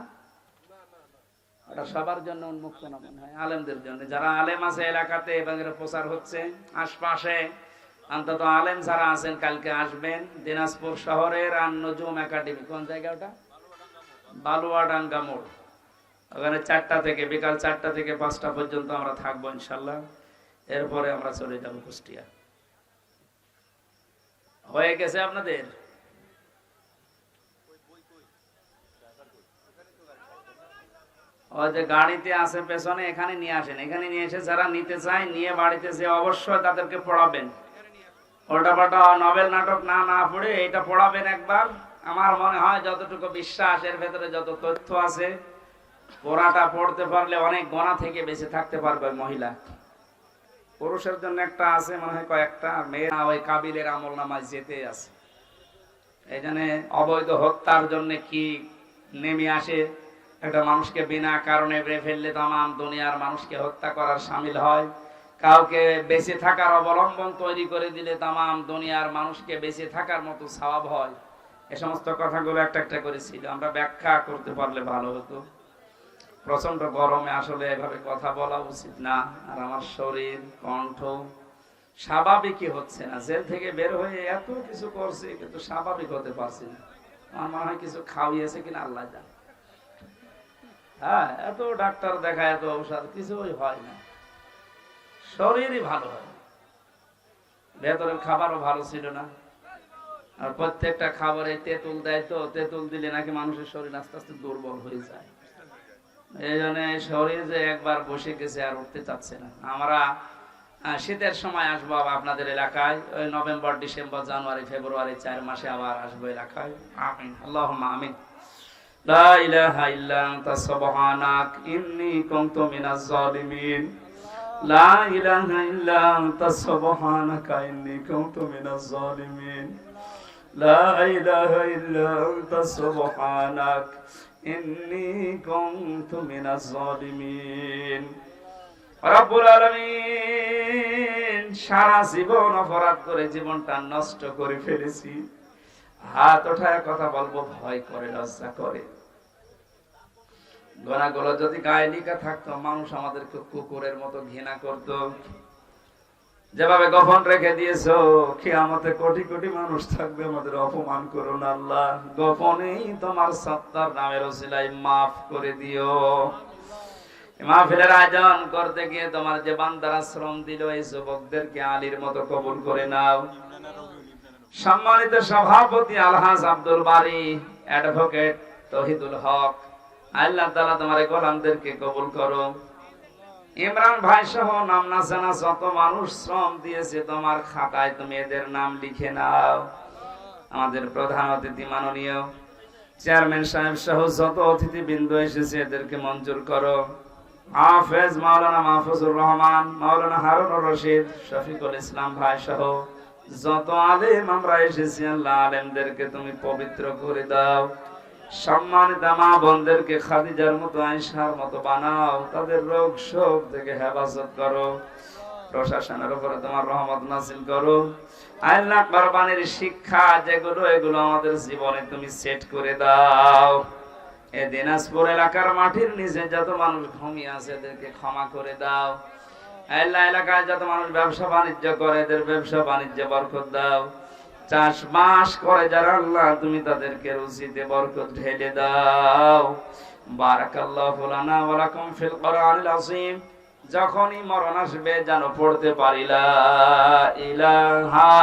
ওটা সবার জন্য উন্মুক্ত না, মনে হয় আলেমদের জন্য। যারা আলেম আছে এলাকাতে এবং এর প্রচার হচ্ছে আশপাশে, অন্তত আলেম যারা আছেন কালকে আসবেন। দিনাজপুর শহরের আন-নুজুম একাডেমি, কোন জায়গা ওটা? বালুয়াডাঙ্গা মোড়। ওখানে 4টা থেকে, বিকাল 4টা থেকে 5টা পর্যন্ত আমরা থাকবো ইনশাল্লাহ। এরপরে আমরা চলে যাবো কুষ্টিয়া। হয়ে গেছে আপনাদের? ওই যে গাড়িতে আছে পেছনে, এখানে নিয়ে আসেন, এখানে নিয়ে এসে যারা নিতে চায় নিয়ে বাড়িতে যে অবশ্যই তাদেরকে পড়াবেন। উল্টাপাল্টা নভেল নাটক না পড়ে এটা পড়াবেন একবার। আমার মনে হয় যতটুকু বিশ্বাস, এর ভেতরে যত তথ্য আছে, পড়াটা পড়তে পারলে অনেক গোনা থেকে বেঁচে থাকতে পারবে মহিলা। পুরুষের জন্য একটা আছে মনে হয় কয়েকটা, মেয়ে ওই কাবিলের আমল নামায় যেতে আছে। এই জন্য অবৈধ হত্যার জন্য কি নেমে আসে, একটা মানুষকে বিনা কারণে মেরে ফেললে তামাম দুনিয়ার মানুষকে হত্যা করার শামিল হয়। কাউকে বেঁচে থাকার অবলম্বন তৈরি করে দিলে তামাম দুনিয়ার মানুষকে বেঁচে থাকার মতো সওয়াব হয়। এই সমস্ত কথাগুলো একটা একটা করেছিল, আমরা ব্যাখ্যা করতে পারলে ভালো হতো। প্রচন্ড গরমে আসলে এভাবে কথা বলা উচিত না। আর আমার শরীর, কণ্ঠ স্বাভাবিকই হচ্ছে না। জেল থেকে বের হয়ে এত কিছু করছি কিন্তু স্বাভাবিক হতে পারছি না। আমার মনে হয় কিছু খাওয়িয়েছে কিনা আল্লাহ জানে। হ্যাঁ, এত ডাক্তার দেখা, এত ঔষধ, কিছুই হয় না, শরীরই ভালো হয়। ভেতরের খাবারও ভালো ছিল না। আর প্রত্যেকটা খাবারে তেঁতুল দেয়, তো তেঁতুল দিলে নাকি মানুষের শরীর আস্তে আস্তে দুর্বল হয়ে যায়। এই জন্য শরীর যে একবার বসে গেছে আর উঠতে চাচ্ছে না। আমরা শীতের সময় আসবো আপনাদের এলাকায়, ওই নভেম্বর, ডিসেম্বর, জানুয়ারি, ফেব্রুয়ারি 4 মাসে আবার আসবো এলাকায়। আমিন, আল্লাহুম্মা আমিন। লা ইলাহা ইল্লা আনতা সুবহানাক ইন্নী কুনতু মিনাজ জালিমিন। লা ইলাহা ইল্লা আনতা সুবহানাকা ইন্নী কুনতু মিনাজ জালিমিন। লা ইলাহা ইল্লা আনতা সুবহানাক ইন্নী কুনতু মিনাজ জালিমিন। রব্বুল আলামিন, সারা জীবন অপরাধ করে জীবনটা নষ্ট করে ফেলেছি। হাত ওঠায় কথা বলবো ভয় করে, লজ্জা করে। গোনাগুলো যদি গায়ে লিখা থাকতো, মানুষ আমাদেরকে কুকুরের মতো ঘৃণা করত। যেভাবে গোপন রেখে দিয়েছো, কিয়ামতে কোটি কোটি মানুষ থাকবে, আমাদের অপমান করো না আল্লাহ। গোপনেই তোমার সত্তার নামের ওসিলায় মাফ করে দিও। মাহফিলের আয়োজন করতে গিয়ে তোমার যে বান্দারা শ্রম দিল, এই যুবকদেরকে আলীর মতো কবুল করে নাও। সম্মানিত সভাপতি আলহাজ আব্দুল বারী, অ্যাডভোকেট তৌহিদুল হক, আল্লাহ তাআলা তোমার গোলামদেরকে কবুল করো। ইমরান ভাই সহ নাম না জানা যত মানুষ শ্রম দিয়েছে, তোমার খাতায় তুমি এদের নাম লিখে নাও। আমাদের প্রধান অতিথি মাননীয় চেয়ারম্যান সাহেব সহ যত অতিথিবৃন্দ এসেছে, এদেরকে মঞ্জুর করো। হাফেজ মাওলানা মাহফুজুর রহমান, মাওলানা হারুনুর রশিদ, শফিকুল ইসলাম ভাই সহ যত আলেম আমরা এসেছি, আল্লাহ আলেমদেরকে তুমি পবিত্র করে দাও। সম্মানিত মা বোনদেরকে খাদিজার মতো, আয়েশার মতো বানাও। তাদের রোগ শোক থেকে হেফাজত করো। প্রশাসনের উপরে তোমার রহমত নাযিল করো। আল্লাহ কোরবানির শিক্ষা যেগুলো, এগুলো আমাদের জীবনে তুমি সেট করে দাও। এই দিনাজপুর এলাকার মাটির নিচে যত মানুষ ঘুমিয়ে আছে, এদেরকে ক্ষমা করে দাও। আল্লাহ এলাকায় যত মানুষ ব্যবসা বাণিজ্য করে এদের ব্যবসা বাণিজ্যে বরকত দাও। চাষবাস করে যারা আল্লাহ তুমি তাদেরকে রুজিতে বরকত ঢেলে দাও। বারাকাল্লাহু লানা ওয়া লাকুম ফিল কোরআনিল আযীম। যখনই মরণ আসবে যেন পড়তে পারি লা ইলাহা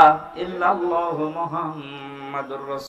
ইল্লাল্লাহু মুহাম্মাদুর রাসূলুল্লাহ।